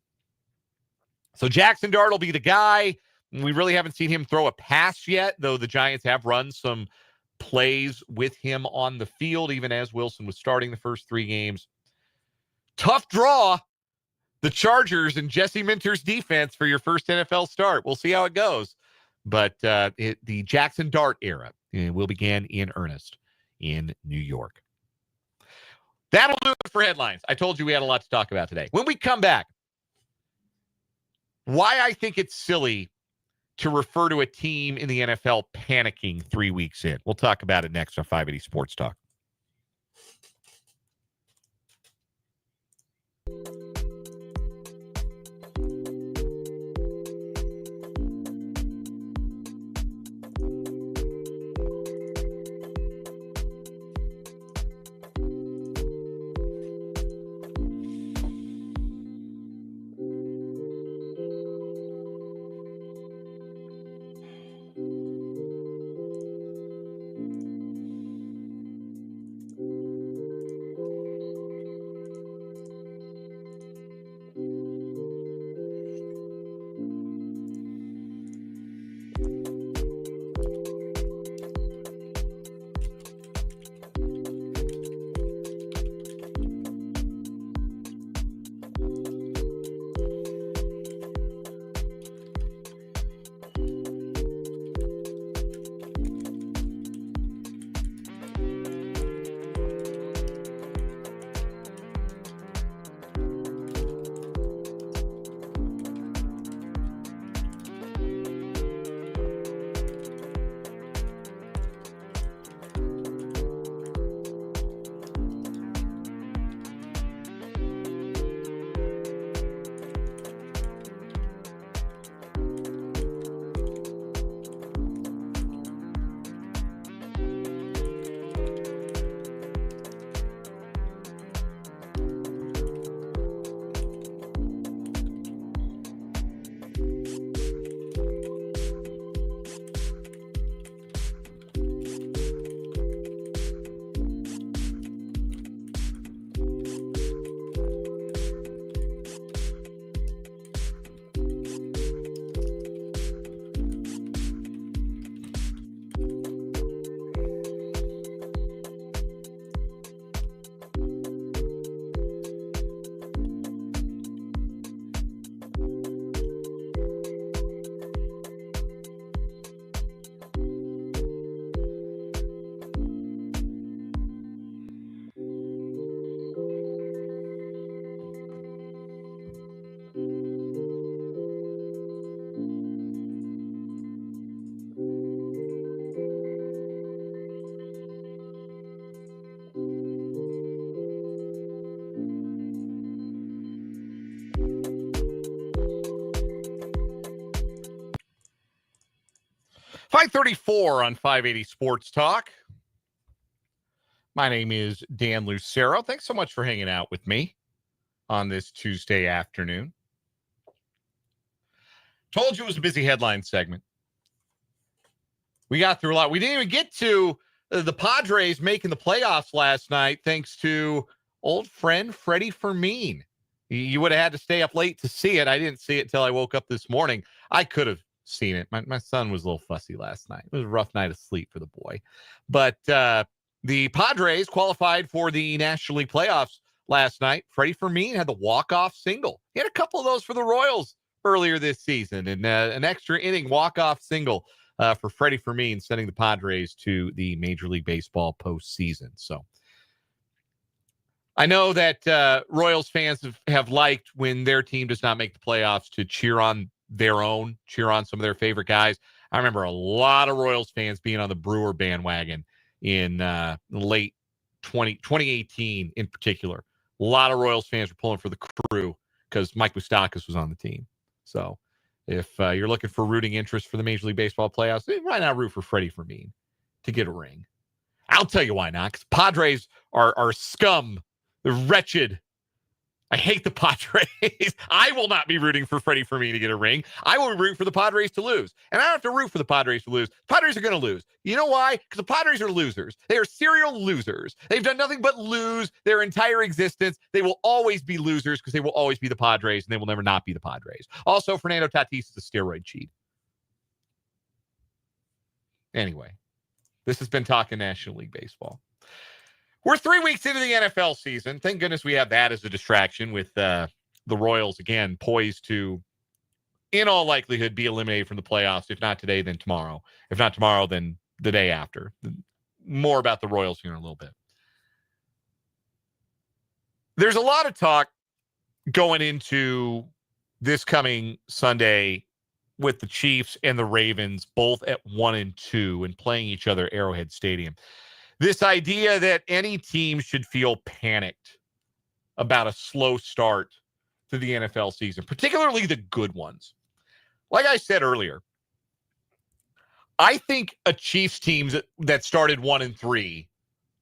So Jackson Dart will be the guy. We really haven't seen him throw a pass yet, though the Giants have run some plays with him on the field, even as Wilson was starting the first 3 games. Tough draw, the Chargers and Jesse Minter's defense for your first NFL start. We'll see how it goes. But the Jackson Dart era will begin in earnest in New York. That'll do it for headlines. I told you we had a lot to talk about today. When we come back, why I think it's silly to refer to a team in the NFL panicking 3 weeks in. We'll talk about it next on 580 Sports Talk. .534 on 580 Sports Talk. My name is Dan Lucero. Thanks so much for hanging out with me on this Tuesday afternoon. Told you it was a busy headline segment. We got through a lot. We didn't even get to the Padres making the playoffs last night thanks to old friend Freddie Fermin. You would have had to stay up late to see it. I didn't see it till I woke up this morning. I could have seen it. My son was a little fussy last night. It was a rough night of sleep for the boy. But the Padres qualified for the National League playoffs last night. Freddie Fermin had the walk-off single. He had a couple of those for the Royals earlier this season, and an extra inning walk-off single for Freddie Fermin, sending the Padres to the Major League Baseball postseason. So I know that Royals fans have liked when their team does not make the playoffs to cheer on some of their favorite guys. I remember a lot of Royals fans being on the Brewer bandwagon in late 2018 in particular. A lot of Royals fans were pulling for the Crew because Mike Moustakas was on the team. So if you're looking for rooting interest for the Major League Baseball playoffs, why not root for Freddie Fermin to get a ring? I'll tell you why not, because Padres are scum. They're wretched. I hate the Padres. I will not be rooting for Freddie Fermin to get a ring. I will root for the Padres to lose. And I don't have to root for the Padres to lose. The Padres are going to lose. You know why? Because the Padres are losers. They are serial losers. They've done nothing but lose their entire existence. They will always be losers because they will always be the Padres, and they will never not be the Padres. Also, Fernando Tatis is a steroid cheat. Anyway, this has been Talking National League Baseball. We're 3 weeks into the NFL season. Thank goodness we have that as a distraction with the Royals, again, poised to, in all likelihood, be eliminated from the playoffs. If not today, then tomorrow. If not tomorrow, then the day after. More about the Royals here in a little bit. There's a lot of talk going into this coming Sunday with the Chiefs and the Ravens both at 1-2 and playing each other at Arrowhead Stadium. This idea that any team should feel panicked about a slow start to the NFL season, particularly the good ones. Like I said earlier, I think a Chiefs team that started 1-3,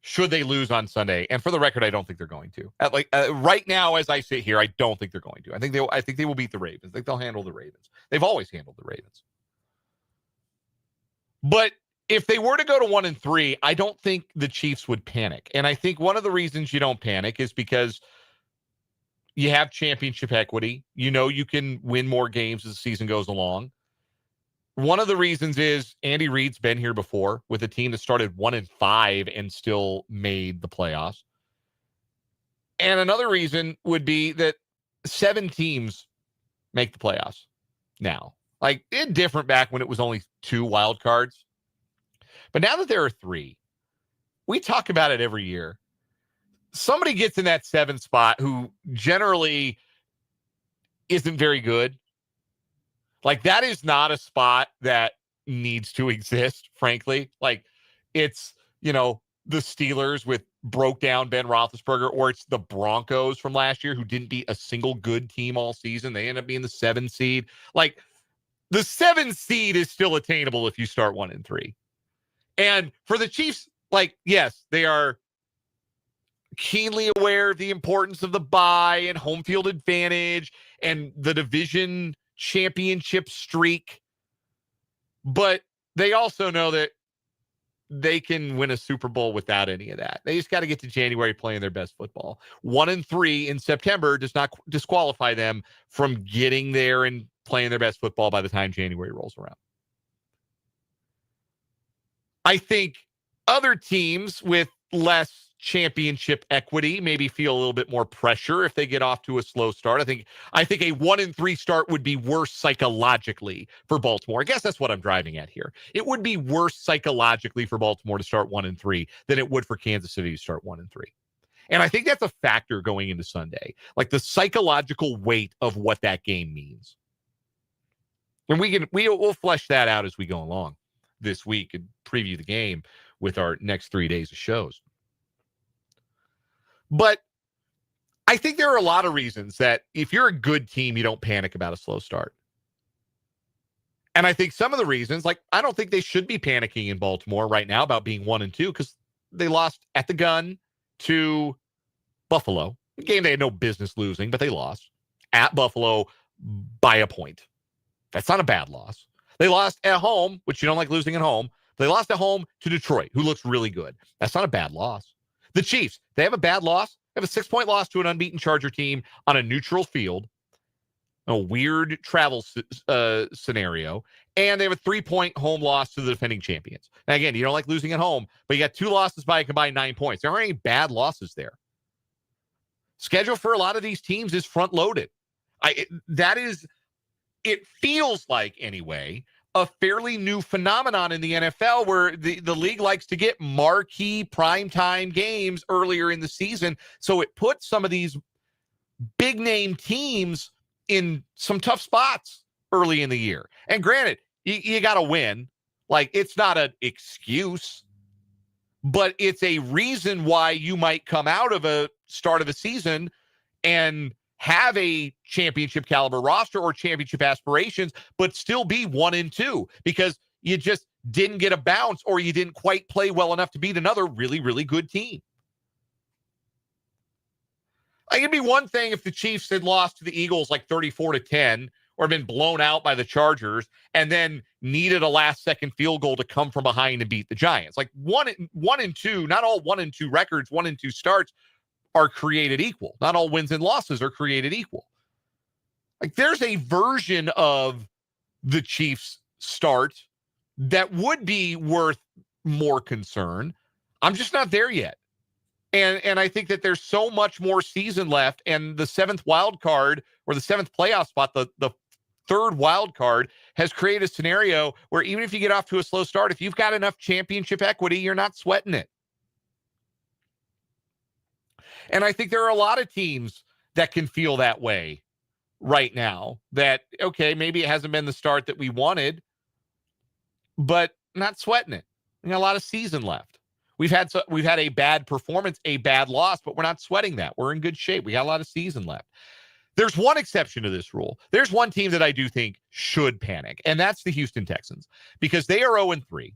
should they lose on Sunday, and for the record, I don't think they're going to. Right now, as I sit here, I don't think they're going to. I think they will beat the Ravens. I think they'll handle the Ravens. They've always handled the Ravens. But if they were to go to 1-3, I don't think the Chiefs would panic. And I think one of the reasons you don't panic is because you have championship equity. You know you can win more games as the season goes along. One of the reasons is Andy Reid's been here before with a team that started 1-5 and still made the playoffs. And another reason would be that 7 teams make the playoffs now. Like, it's different back when it was only 2 wild cards. But now that there are 3, we talk about it every year. Somebody gets in that 7th spot who generally isn't very good. Like, that is not a spot that needs to exist, frankly. Like, it's, the Steelers with broke down Ben Roethlisberger, or it's the Broncos from last year who didn't beat a single good team all season. They end up being the 7 seed. Like, the 7 seed is still attainable if you start 1-3. And for the Chiefs, like, yes, they are keenly aware of the importance of the bye and home field advantage and the division championship streak. But they also know that they can win a Super Bowl without any of that. They just got to get to January playing their best football. 1-3 in September does not disqualify them from getting there and playing their best football by the time January rolls around. I think other teams with less championship equity maybe feel a little bit more pressure if they get off to a slow start. I think a 1-3 start would be worse psychologically for Baltimore. I guess that's what I'm driving at here. It would be worse psychologically for Baltimore to start 1-3 than it would for Kansas City to start 1-3. And I think that's a factor going into Sunday, like the psychological weight of what that game means. And we'll flesh that out as we go along this week and preview the game with our next 3 days of shows. But I think there are a lot of reasons that if you're a good team, you don't panic about a slow start. And I think some of the reasons, like, I don't think they should be panicking in Baltimore right now about being 1-2 because they lost at the gun to Buffalo, a game they had no business losing, but they lost at Buffalo by a point. That's not a bad loss. They lost at home, which you don't like losing at home. They lost at home to Detroit, who looks really good. That's not a bad loss. The Chiefs, they have a bad loss. They have a 6-point loss to an unbeaten Charger team on a neutral field, a weird travel scenario, and they have a 3-point home loss to the defending champions. Now, again, you don't like losing at home, but you got 2 losses by a combined 9 points. There aren't any bad losses there. Schedule for a lot of these teams is front-loaded. It feels like, anyway, a fairly new phenomenon in the NFL where the league likes to get marquee primetime games earlier in the season. So it puts some of these big name teams in some tough spots early in the year. And granted, you got to win. Like, it's not an excuse, but it's a reason why you might come out of a start of a season and have a championship caliber roster or championship aspirations, but still be 1-2 because you just didn't get a bounce or you didn't quite play well enough to beat another really, really good team. Like, it'd be one thing if the Chiefs had lost to the Eagles like 34-10 or been blown out by the Chargers and then needed a last-second field goal to come from behind and beat the Giants. Like 1-2, not all 1-2 records, 1-2 starts are created equal. Not all wins and losses are created equal. Like, there's a version of the Chiefs start that would be worth more concern. I'm just not there yet. And I think that there's so much more season left, and the 7th wild card or the 7th playoff spot, the 3rd wild card, has created a scenario where even if you get off to a slow start, if you've got enough championship equity, you're not sweating it. And I think there are a lot of teams that can feel that way right now, that, okay, maybe it hasn't been the start that we wanted, but not sweating it. We got a lot of season left. We've had a bad performance, a bad loss, but we're not sweating that. We're in good shape. We got a lot of season left. There's one exception to this rule. There's one team that I do think should panic, and that's the Houston Texans, because they are 0-3.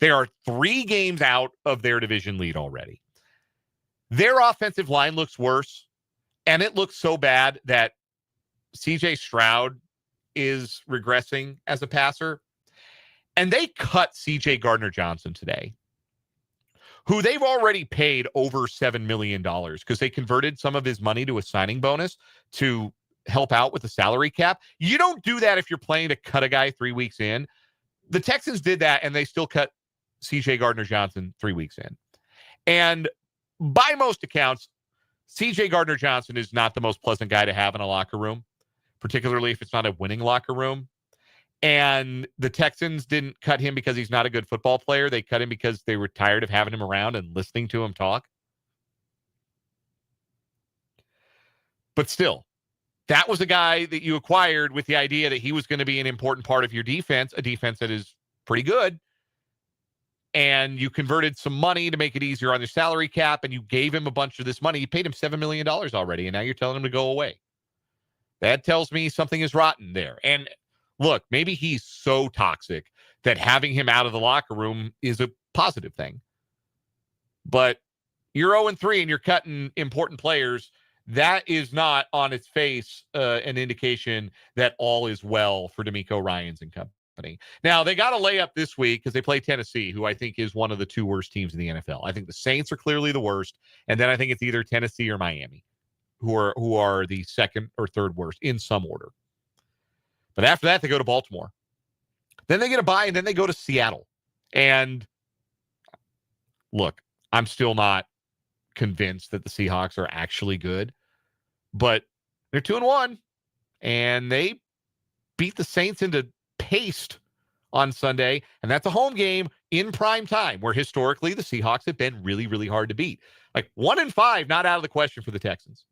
They are 3 games out of their division lead already. Their offensive line looks worse, and it looks so bad that C.J. Stroud is regressing as a passer. And they cut C.J. Gardner-Johnson today, who they've already paid over $7 million because they converted some of his money to a signing bonus to help out with the salary cap. You don't do that if you're planning to cut a guy 3 weeks in. The Texans did that, and they still cut C.J. Gardner-Johnson 3 weeks in. And by most accounts, C.J. Gardner-Johnson is not the most pleasant guy to have in a locker room, particularly if it's not a winning locker room. And the Texans didn't cut him because he's not a good football player. They cut him because they were tired of having him around and listening to him talk. But still, that was a guy that you acquired with the idea that he was going to be an important part of your defense, a defense that is pretty good. And you converted some money to make it easier on your salary cap, and you gave him a bunch of this money. You paid him $7 million already, and now you're telling him to go away. That tells me something is rotten there. And look, maybe he's so toxic that having him out of the locker room is a positive thing. But you're 0-3 and you're cutting important players. That is not on its face an indication that all is well for DeMeco Ryans and company. Now, they got a layup this week because they play Tennessee, who I think is one of the 2 worst teams in the NFL. I think the Saints are clearly the worst, and then I think it's either Tennessee or Miami, who are the second or third worst in some order. But after that, they go to Baltimore. Then they get a bye, and then they go to Seattle. And look, I'm still not convinced that the Seahawks are actually good. But they're 2-1, and they beat the Saints into paste on Sunday. And that's a home game in prime time, where historically the Seahawks have been really, really hard to beat. Like 1-5, not out of the question for the Texans.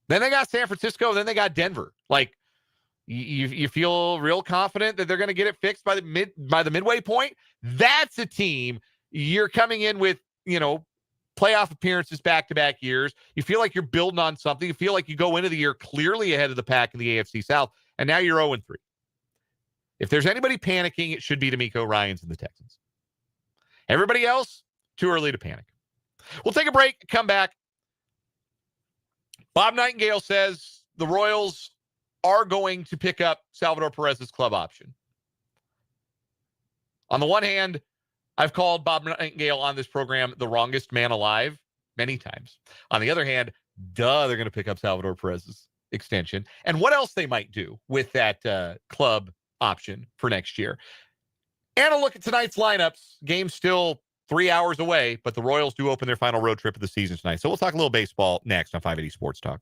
Then they got San Francisco, then they got Denver. Like, you feel real confident that they're going to get it fixed by the midway point. That's a team you're coming in with, playoff appearances back-to-back years. You feel like you're building on something. You feel like you go into the year clearly ahead of the pack in the AFC South, and now you're 0-3. If there's anybody panicking, it should be DeMeco Ryans and the Texans. Everybody else, too early to panic. We'll take a break, come back. Bob Nightingale says the Royals are going to pick up Salvador Perez's club option. On the one hand, I've called Bob Nightingale on this program the wrongest man alive many times. On the other hand, they're going to pick up Salvador Perez's extension. And what else they might do with that club option for next year. And a look at tonight's lineups. Game's still 3 hours away, but the Royals do open their final road trip of the season tonight. So we'll talk a little baseball next on 580 Sports Talk.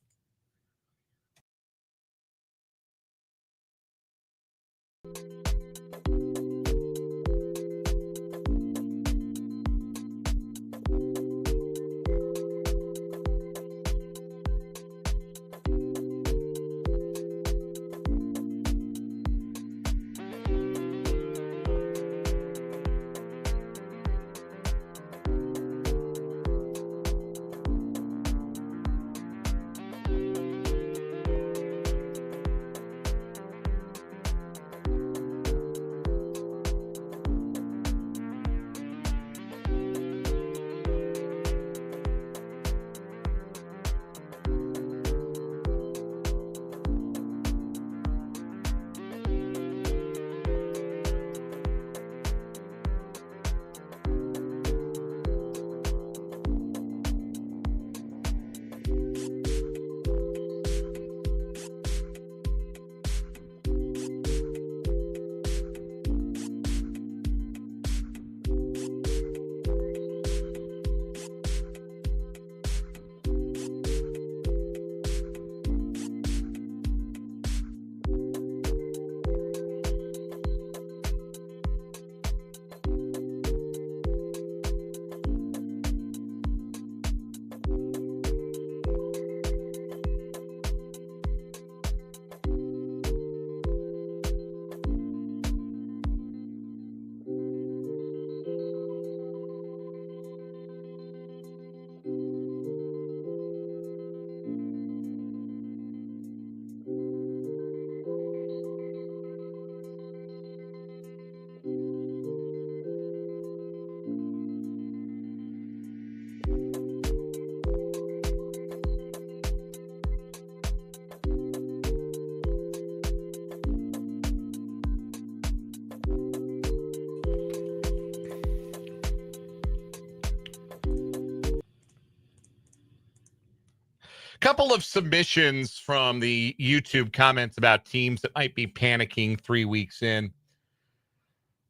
couple of submissions from the YouTube comments about teams that might be panicking 3 weeks in.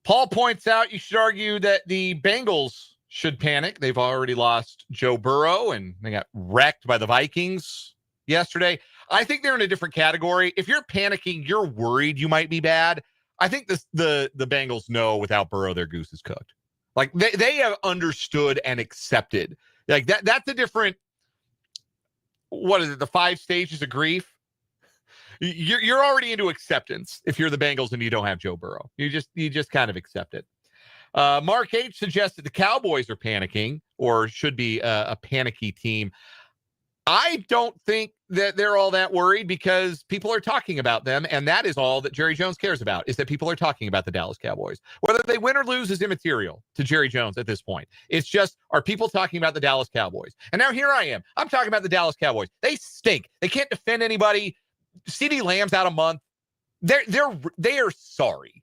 Paul points out you should argue that the Bengals should panic. They've already lost Joe Burrow, and they got wrecked by the Vikings yesterday. I think they're in a different category. If you're panicking, you're worried you might be bad. I think the Bengals know without Burrow, their goose is cooked. Like they have understood and accepted. Like that's a different, what is it, the 5 stages of grief? You're already into acceptance if you're the Bengals and you don't have Joe Burrow. You just kind of accept it. Mark H suggested the Cowboys are panicking or should be a panicky team. I don't think that they're all that worried because people are talking about them, and that is all that Jerry Jones cares about, is that people are talking about the Dallas Cowboys. Whether they win or lose is immaterial to Jerry Jones at this point. It's just, are people talking about the Dallas Cowboys? And now here I am. I'm talking about the Dallas Cowboys. They stink. They can't defend anybody. CeeDee Lamb's out a month. They are sorry.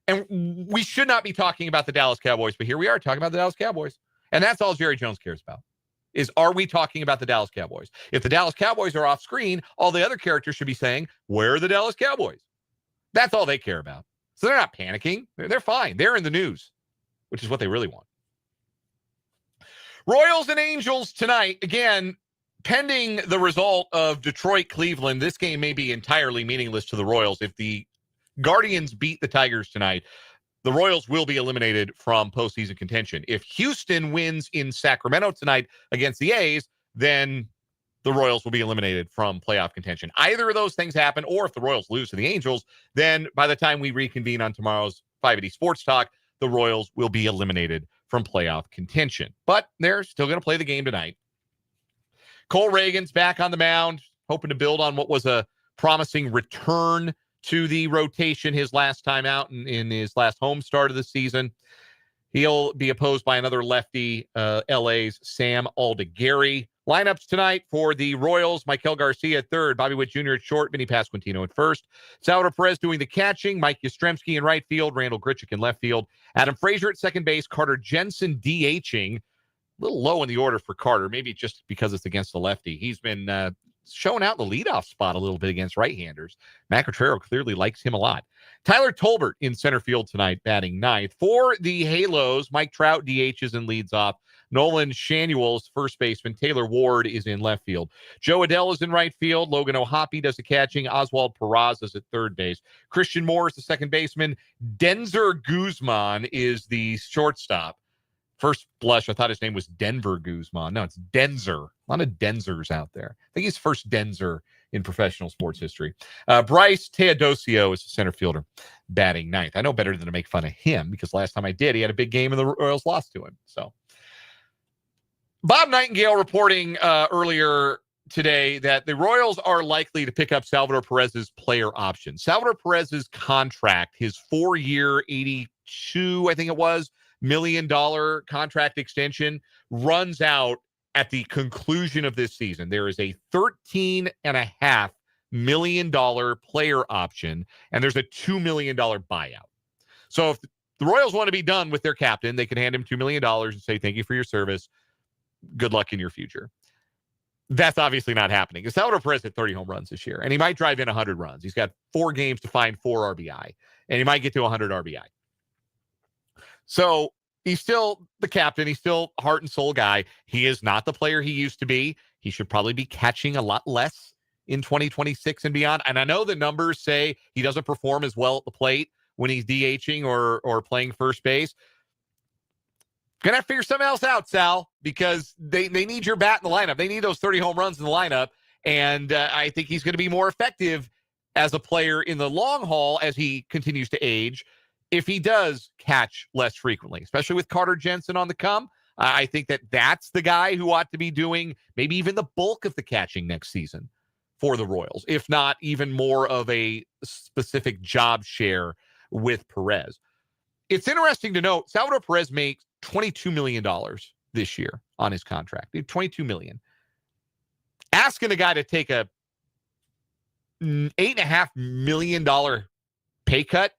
And we should not be talking about the Dallas Cowboys, but here we are talking about the Dallas Cowboys. And that's all Jerry Jones cares about, is are we talking about the Dallas Cowboys? If the Dallas Cowboys are off screen, all the other characters should be saying, where are the Dallas Cowboys? That's all they care about. So they're not panicking. They're fine. They're in the news, which is what they really want. Royals and Angels tonight. Again, pending the result of Detroit-Cleveland, this game may be entirely meaningless to the Royals. If the Guardians beat the Tigers tonight, the Royals will be eliminated from postseason contention. If Houston wins in Sacramento tonight against the A's, then the Royals will be eliminated from playoff contention. Either of those things happen, or if the Royals lose to the Angels, then by the time we reconvene on tomorrow's 580 Sports Talk, the Royals will be eliminated from playoff contention. But they're still going to play the game tonight. Cole Reagan's back on the mound, hoping to build on what was a promising return to the rotation his last time out in his last home start of the season. He'll be opposed by another lefty, LA's Sam Aldegari. Lineups tonight for the Royals: Maikel Garcia at third, Bobby Witt Jr. at short, Vinny Pasquantino at first, Salvador Perez doing the catching, Mike Yastrzemski in right field, Randall Grichuk in left field, Adam Frazier at second base, Carter Jensen DHing. A little low in the order for Carter, maybe just because it's against the lefty. He's been showing out the leadoff spot a little bit against right-handers. Matt Cotrero clearly likes him a lot. Tyler Tolbert in center field tonight, batting ninth. For the Halos, Mike Trout DHs and leads off. Nolan Shanuel's first baseman. Taylor Ward is in left field. Joe Adell is in right field. Logan O'Hoppe does the catching. Oswald Peraza is at third base. Christian Moore is the second baseman. Denzer Guzman is the shortstop. First blush, I thought his name was Denver Guzman. No, it's Denzer. A lot of Denzers out there. I think he's first Denzer in professional sports history. Bryce Teodosio is the center fielder, batting ninth. I know better than to make fun of him because last time I did, he had a big game and the Royals lost to him. So, Bob Nightingale reporting earlier today that the Royals are likely to pick up Salvador Perez's player option. Salvador Perez's contract, his 4-year, $82, I think it was, $1 million contract extension, runs out at the conclusion of this season. There is a $13.5 million player option, and there's a $2 million buyout. So if the Royals want to be done with their captain, they can hand him $2 million and say, thank you for your service. Good luck in your future. That's obviously not happening. Salvador Perez hit 30 home runs this year, and he might drive in 100 runs. He's got 4 games to find 4 RBI, and he might get to 100 RBI. So he's still the captain. He's still heart and soul guy. He is not the player he used to be. He should probably be catching a lot less in 2026 and beyond. And I know the numbers say he doesn't perform as well at the plate when he's DHing or playing first base. Gonna have to figure something else out, Sal, because they need your bat in the lineup. They need those 30 home runs in the lineup. And I think he's going to be more effective as a player in the long haul as he continues to age if he does catch less frequently, especially with Carter Jensen on the come. I think that's the guy who ought to be doing maybe even the bulk of the catching next season for the Royals, if not even more of a specific job share with Perez. It's interesting to note, Salvador Perez makes $22 million this year on his contract. $22 million. Asking a guy to take a $8.5 million pay cut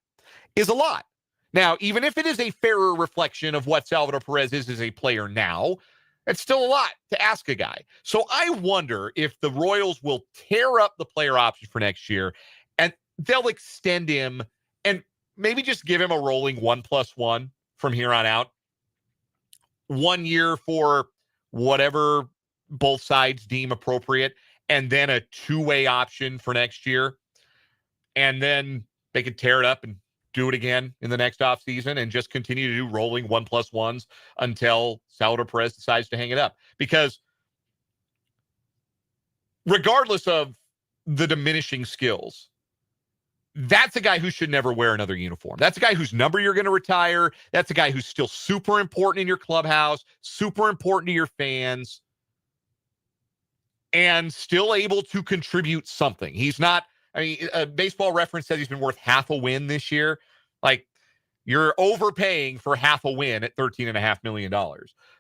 is a lot. Now, even if it is a fairer reflection of what Salvador Perez is as a player now, It's still a lot to ask a guy. So I wonder if the Royals will tear up the player option for next year and they'll extend him and maybe just give him a rolling 1+1 from here on out. 1 year for whatever both sides deem appropriate, and then a two-way option for next year. And then they could tear it up and do it again in the next offseason and just continue to do rolling 1+1s until Salvador Perez decides to hang it up. Because regardless of the diminishing skills, that's a guy who should never wear another uniform. That's a guy whose number you're going to retire. That's a guy who's still super important in your clubhouse, super important to your fans, and still able to contribute something. He's not, I mean, Baseball Reference says he's been worth half a win this year. Like, you're overpaying for half a win at $13.5 million.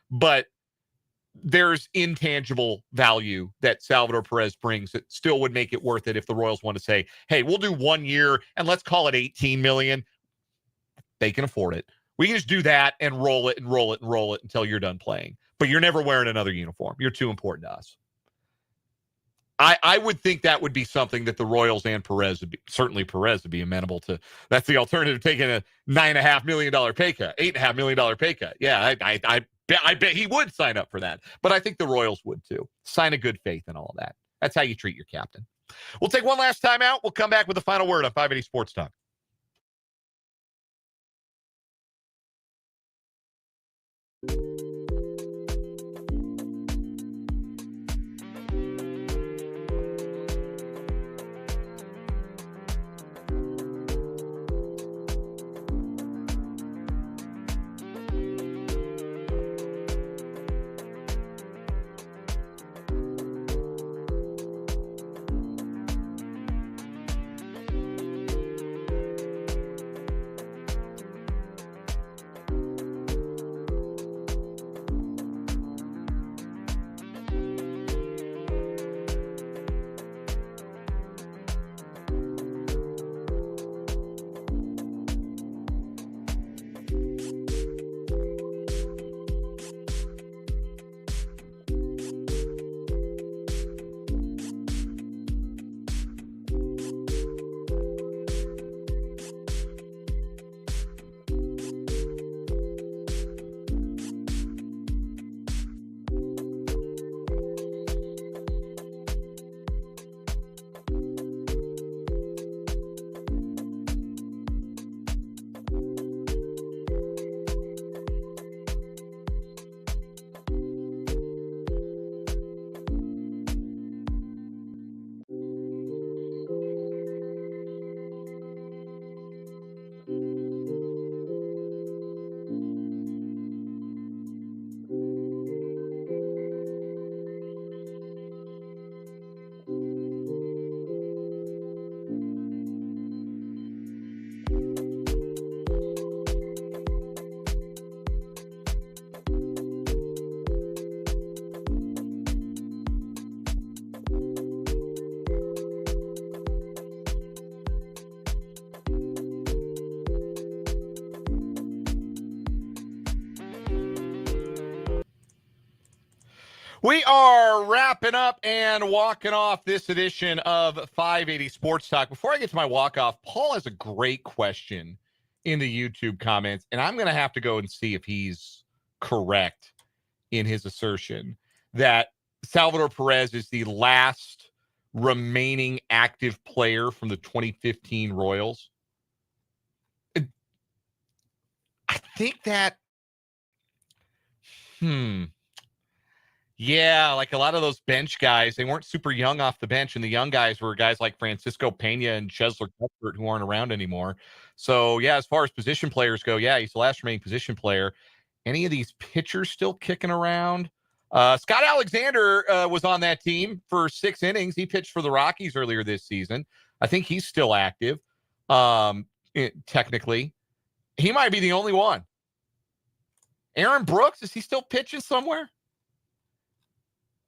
But there's intangible value that Salvador Perez brings that still would make it worth it if the Royals want to say, hey, we'll do 1 year and let's call it $18 million. They can afford it. We can just do that and roll it and roll it and roll it until you're done playing. But you're never wearing another uniform. You're too important to us. I would think that would be something that the Royals and Perez would be, certainly Perez would be amenable to. That's the alternative, taking a $9.5 million pay cut, $8.5 million pay cut. Yeah, I bet he would sign up for that. But I think the Royals would too. Sign a good faith and all of that. That's how you treat your captain. We'll take one last time out. We'll come back with the final word on 580 Sports Talk. We are wrapping up and walking off this edition of 580 Sports Talk. Before I get to my walk-off, Paul has a great question in the YouTube comments, and I'm going to have to go and see if he's correct in his assertion that Salvador Perez is the last remaining active player from the 2015 Royals. I think that, yeah, like a lot of those bench guys, they weren't super young off the bench, and the young guys were guys like Francisco Pena and Chesler Cuthbert who aren't around anymore. So, yeah, as far as position players go, yeah, he's the last remaining position player. Any of these pitchers still kicking around? Scott Alexander was on that team for 6 innings. He pitched for the Rockies earlier this season. I think he's still active, technically. He might be the only one. Aaron Brooks, is he still pitching somewhere?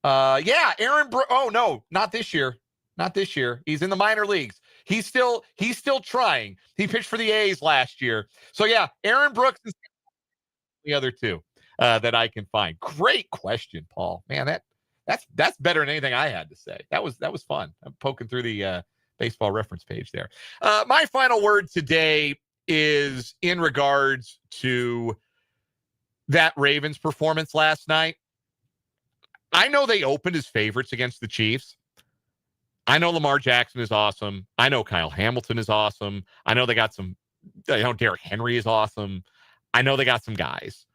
Yeah, Aaron Brooks. Oh, no, not this year. Not this year. He's in the minor leagues. He's still trying. He pitched for the A's last year. So, yeah, Aaron Brooks is the other two. that I can find. Great question, Paul. Man, that's better than anything I had to say. That was fun. I'm poking through the baseball reference page there. My final word today is in regards to that Ravens performance last night. I know they opened as favorites against the Chiefs. I know Lamar Jackson is awesome. I know Kyle Hamilton is awesome. I know they got some, Derrick Henry is awesome. I know they got some guys.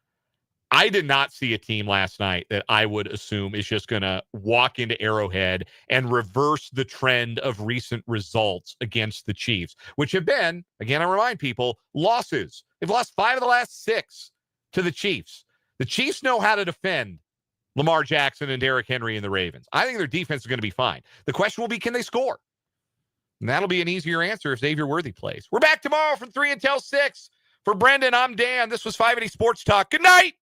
I did not see a team last night that I would assume is just going to walk into Arrowhead and reverse the trend of recent results against the Chiefs, which have been, again, I remind people, losses. They've lost 5 of the last 6 to the Chiefs. The Chiefs know how to defend Lamar Jackson and Derrick Henry and the Ravens. I think their defense is going to be fine. The question will be, can they score? And that'll be an easier answer if Xavier Worthy plays. We're back tomorrow from 3 until 6. For Brendan, I'm Dan. This was 580 Sports Talk. Good night.